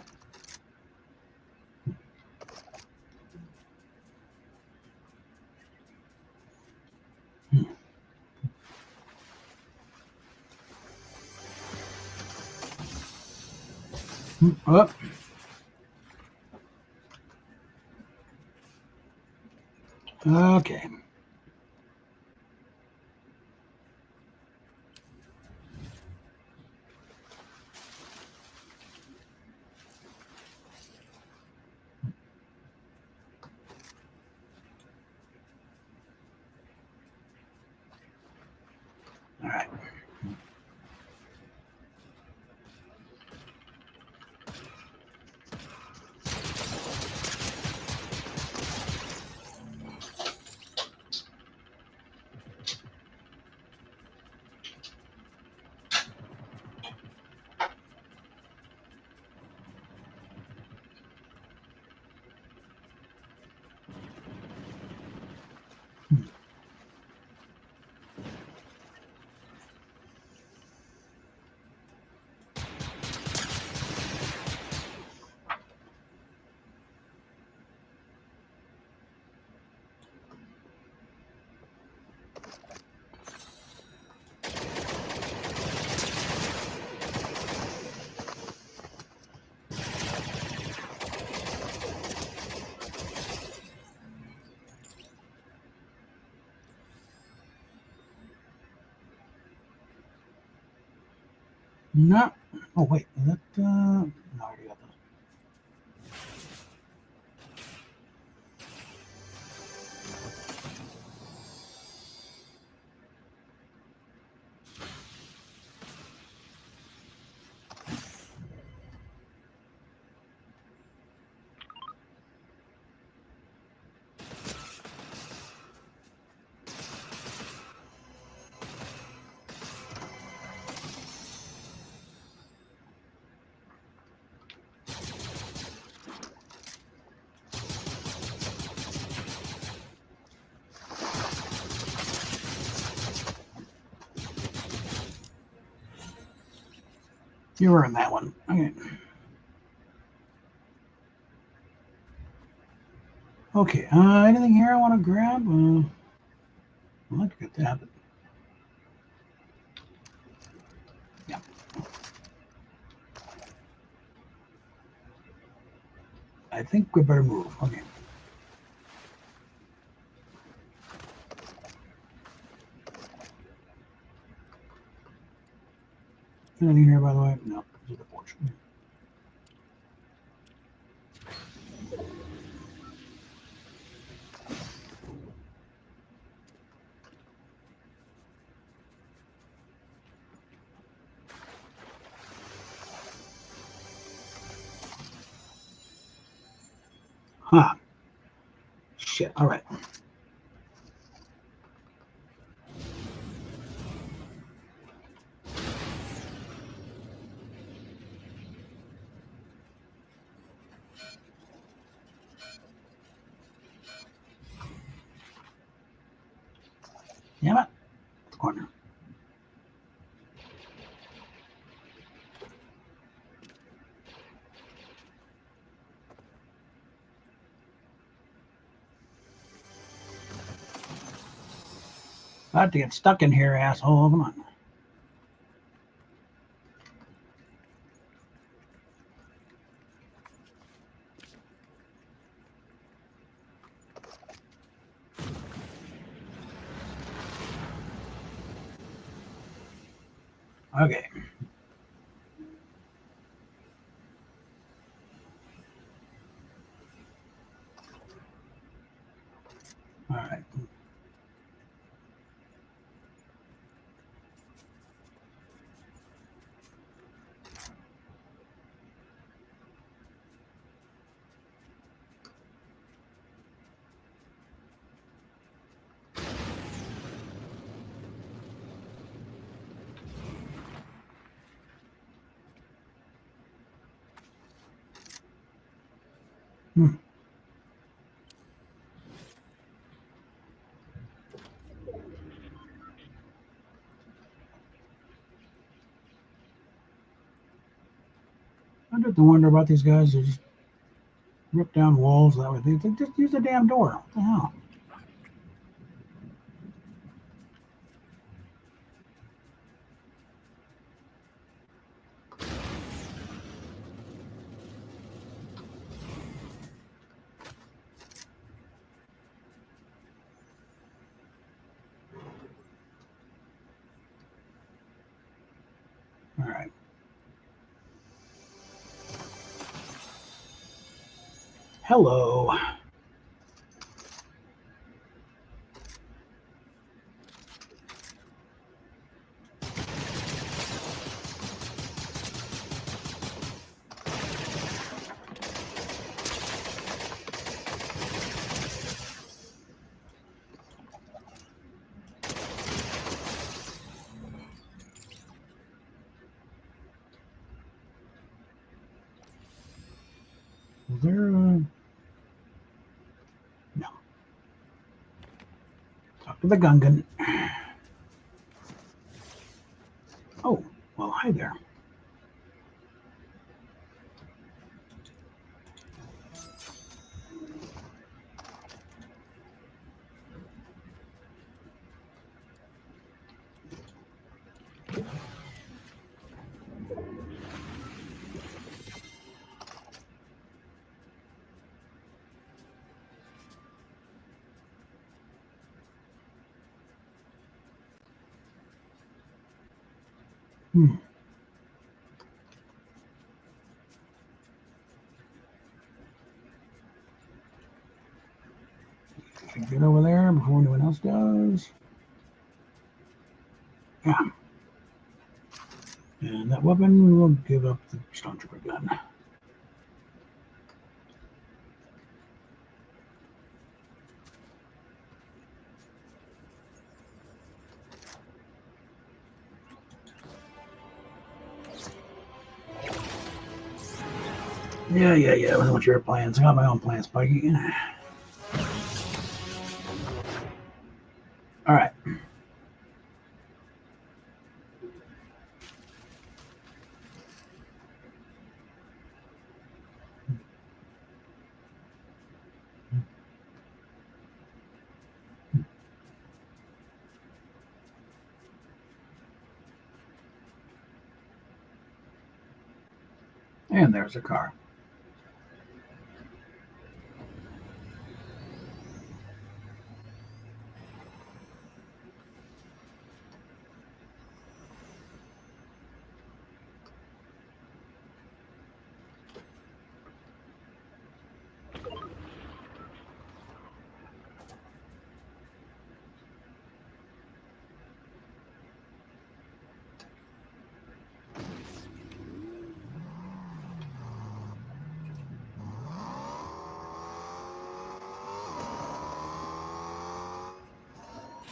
Up. Okay. All right. No. Oh, wait. Is that. No, I already got those. You were in that one. Okay. Okay. Anything here I want to grab? I'd like to get that. But... yeah. I think we better move. Okay. Anything here, by the way? No. This is the porch. Huh. Shit. All right. Damn it. The corner. About to get stuck in here, asshole. Come on. Okay. All right. Hmm. I have to wonder about these guys. They just rip down walls that way. They just use the damn door. What the hell? All right. Hello. Is there no. Talk to the Gungan. Oh, well, hi there. Hmm. Should get over there before anyone else does. Yeah. And that weapon, we will give up the Stormtrooper gun. Yeah. I don't know what your plans. I got my own plans, Pikey. All right. And there's a car.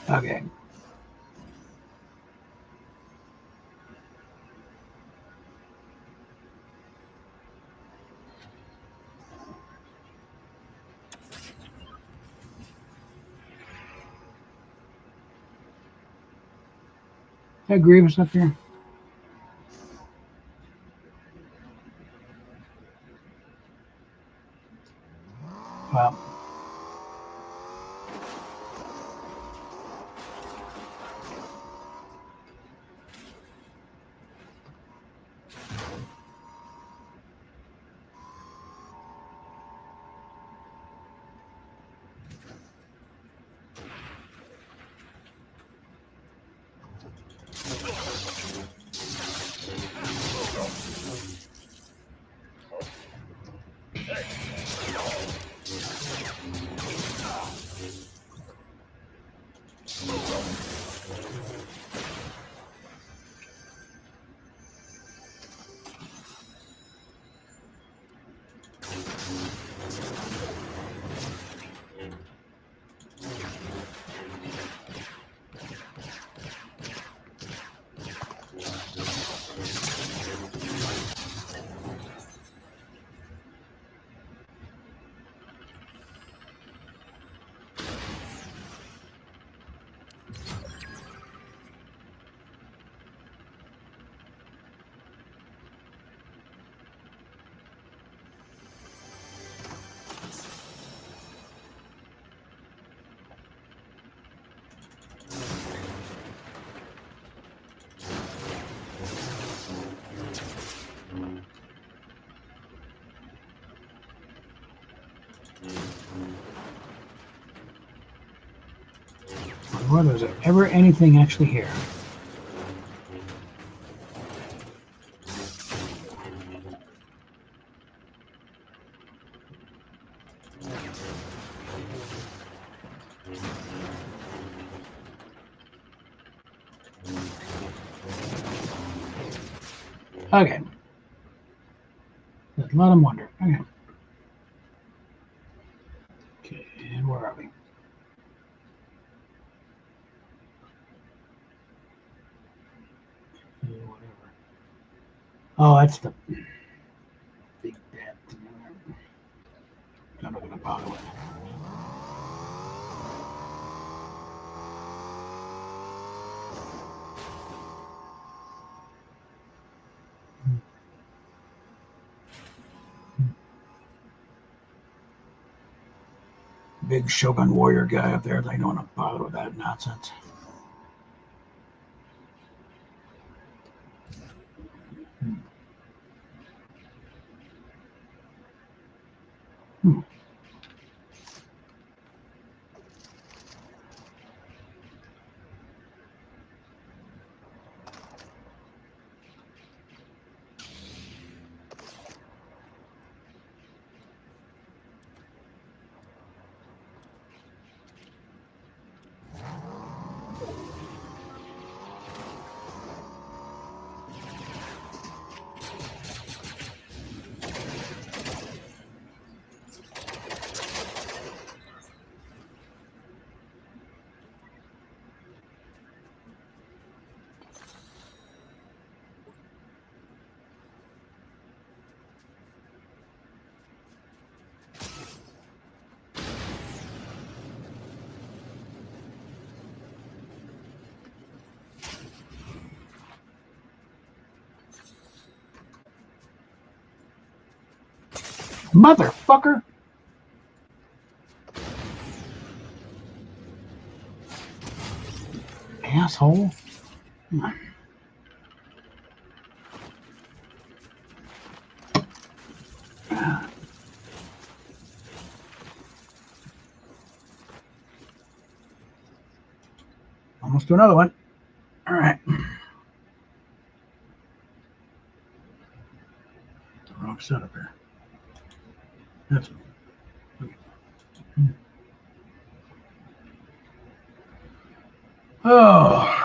Okay. Is that Grievous up here? Well, was there ever anything actually here? Okay. Let them wonder. Okay. Okay, and where are we? Whatever. Oh, that's the big bad thing. I'm not going to bother with it. Big Shogun warrior guy up there. They don't want to bother with that nonsense. Motherfucker! Asshole. Let's do another one. All right. Wrong setup here. That's it. Oh.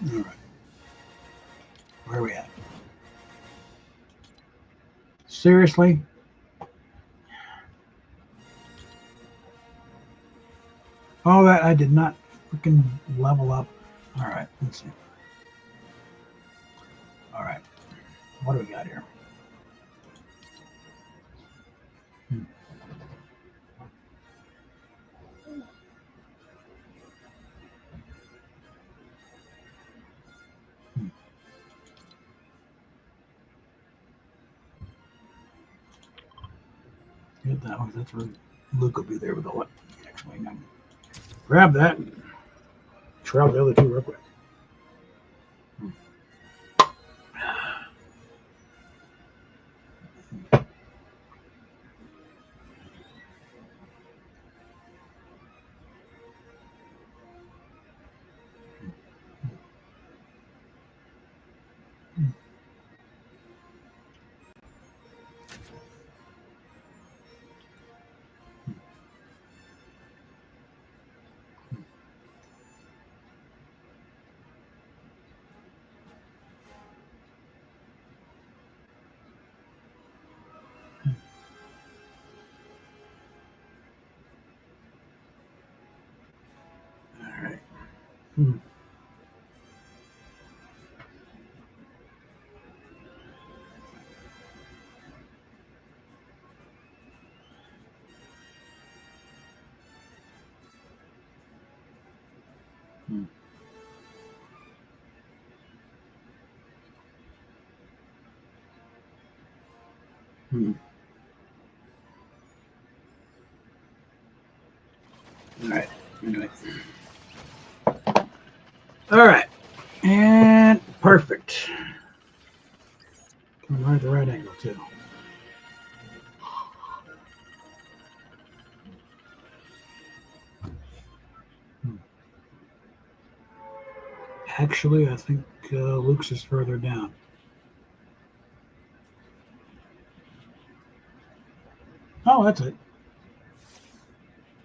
All right. Where are we at? Seriously? All that I did not freaking level up. All right, let's see. All right, what do we got here? Get that one. That's where Luke will be there with the X-Wing. Grab that. Try out the other two real quick. All right. All right. Anyway. All right. And perfect. Coming right at the right angle, too. Actually, I think Luke's is further down. Oh, that's it.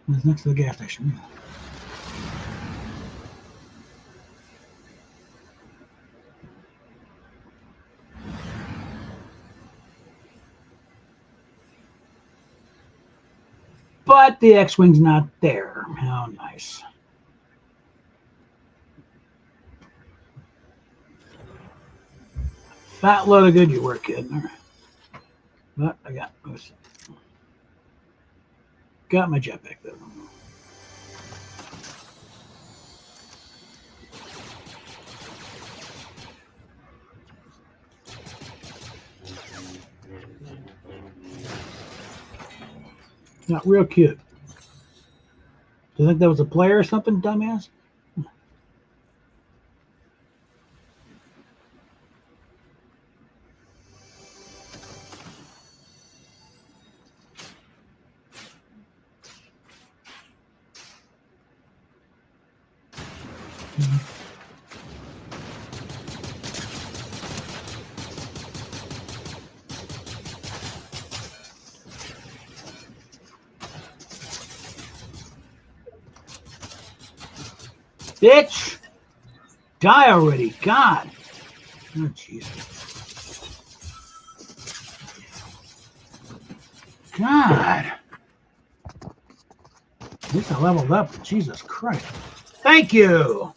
It's next to the gas station. But the X-Wing's not there. How nice. Fat load of good you work, kid. All right. But I got my jetpack though. Not real cute. Do you think that was a player or something, dumbass? Bitch! Die already. God. Oh, jeez. God. At least I leveled up. Jesus Christ. Thank you.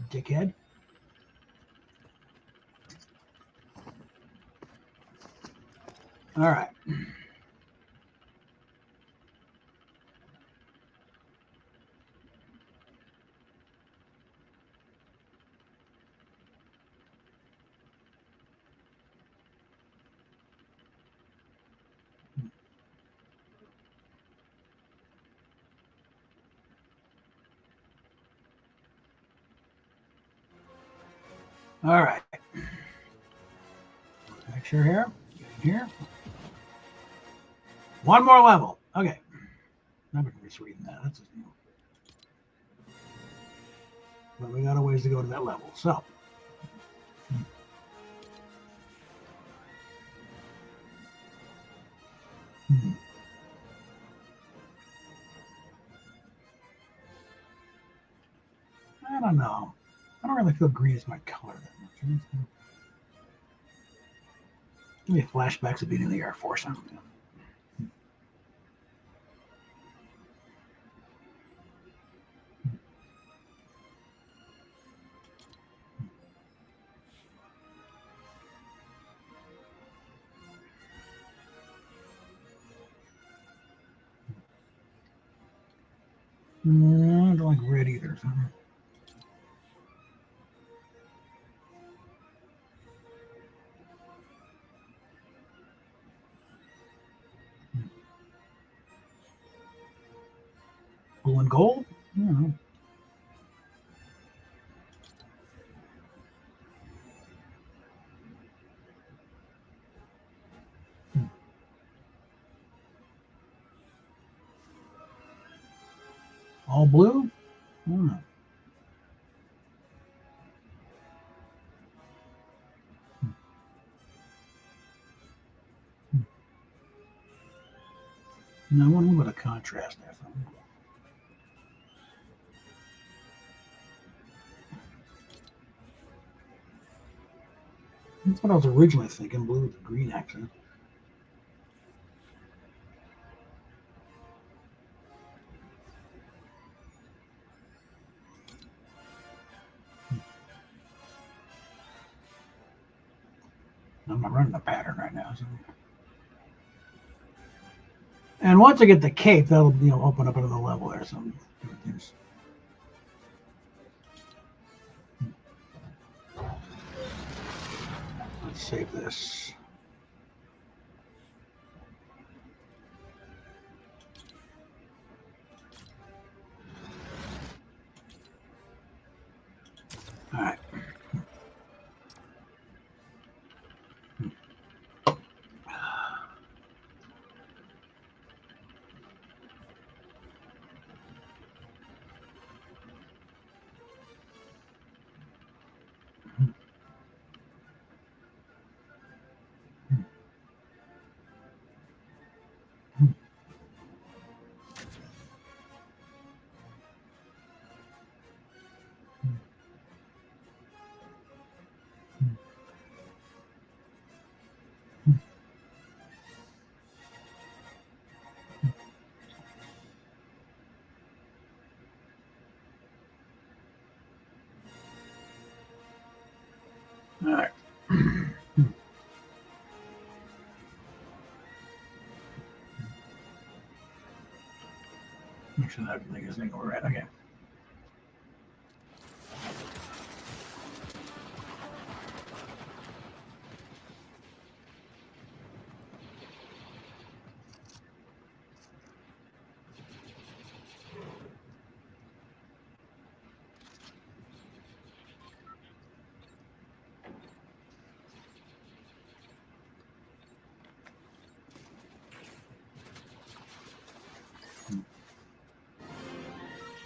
Dickhead. All right. All right. Make sure here. Get in here. One more level. Okay. I'm just reading that. That's just new. But we got a ways to go to that level. So. I don't know. I don't really feel green is my color that much. Give me flashbacks of being in the Air Force. I don't know. I don't like red either. So. Blue and gold? I don't know. All blue? I don't know. No, I want a little bit of contrast there. That's what I was originally thinking, blue with the green accent. I'm not running a pattern right now. So. And once I get the cape, that'll open up another level there. So things. Let's save this. All right. All right. Make sure that everything is anywhere right. Okay.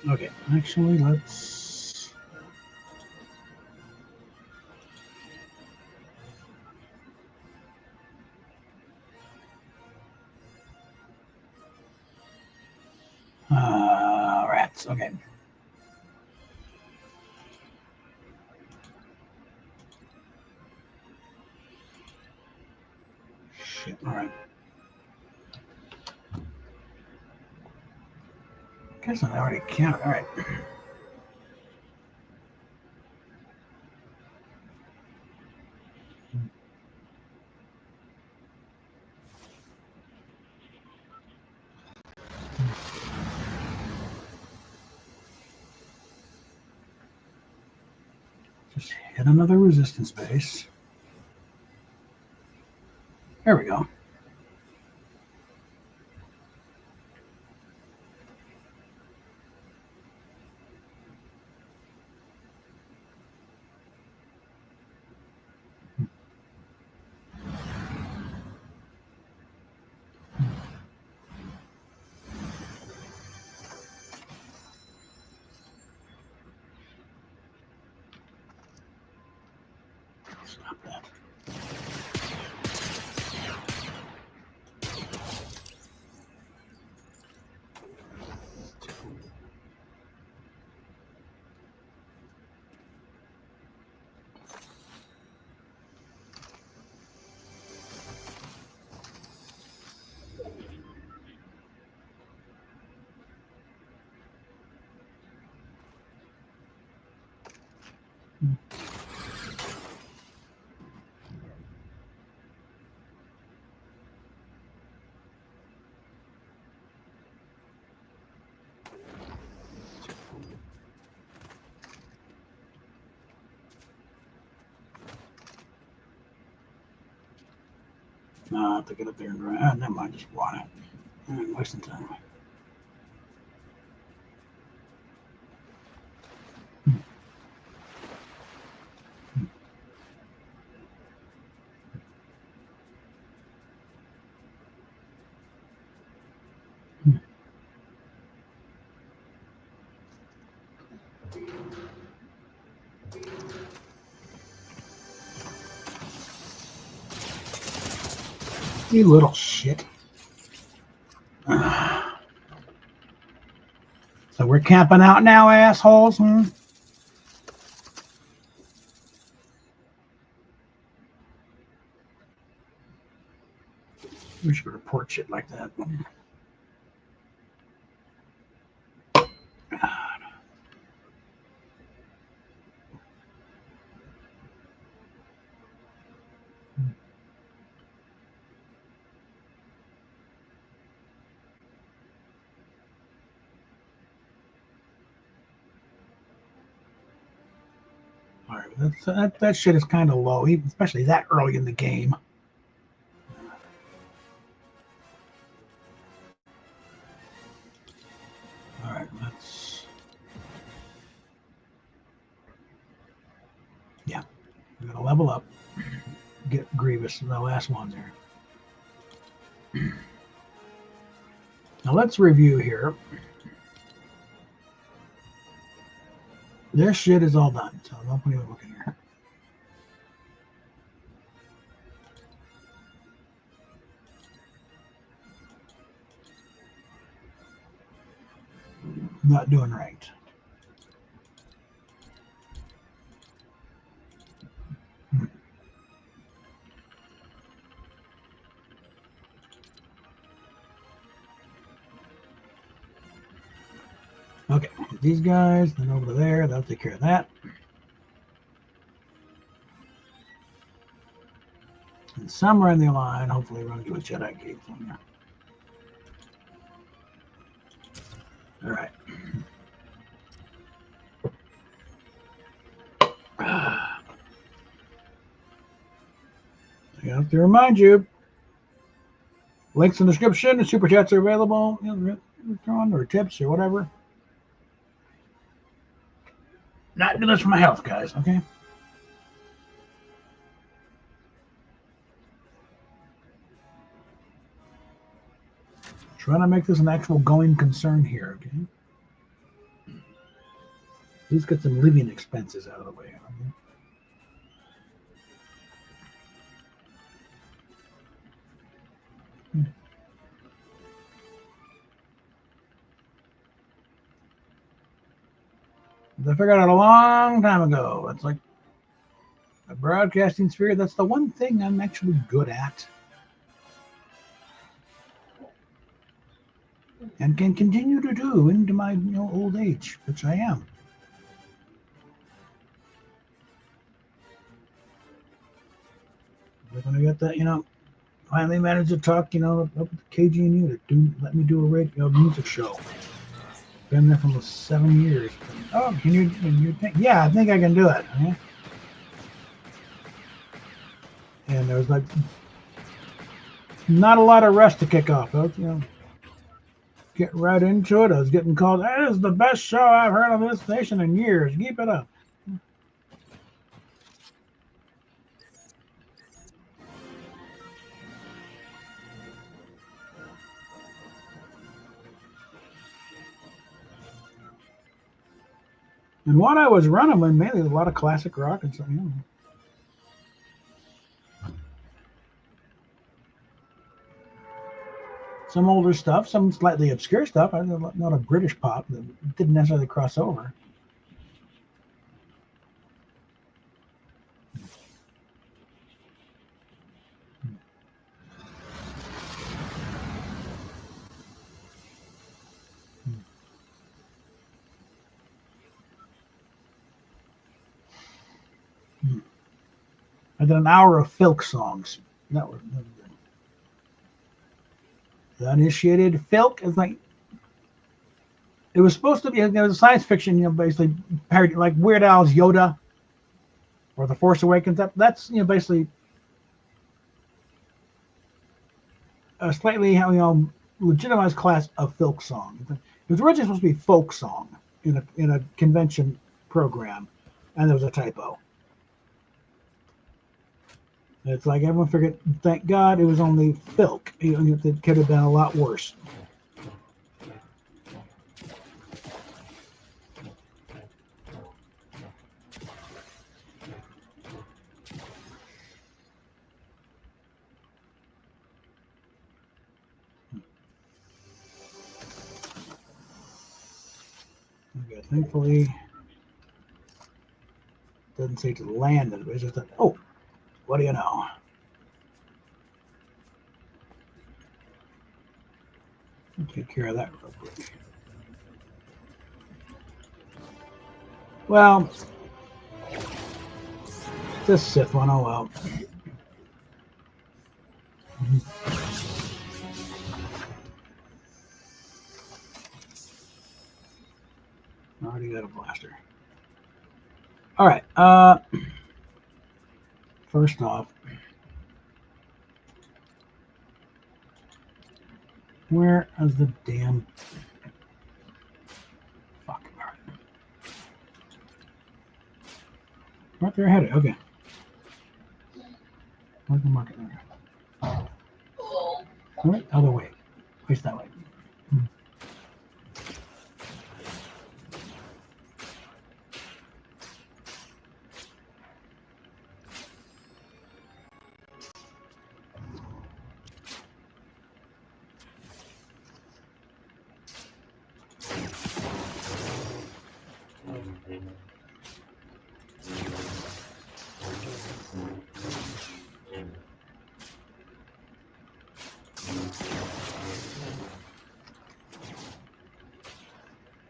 Okay, actually, let's. Rats. Okay. Shit. All right. Guess I already counted. All right. Just hit another resistance base. There we go. Stop that. No, I have to get up there and run. Never mind, just want it. I'm wasting time. You little shit. So we're camping out now, assholes? We should report shit like that. All right, that shit is kind of low, especially that early in the game. All right, yeah, we're gonna level up, get Grievous, the last one there. Now let's review here. This shit is all done, so don't put even look in here. Not doing right. Okay, these guys, then over there, they'll take care of that. And somewhere in the line, hopefully run to a Jedi gate somewhere. All right. I have to remind you, links in the description, the super chats are available, or tips or whatever. Not doing this for my health, guys, okay? Trying to make this an actual going concern here, okay? At least get some living expenses out of the way. Okay? I figured out a long time ago. It's like a broadcasting sphere. That's the one thing I'm actually good at. And can continue to do into my old age, which I am. We're going to get that, finally managed to talk, up with the KG&U to let me do a music show. Been there for almost 7 years. Oh, can you think? Yeah, I think I can do it. Okay? And there was like not a lot of rest to kick off. Get right into it. I was getting called, that is the best show I've heard on this station in years. Keep it up. And what I was running with mainly a lot of classic rock and something. some older stuff, some slightly obscure stuff. Not a British pop that didn't necessarily cross over. I did an hour of folk songs. That was good. The uninitiated folk is like, it was supposed to be, it was science fiction, basically parody, like Weird Al's Yoda or The Force Awakens. That's basically a slightly legitimized class of folk song. It was originally supposed to be folk song in a convention program, and there was a typo. It's like everyone figured, thank God it was only filk. It could have been a lot worse. Okay, thankfully, it doesn't say to land. It's just that, oh, what do you know? I'll take care of that real quick. Well, this Sith one, oh well. Already got a blaster. All right. First off, where is the damn fuck? All right. Right there headed. Okay. Where's the market? All right, other way. Face that way.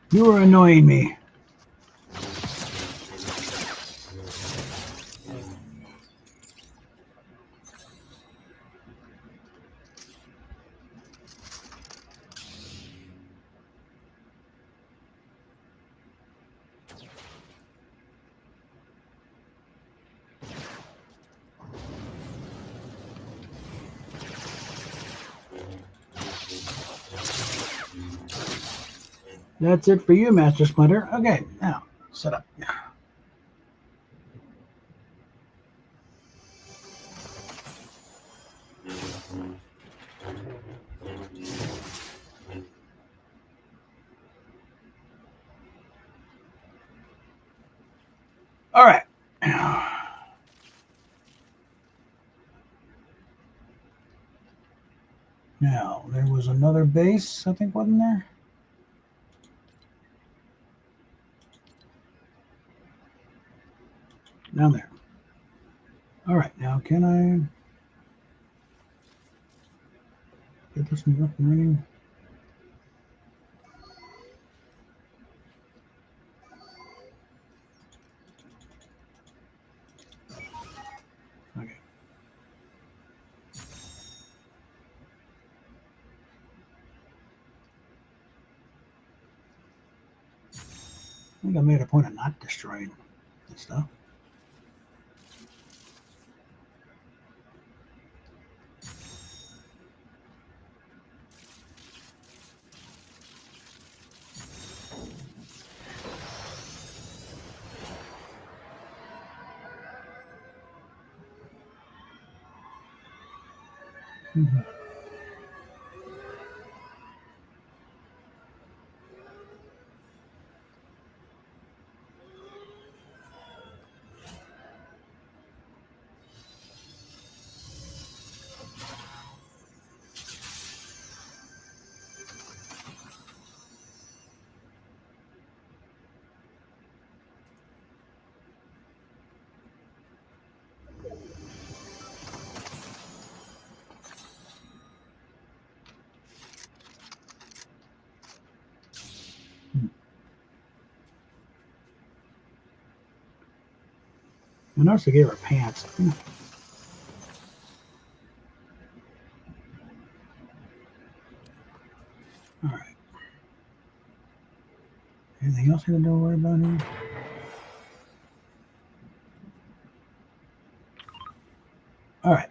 You are annoying me. That's it for you, Master Splinter. Okay, now set up. All right. Now, there was another base, I think, wasn't there? Down there. All right, now can I get this thing up and running? Okay. I think I made a point of not destroying this stuff. Mm-hmm. I noticed they gave her pants. All right. Anything else I need to worry about here? All right.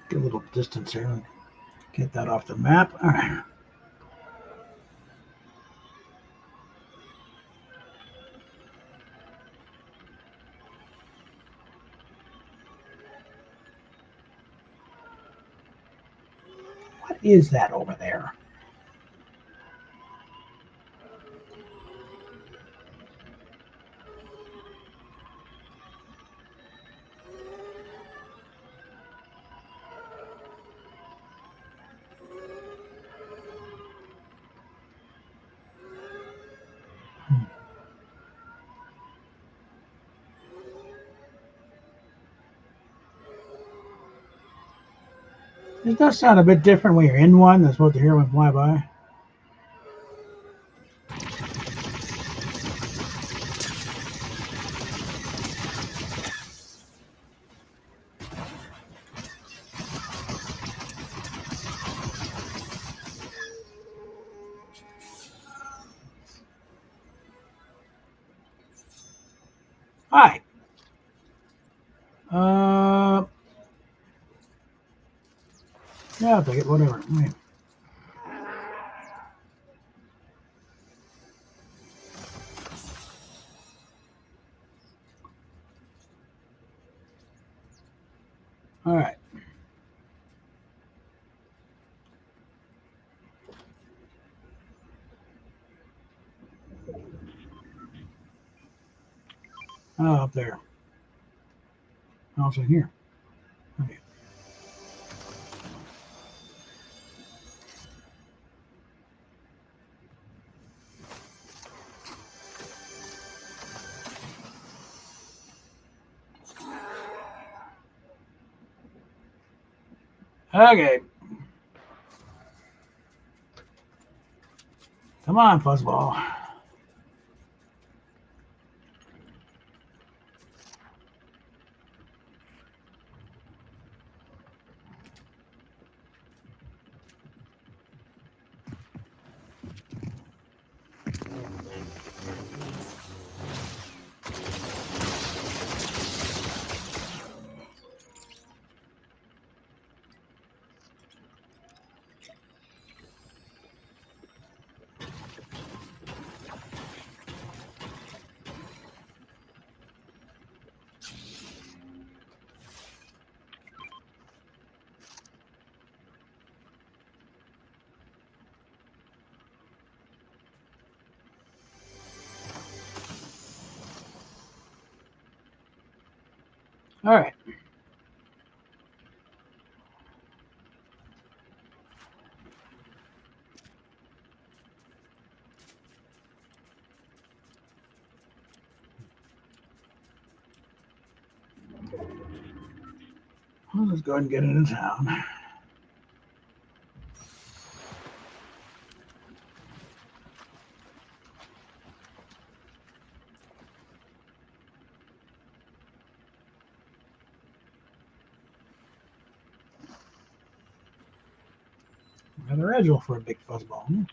Get a little distance here and get that off the map. All right. What is that over there? It does sound a bit different when you're in one than what to hear when fly by. Hi. Yeah, I'll take it. Whatever. Wait. All right. Oh, up there. Also here. Okay. Okay. Come on, fuzzball. All right. Let's go ahead and get into town. Rather agile for a big fuzzball.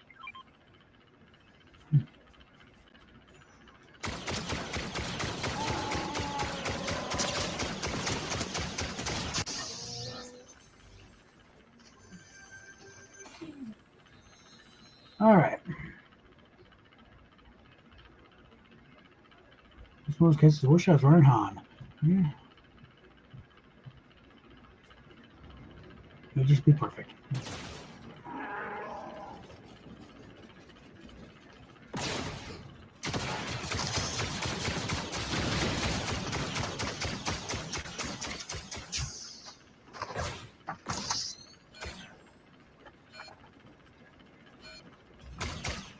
All right. This most cases, I wish I was running Han. Yeah. It'd just be perfect.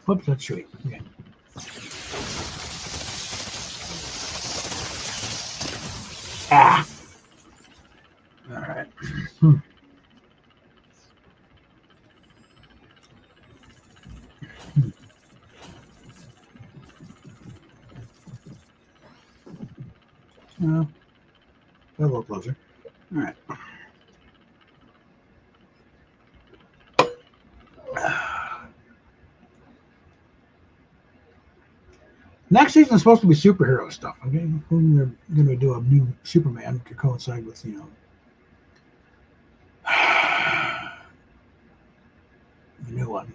Whoops, that's sweet. Okay. Ah! All right. A little closer. All right. Next season is supposed to be superhero stuff. Okay, they're going to do a new Superman to coincide with the new one.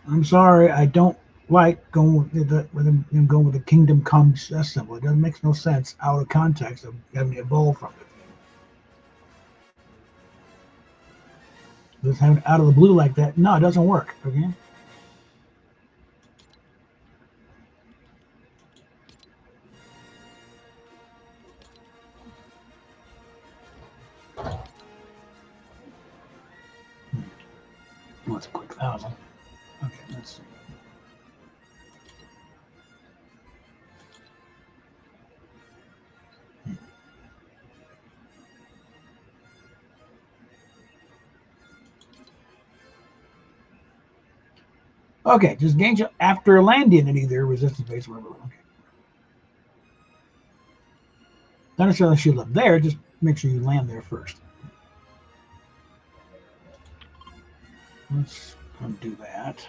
I'm sorry, I don't like going with the Kingdom Come symbol. It doesn't make no sense out of context of having it evolve from it. Just having it out of the blue like that, no, it doesn't work. Okay. Well, it's a quick 1,000. Okay, let's see. Okay, just gauge it after landing at either resistance base or whatever. Okay. Not necessarily should live there, just make sure you land there first. Let's undo that.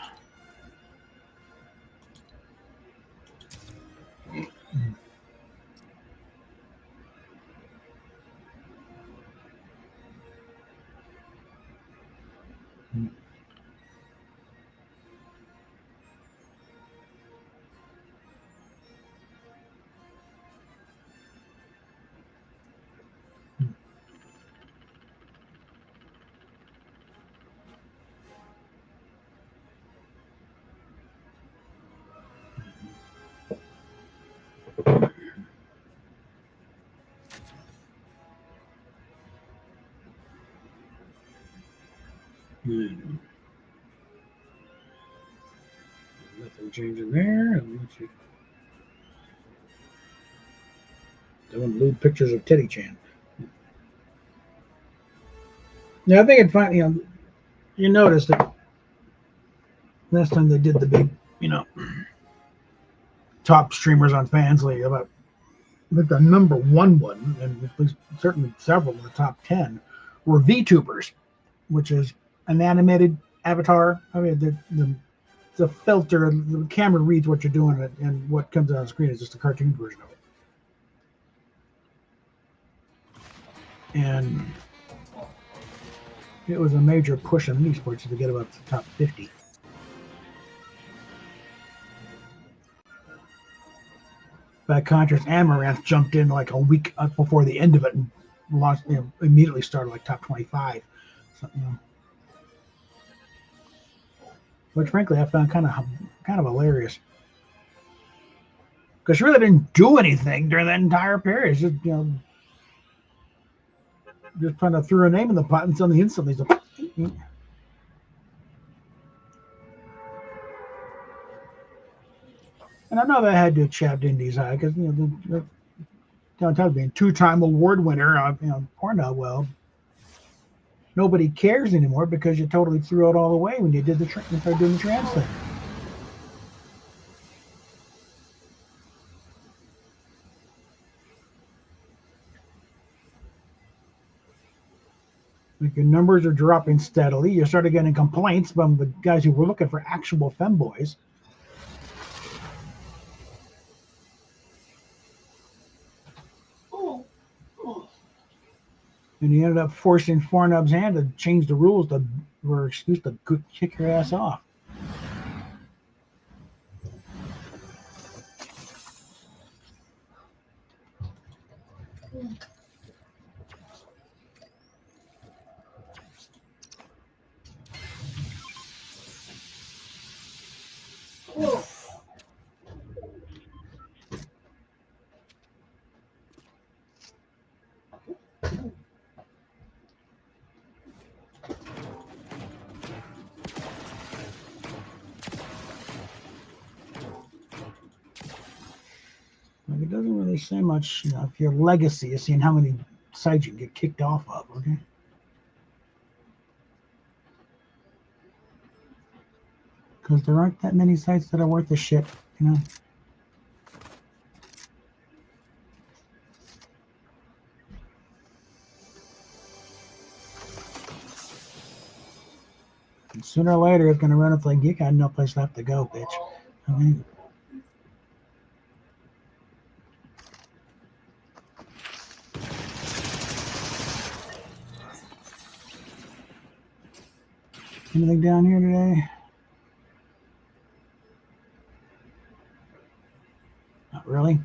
Nothing changing there. Doing lewd pictures of Teddy Chan. Yeah, I think it's fine. You noticed that last time they did the big, top streamers on Fansly about the number one, and at least certainly several of the top 10 were VTubers, which is an animated avatar. I mean, the filter, the camera reads what you're doing, and what comes out on screen is just a cartoon version of it. And it was a major push on esports to get about the top 50. By contrast, Amaranth jumped in like a week before the end of it and launched, immediately started like top 25. So, which frankly I found kind of hilarious, because she really didn't do anything during that entire period. It's just just kind of threw her name in the pot and suddenly instantly. And I know that had to chapped Indy's eye because being two-time award winner, Pornhub. Well, nobody cares anymore because you totally threw it all away when you did started doing the trans thing. Your numbers are dropping steadily. You started getting complaints from the guys who were looking for actual femboys. And he ended up forcing Fortnite's hand to change the rules for excuse to kick your ass off. Like, it doesn't really say much, if your legacy is seeing how many sites you get kicked off of, okay? Because there aren't that many sites that are worth a shit, And sooner or later, it's going to run up like, you got no place left to go, bitch. Okay? Anything down here today? Not really.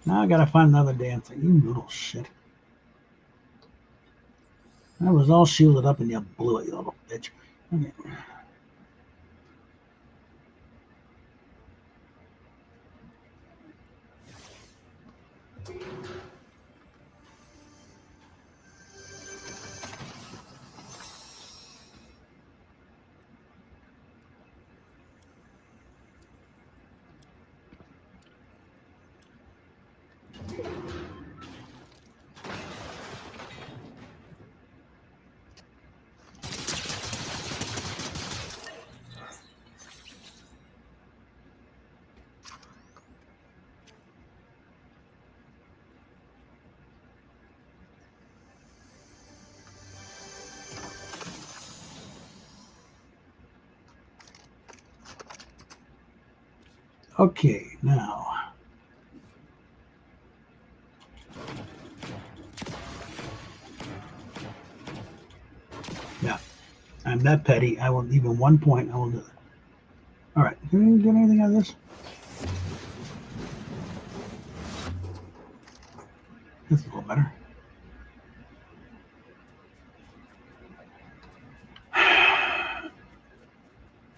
Now I gotta find another damn thing. You little shit. I was all shielded up and you blew it, you little bitch. Okay. Okay, now. Yeah, I'm that petty. I will even 1 point. I will do it. All right, can we get anything out of this? That's a little better.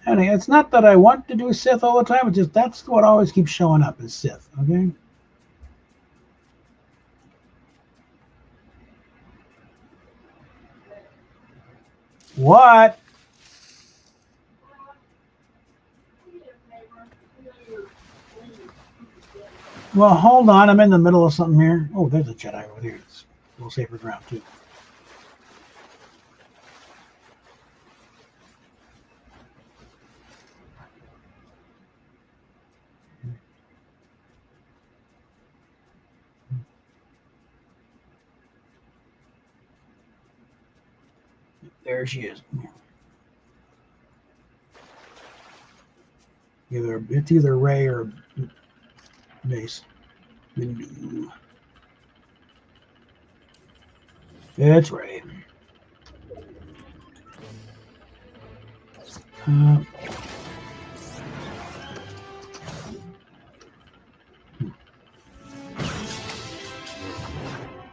And it's not that I want to do Sith all the time. It's just that's what always keeps showing up is Sith. Okay. What? Well, hold on. I'm in the middle of something here. Oh, there's a Jedi over there. It's a little safer ground, too. There she is. It's either Rey or Mace. It's Rey.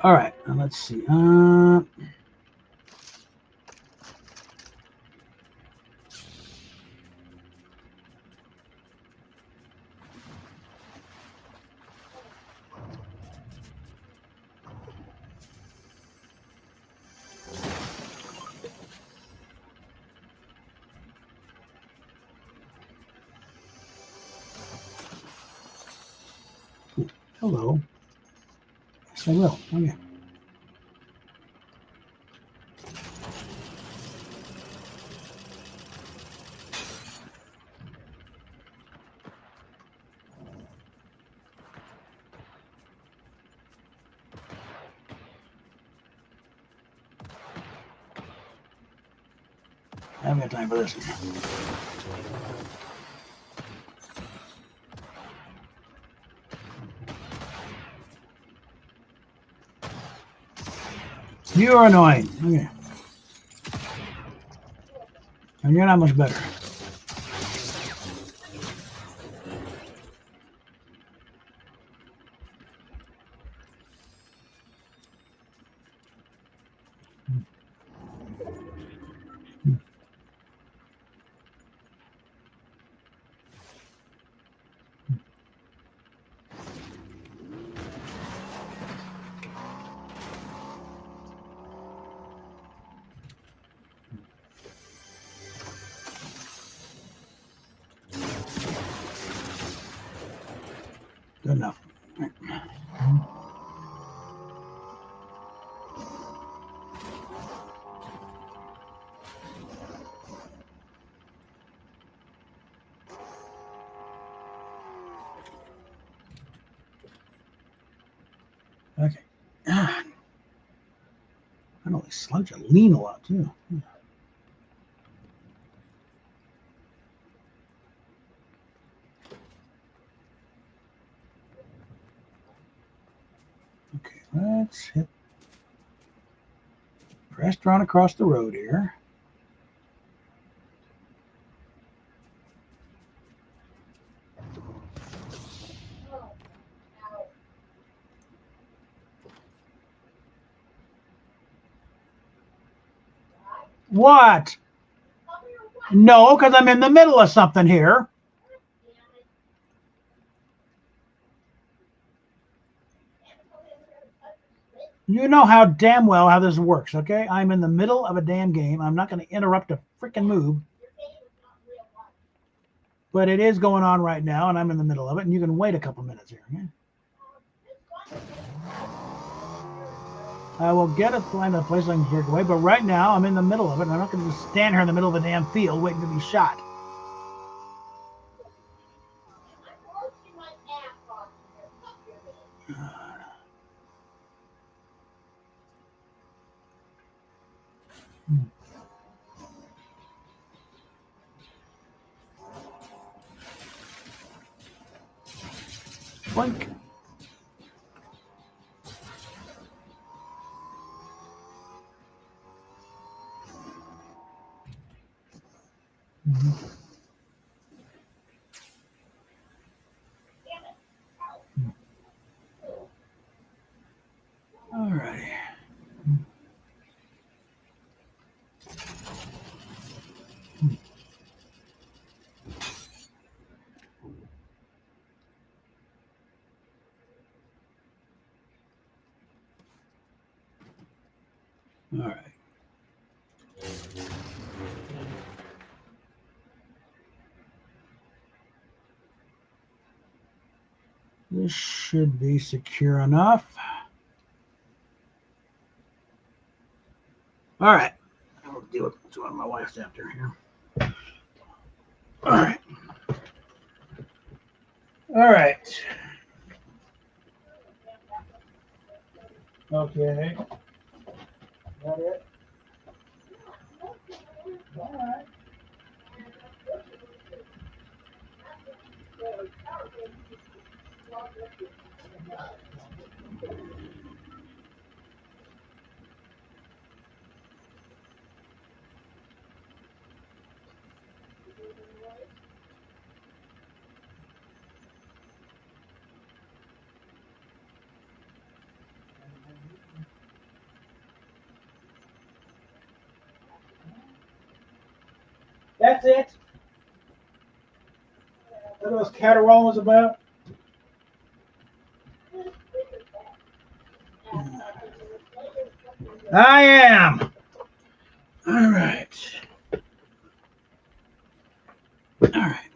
All right, now let's see. Hello. Yes, I will. Okay. I haven't got time for this. You are annoying. Okay. And you're not much better. Good enough. Okay. Ah. I know these slugs lean a lot too. Okay, let's hit the restaurant across the road here. What? No, because I'm in the middle of something here. You know how damn well how this works, okay? I'm in the middle of a damn game. I'm not going to interrupt a freaking move. But it is going on right now, and I'm in the middle of it, and you can wait a couple minutes here, okay? I will find a place I can break away, but right now I'm in the middle of it, and I'm not going to just stand here in the middle of the damn field waiting to be shot. Blink. All righty. All right. This should be secure enough. All right. I'll deal with what my wife's after here. All right. All right. Okay. That it? All right. That's it. What those Caterwauling was about? I am. All right. All right.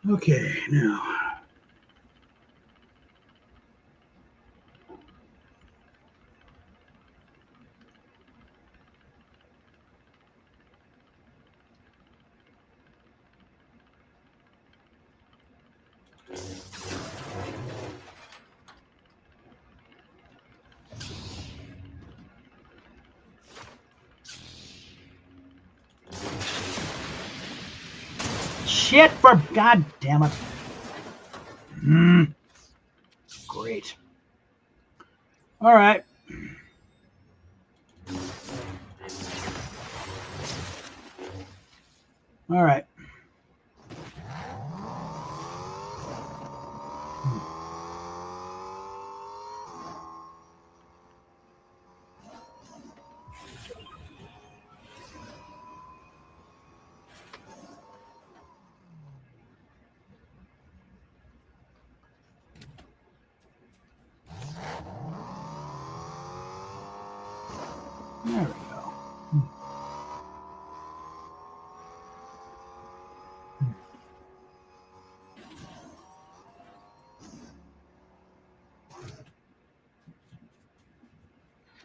Okay, now. Shit for God damn it. Great. All right. All right. There we go.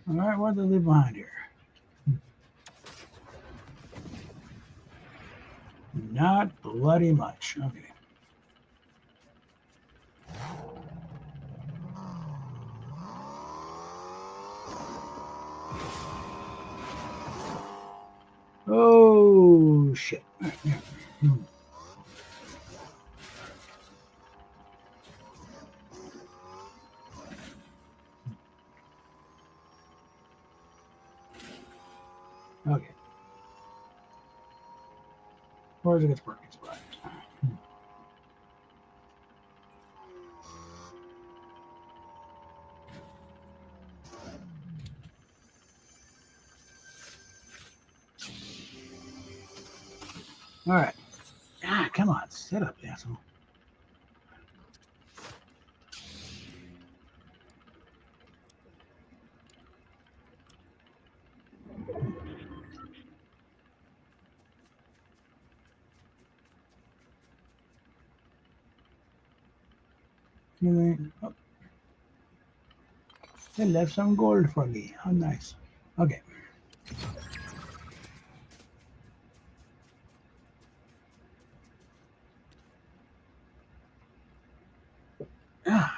All right, what did they leave behind here? Not bloody much. Okay. Oh, shit. Okay. Where's it gets parking spot? All right. Ah, come on. Sit up, asshole. Oh. They left some gold for me. How nice. Okay. Ah.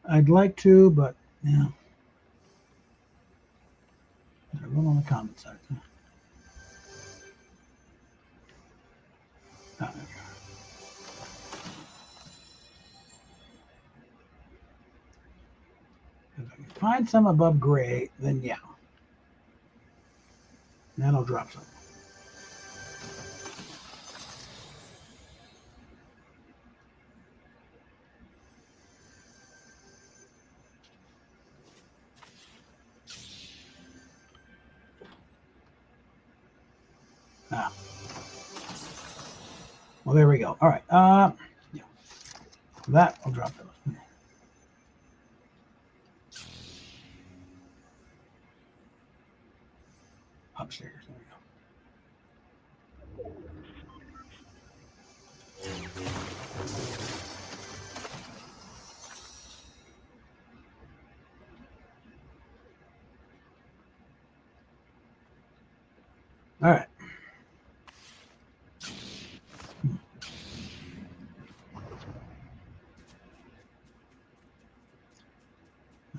I'd like to, but yeah. There's one on the comment side. Ah, there we go. If I can find some above gray, then yeah. Then I'll drop some. Ah. Well, there we go. All right. Yeah. That I'll drop those. Upstairs. There we go. All right.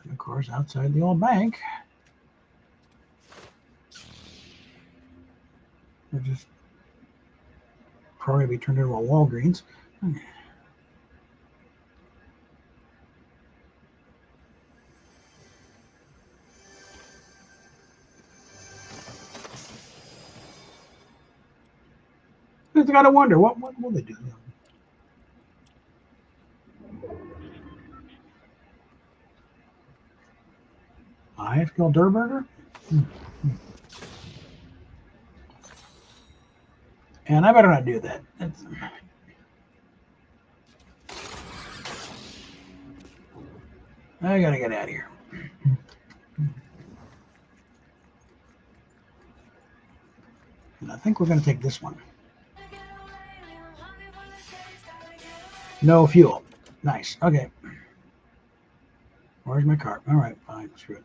And of course, outside the old bank, they're just probably be turned into a Walgreens. I got to wonder what will they do? I have to kill Durburger? And I better not do that. I gotta get out of here. And I think we're gonna take this one. No fuel. Nice. Okay. Where's my cart? All right, fine, screw it.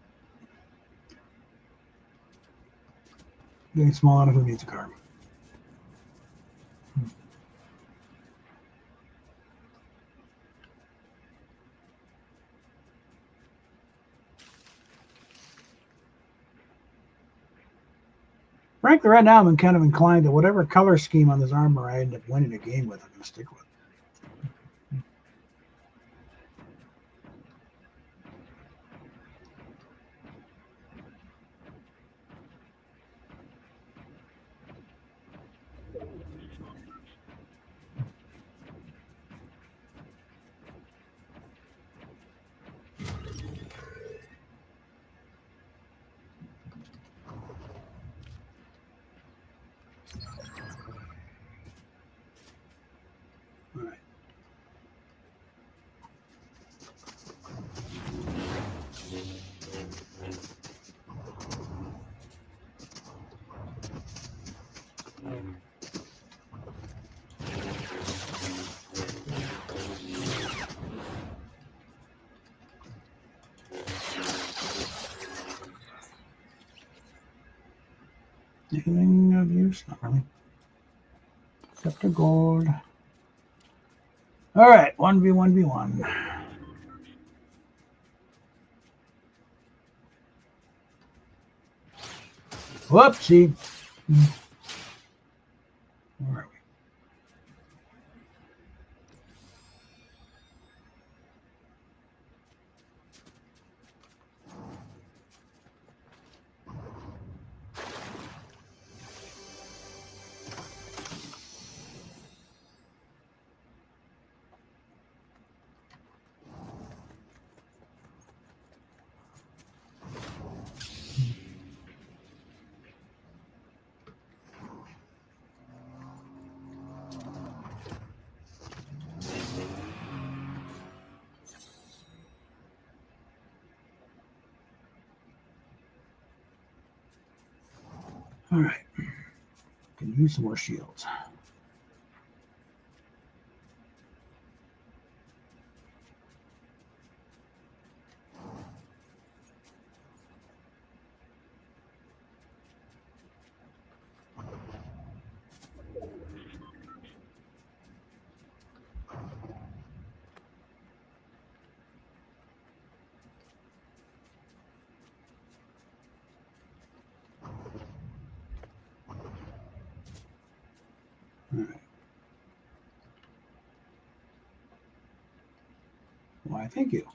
Getting small enough, who needs a cart? Frankly, right now I'm kind of inclined to whatever color scheme on this armor I end up winning a game with, I'm going to stick with. All right. Anything of use? Not really. Except a gold. All right, 1v1v1. Whoopsie. Where are we? All right. Can use some more shields. All right. Why, thank you.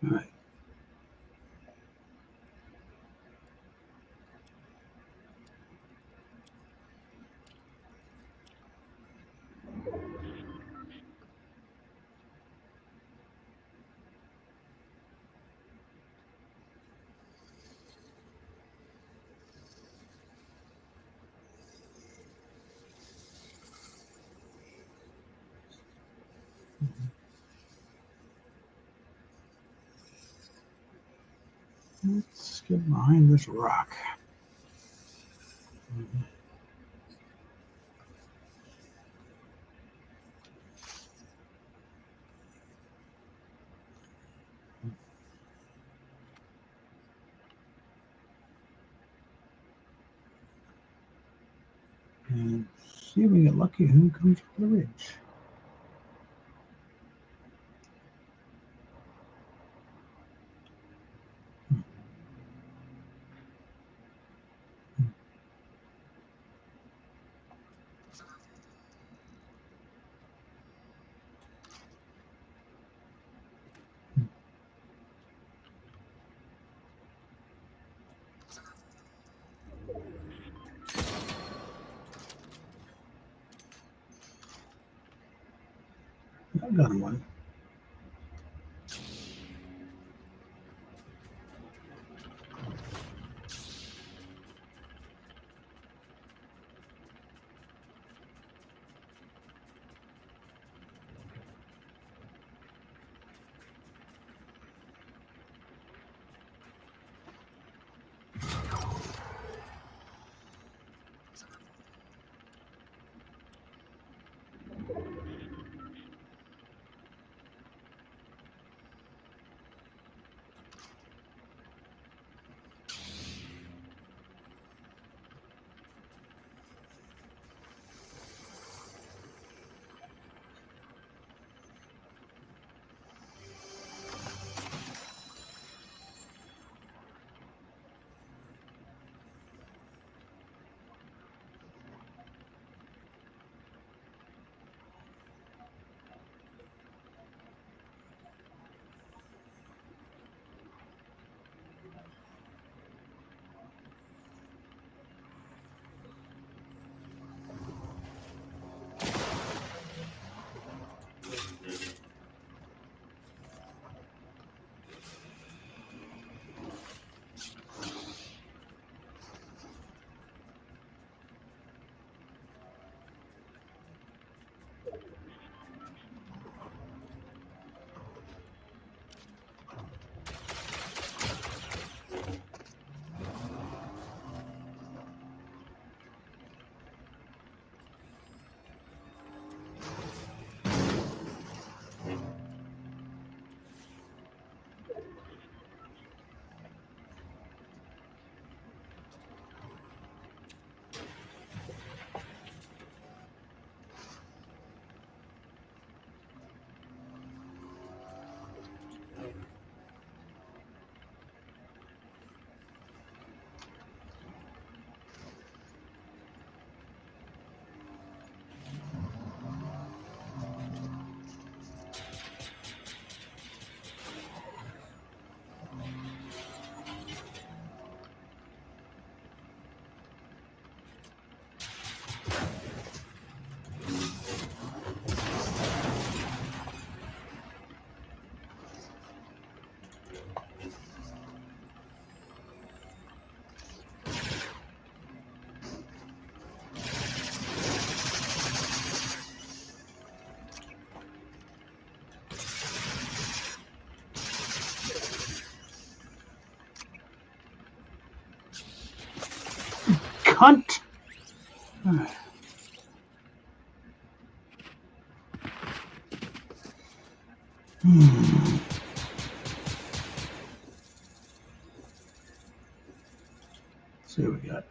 All right. Let's get behind this rock. And see if we get lucky who comes over the ridge. I got him one. cunt. Let's see what we got.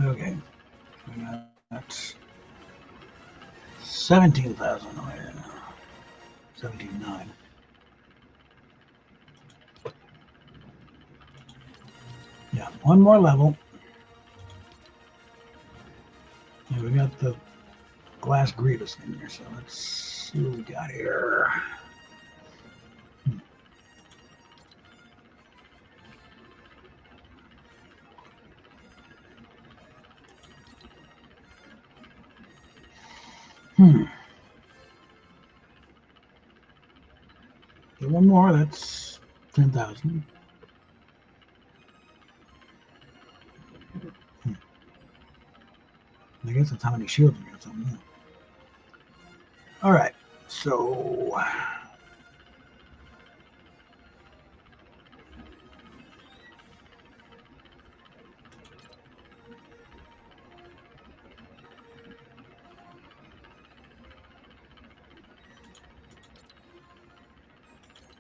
Okay. We got 17,000. 17,900. Yeah, one more level. And we got the glass Grievous in there, so let's see what we got here. Get one more, that's 10,000. I guess that's how many shields we got, something. Yeah. All right, so all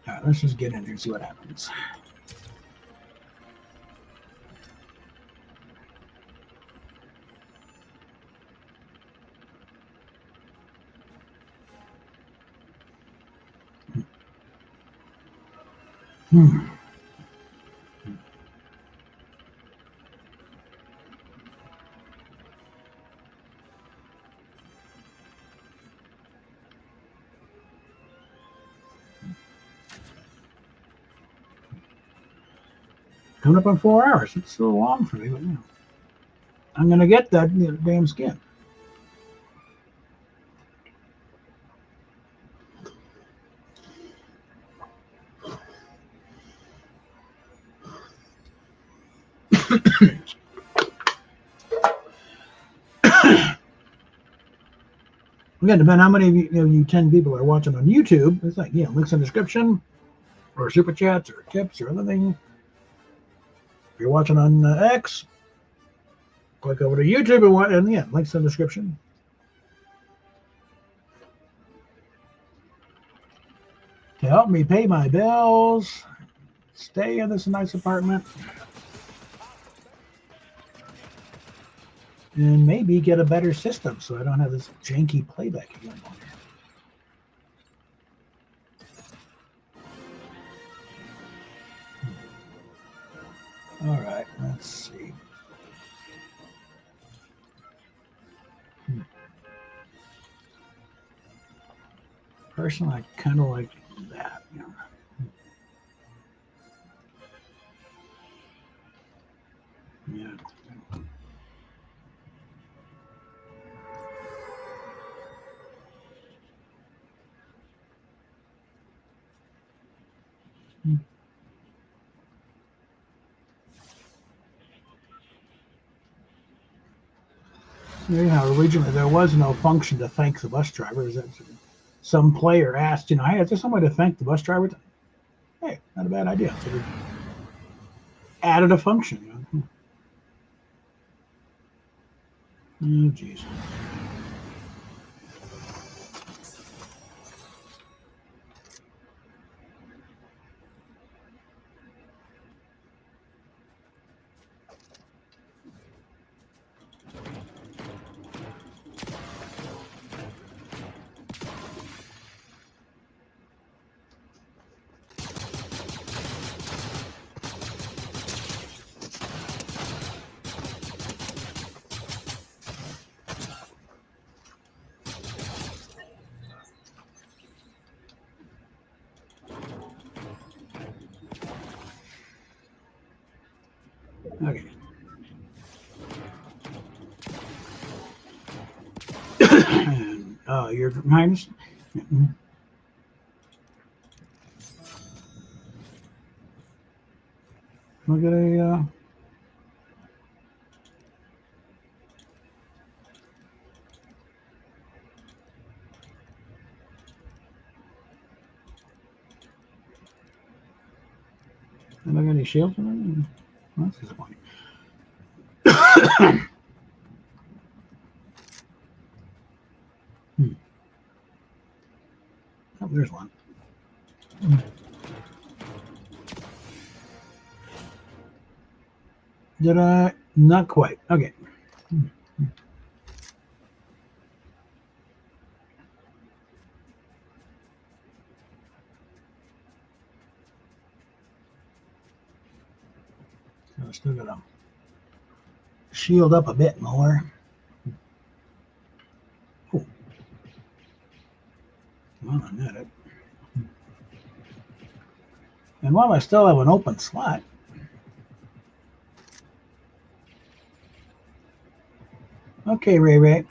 right, let's just get in there and see what happens. Coming up on 4 hours. It's still long for me, but I'm gonna get that damn skin. Again, depending on how many of you 10 people are watching on YouTube, it's like, links in the description, or super chats, or tips, or other thing. If you're watching on X, click over to YouTube and links in the description. To help me pay my bills, stay in this nice apartment, and maybe get a better system so I don't have this janky playback again. All right, let's see. Personally, I kind of like that. Yeah. Originally there was no function to thank the bus drivers. Some player asked, hey, is there some way to thank the bus driver? Hey, not a bad idea. So they added a function. Oh, jeez. Okay. Your Highness. Look at a. Look at any shields in it. Well, that's disappointing. Oh, there's one. Did I? Not quite. Okay. So I still got to shield up a bit more. Oh. Well, I got it. And while I still have an open slot, okay, Ray Ray.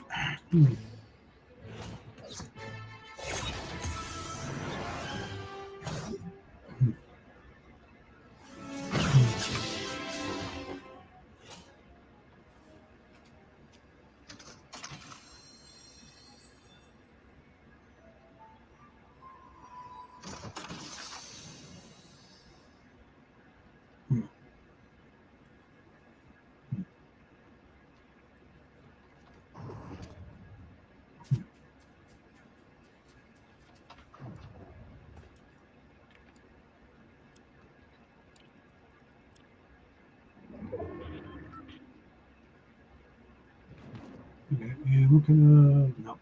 Okay, yeah, we can, no.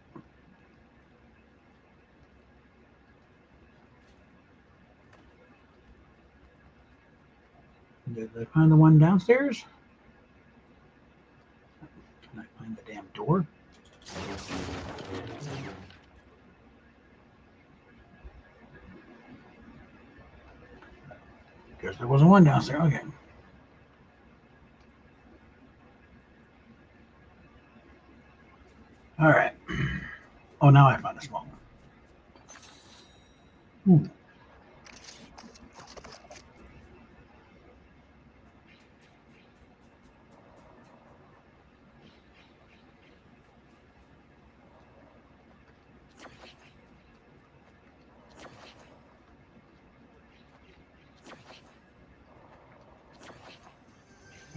Did I find the one downstairs? Can I find the damn door? Guess there wasn't one downstairs. Okay. All right. Oh, now I found a small one.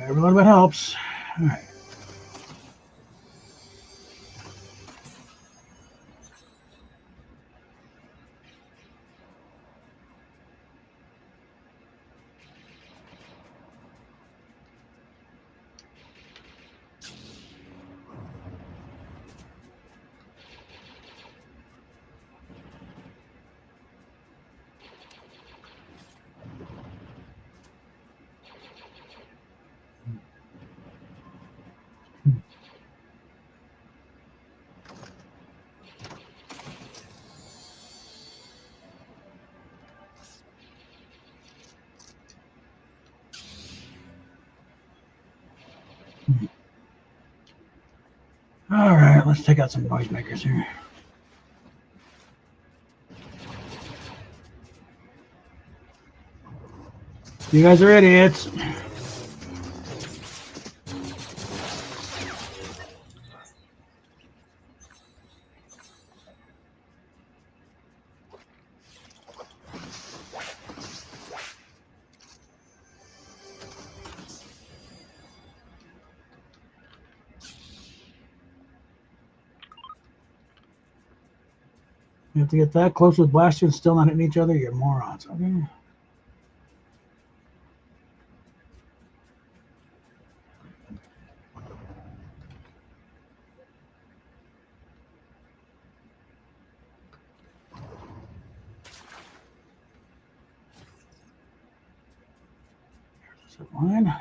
Every little bit helps. All right. All right, let's take out some noisemakers here. You guys are idiots. You have to get that close with blasters and still not hitting each other. You're morons. Okay. Zip line.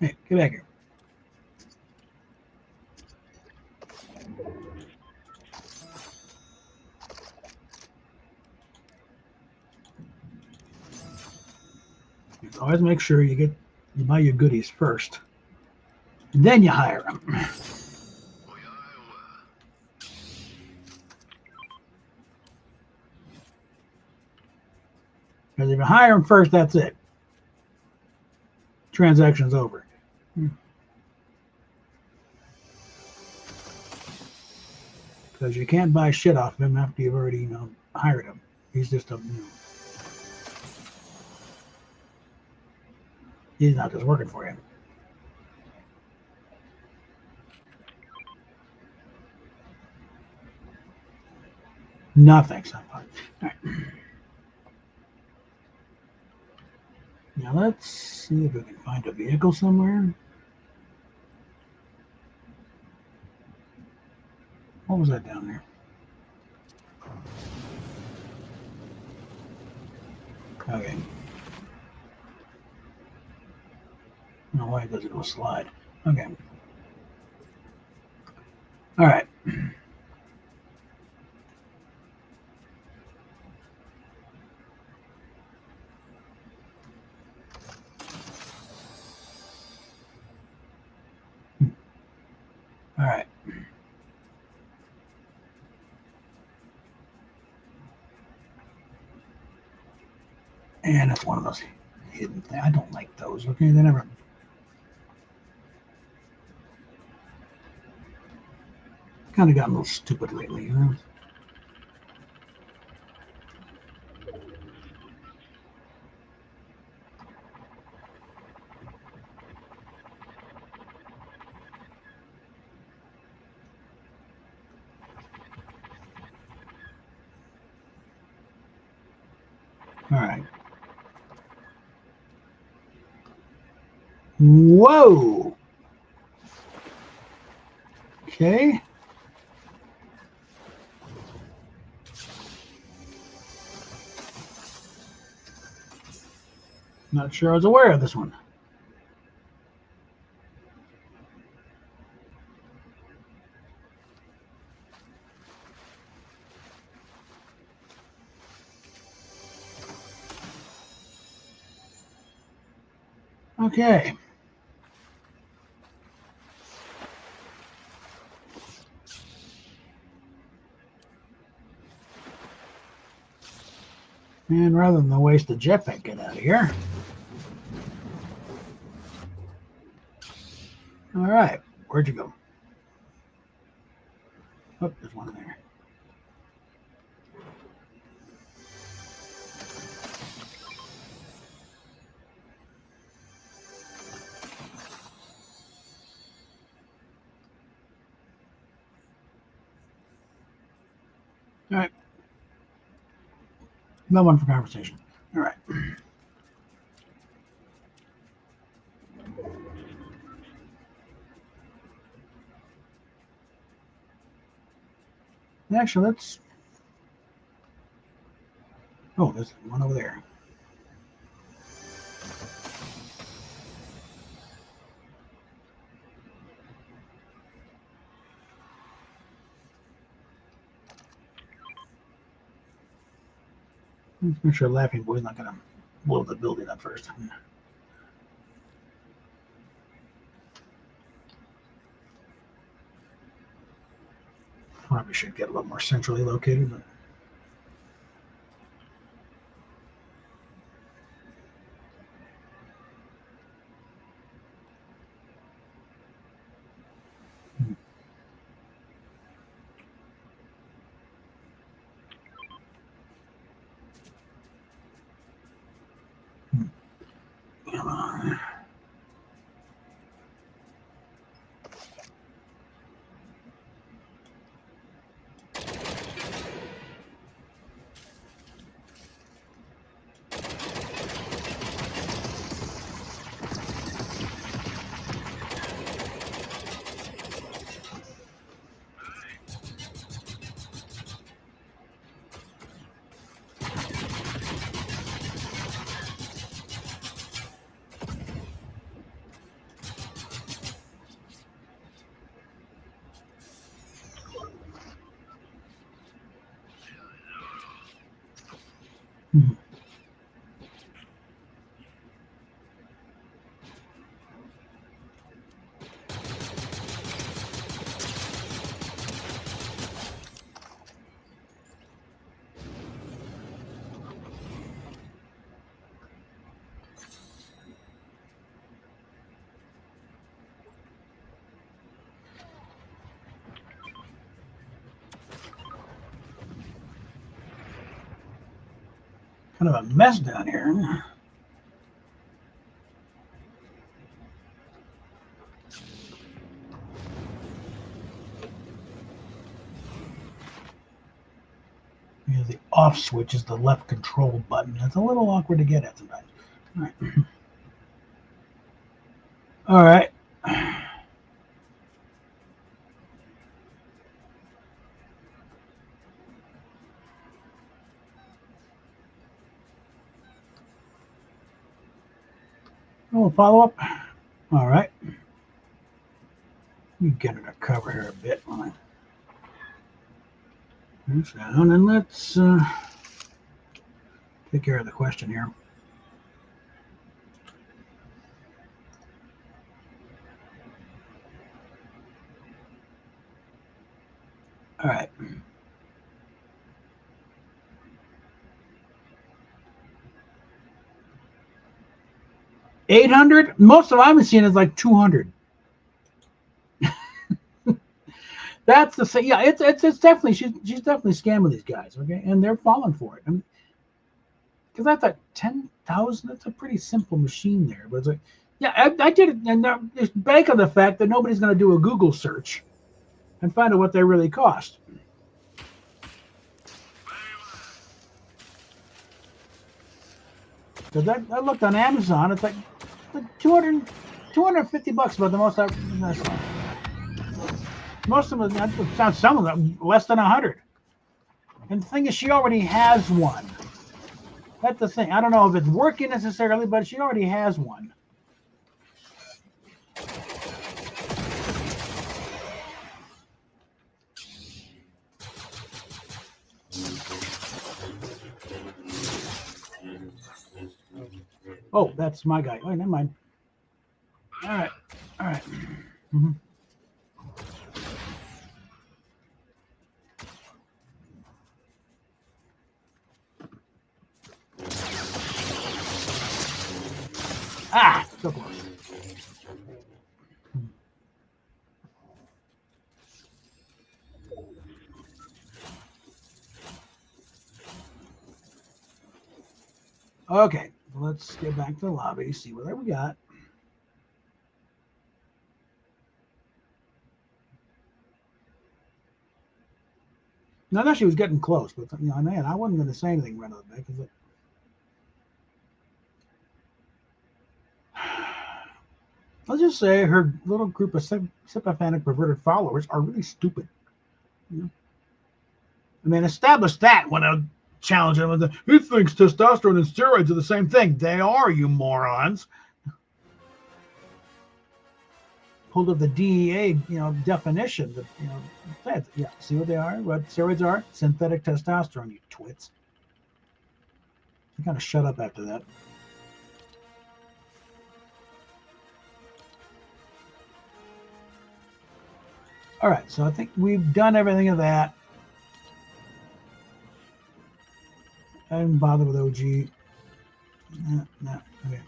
Hey, get back here. Always make sure you buy your goodies first, and then you hire them. Because if you hire them first, that's it. Transaction's over. Because you can't buy shit off him after you've already, hired him. He's just he's not just working for you. Nothing. So far. All right. Now let's see if we can find a vehicle somewhere. What was that down there? Okay. No, why does it go slide? Okay. All right. All right. And it's one of those hidden things. I don't like those. Okay, they never. Kind of gotten a little stupid lately, All right. Whoa. Okay. Not sure I was aware of this one. Okay. And rather than waste the jetpack, get out of here. All right. Where'd you go? Oh, there's one there. All right. No one for conversation. All right. Actually, let's. Oh, there's one over there. Let's make sure Laughing Boy's not going to blow the building up first. Probably should get a little more centrally located, but. Come on. Mhm. Kind of a mess down here. Yeah, the off switch is the left control button. It's a little awkward to get at sometimes. All right. All right. We'll follow up. All right. We get under cover here a bit. Down and let's take care of the question here. All right. $800. Most of I've been seeing is like 200. That's the same. Yeah, it's definitely she's definitely scamming these guys. Okay, and they're falling for it. Because I thought 10,000. That's a pretty simple machine there. But it's like, yeah, I did it, and it's bank on the fact that nobody's going to do a Google search and find out what they really cost. Because I looked on Amazon, it's like 200, $250, about the most I saw. Most of them, some of them, less than 100. And the thing is, she already has one. That's the thing. I don't know if it's working necessarily, but she already has one. Oh, that's my guy. Oh, never mind. All right. All right. Mm-hmm. Ah, so close. Okay, let's get back to the lobby, see what we got. Now, I know she was getting close, but man, I wasn't going to say anything right off the bat because let's just say her little group of sympathetic perverted followers are really stupid. I mean, establish that when I challenge him. He thinks testosterone and steroids are the same thing. They are, you morons. Pulled up the DEA, definition. That, see what they are? What steroids are? Synthetic testosterone, you twits. You kind of shut up after that. All right, so I think we've done everything of that. I didn't bother with OG. No, okay.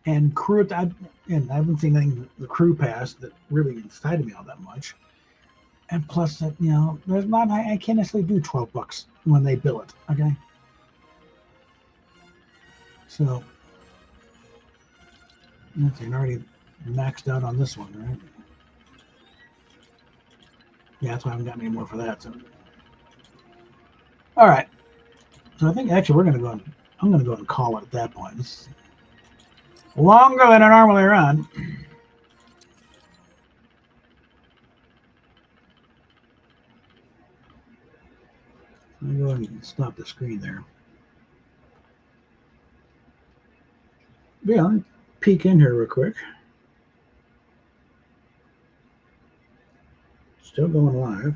And crew, I haven't seen anything the crew pass that really excited me all that much. And plus, that there's not. I can't necessarily do $12 when they bill it. Okay. So, you're already maxed out on this one, right? Yeah, that's why I haven't got any more for that. So, all right. So I think actually I'm going to go and call it at that point. It's longer than I normally run. Let me go ahead and stop the screen there. Yeah, let me peek in here real quick. Still going live.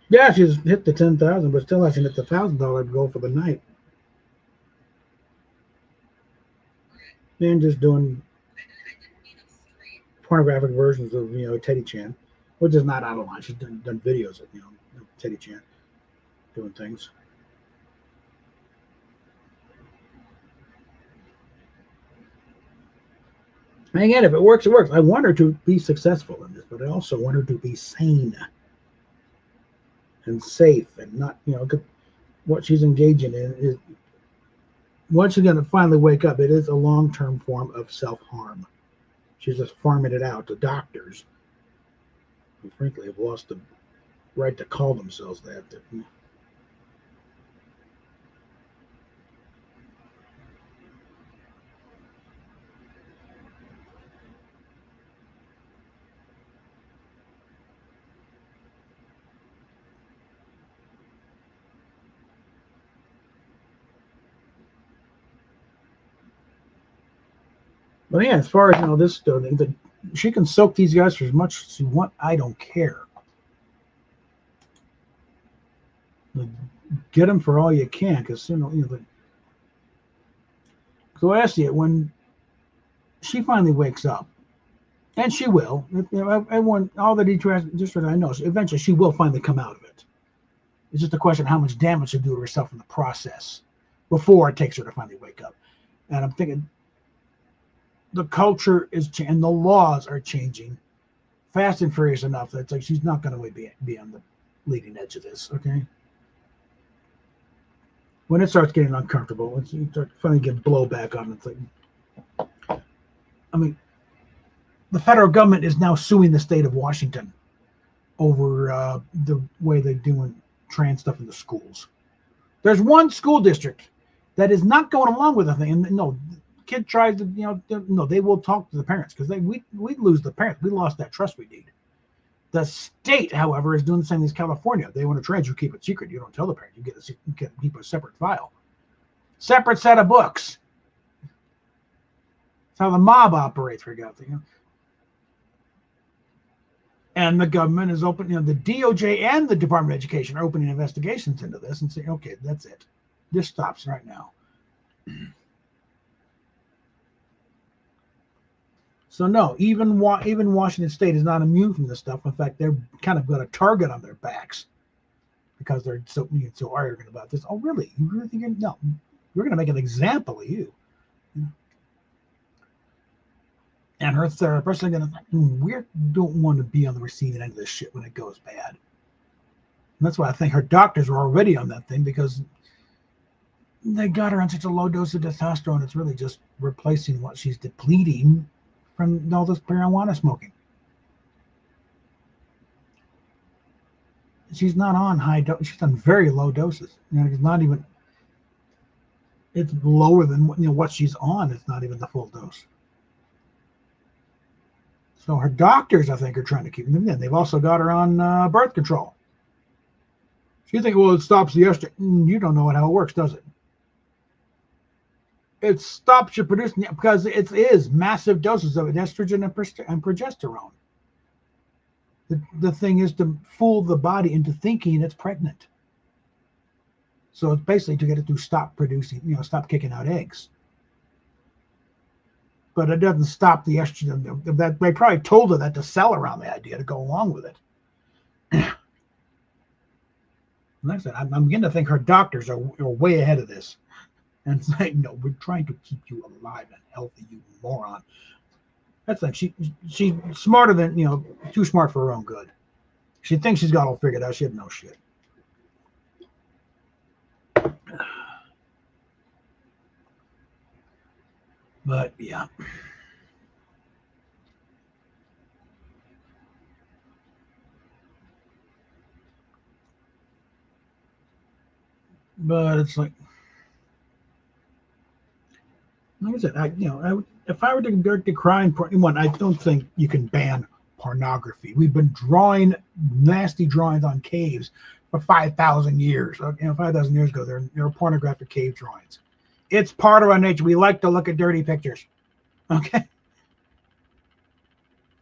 Yeah, she's hit the 10,000, but still hasn't hit the $1,000 goal for the night. And just doing pornographic versions of Teddy Chan, which is not out of line. She's done videos of Teddy Chan doing things. And again, if it works, it works. I want her to be successful in this, but I also want her to be sane and safe and not, what she's engaging in is, once she's going to finally wake up, it is a long-term form of self-harm. She's just farming it out to doctors who, frankly, have lost the right to call themselves that. But yeah, as far as this stuff, she can soak these guys for as much as you want. I don't care. Get them for all you can, because so I ask you, when she finally wakes up, and she will, everyone, all the districts I know, eventually she will finally come out of it. It's just a question of how much damage she'll do to herself in the process before it takes her to finally wake up. And I'm thinking, the culture is and the laws are changing fast and furious enough that it's like she's not going to be on the leading edge of this. Okay, when it starts getting uncomfortable, when you start finally get blowback on it, like, I mean, the federal government is now suing the state of Washington over the way they're doing trans stuff in the schools. There's one school district that is not going along with the thing, and no. Kid tries to, they will talk to the parents because we lose the parents. We lost that trust we need. The state, however, is doing the same as California. They want to trans, you keep it secret. You don't tell the parent. You keep a separate file, separate set of books. That's how the mob operates, for God's sake. And the government is open. The DOJ and the Department of Education are opening investigations into this and saying, okay, that's it. This stops right now. So no, even Washington State is not immune from this stuff. In fact, they're kind of got a target on their backs because they're so arrogant about this. Oh, really? You really think no? We're going to make an example of you. And her therapist are going to think, we don't want to be on the receiving end of this shit when it goes bad. And that's why I think her doctors are already on that thing, because they got her on such a low dose of testosterone. It's really just replacing what she's depleting from all this marijuana smoking. She's not on high dose. She's on very low doses. It's not even. It's lower than what she's on. It's not even the full dose. So her doctors, I think, are trying to keep them in. They've also got her on birth control. So you think, well, it stops the estrogen. You don't know how it works, does it? It stops you producing, because it is massive doses of estrogen and progesterone. The thing is to fool the body into thinking it's pregnant. So it's basically to get it to stop producing, stop kicking out eggs. But it doesn't stop the estrogen. That they probably told her that to sell around the idea to go along with it. Like I said, I'm beginning to think her doctors are way ahead of this. And saying, no, we're trying to keep you alive and healthy, you moron. That's like she's smarter than, too smart for her own good. She thinks she's got it all figured out. She had no shit. But yeah. But it's like I said, if I were to decry one, I don't think you can ban pornography. We've been drawing nasty drawings on caves for 5,000 years. 5,000 years ago, there were pornographic cave drawings. It's part of our nature. We like to look at dirty pictures. Okay,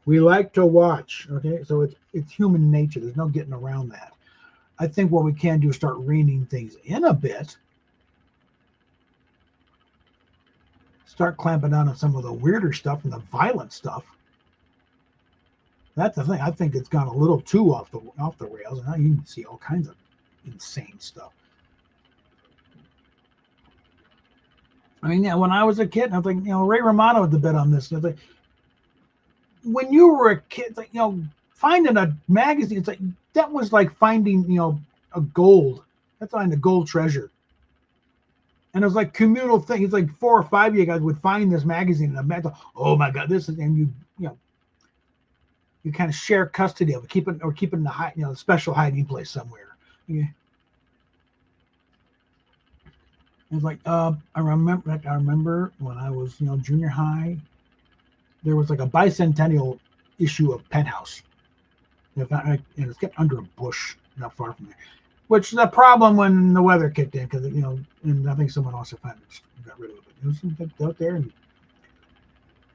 We like to watch. Okay, so it's human nature. There's no getting around that. I think what we can do is start reining things in a bit. Start clamping down on some of the weirder stuff and the violent stuff. That's the thing. I think it's gone a little too off the rails, and now you can see all kinds of insane stuff. I mean, yeah, when I was a kid, I was like, Ray Romano had the bet on this. Like, when you were a kid, it's like, finding a magazine, it's like that was like finding, a gold. That's finding a gold treasure. And it was like communal thing. It's like 4 or 5 of you guys would find this magazine and imagine, oh my God, this is, and you kind of share custody of it, keep it in the special hiding place somewhere. Yeah. It's like I remember when I was junior high, there was like a bicentennial issue of Penthouse, and it's kept under a bush not far from there, which is a problem when the weather kicked in because and I think someone also got rid of it. It was out there, and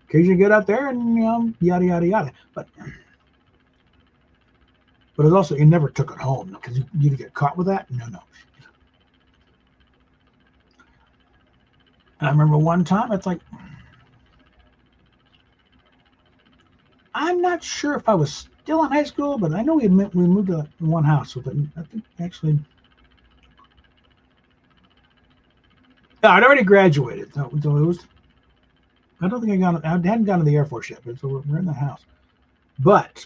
occasionally get out there and yada yada yada, but it's also you never took it home because you get caught with that. No. And I remember one time, it's like, I'm not sure if I was still in high school, but I know we moved to one house with it. I think actually, yeah, I'd already graduated, so it was. I don't think I hadn't gone to the Air Force yet, but so we're in the house. But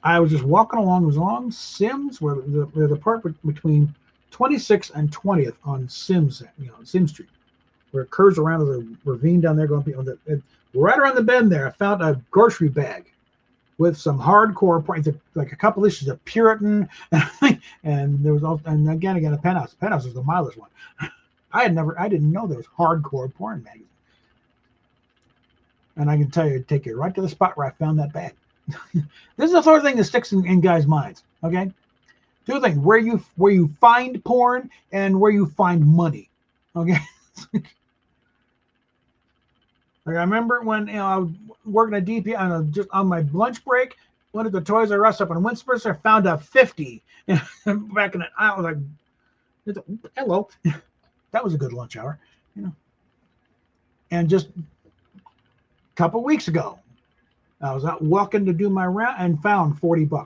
I was just walking along. It was along Sims, where the part between 26th and 20th on Sims, Sims Street, where it curves around the ravine down there, going right around the bend there. I found a grocery bag with some hardcore points, like a couple issues of Puritan, and there was also, and again a Penthouse. Penthouse was the mildest one. I didn't know there was hardcore porn magazine, and I can tell you, take you right to the spot where I found that bag. This is the sort of thing that sticks in guys' minds. Okay, two things: where you find porn and where you find money. Okay. Like I remember when I was working at DP just on my lunch break, went to the Toys R Us up in Winspear, found a 50 back in it. I was like, hello, that was a good lunch hour, And just a couple weeks ago, I was out walking to do my round and found $40. In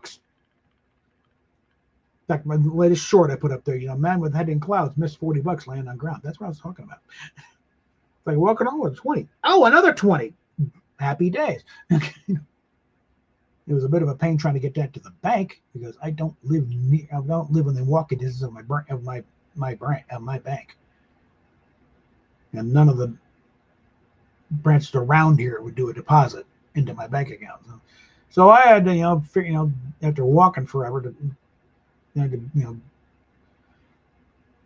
fact, my latest short I put up there, man with head in clouds missed $40 laying on ground. That's what I was talking about. Like walking on with 20. Oh, another 20. Happy days. It was a bit of a pain trying to get that to the bank because I don't live within walking distance of my bank, and none of the branches around here would do a deposit into my bank account. So I had to after walking forever to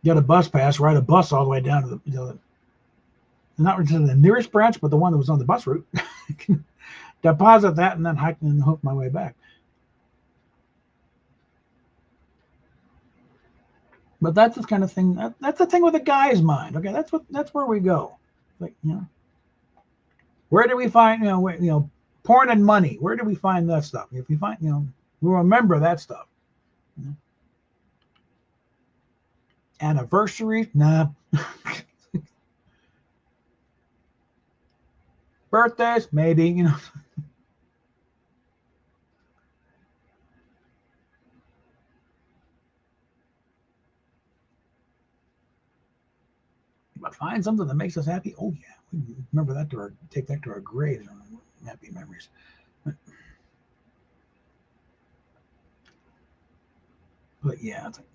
get a bus pass, ride a bus all the way down to the not to the nearest branch, but the one that was on the bus route. Deposit that and then hike and hook my way back. But that's the kind of thing. That's the thing with a guy's mind. Okay, that's where we go. Like where do we find porn and money? Where do we find that stuff? If we find we remember that stuff. Anniversaries, nah. Birthdays, maybe, But find something that makes us happy. Oh yeah, we remember that take that to our graves. Happy memories. But yeah, it's like,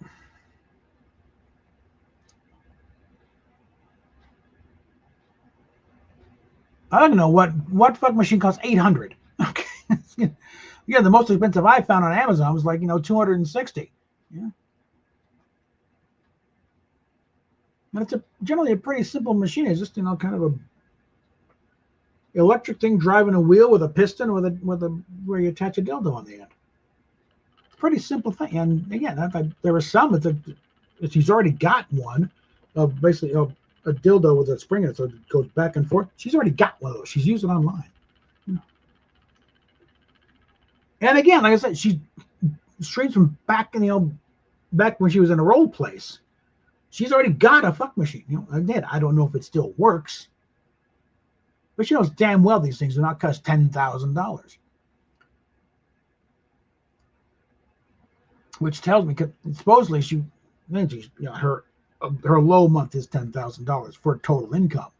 I don't know what fuck machine costs $800. Okay, yeah, the most expensive I found on Amazon was like $260. Yeah, and it's generally a pretty simple machine. It's just kind of a electric thing driving a wheel with a piston with a where you attach a dildo on the end. It's a pretty simple thing. And again, there was some she's already got one of basically a dildo with a spring in it, so it goes back and forth. She's already got one of those. She's used it online. And again, like I said, she streams from back back when she was in a role place. She's already got a fuck machine. Again, I don't know if it still works, but she knows damn well these things do not cost $10,000. Which tells me, supposedly her low month is $10,000 for total income.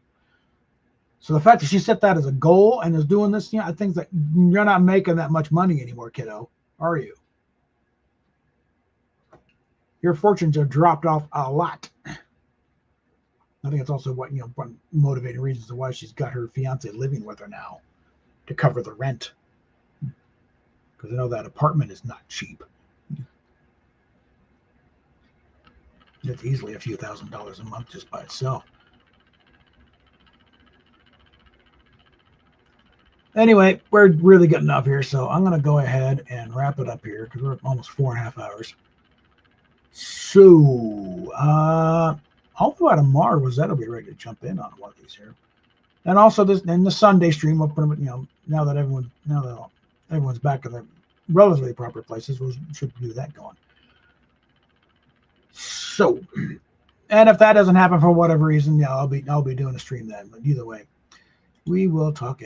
So the fact that she set that as a goal and is doing this, I think that you're not making that much money anymore, kiddo, are you? Your fortunes have dropped off a lot. I think it's also one motivating reasons why she's got her fiance living with her now to cover the rent. Because I know that apartment is not cheap. It's easily a few $1,000s a month just by itself. Anyway, we're really getting up here, so I'm going to go ahead and wrap it up here because we're almost 4.5 hours. So, hopefully by tomorrow, Rosetta will be ready to jump in on one of these here. And also the Sunday stream, we'll put them, now that everyone's back in their relatively proper places, we should do that going. So, and if that doesn't happen for whatever reason, I'll be doing a stream then. But either way, we will talk.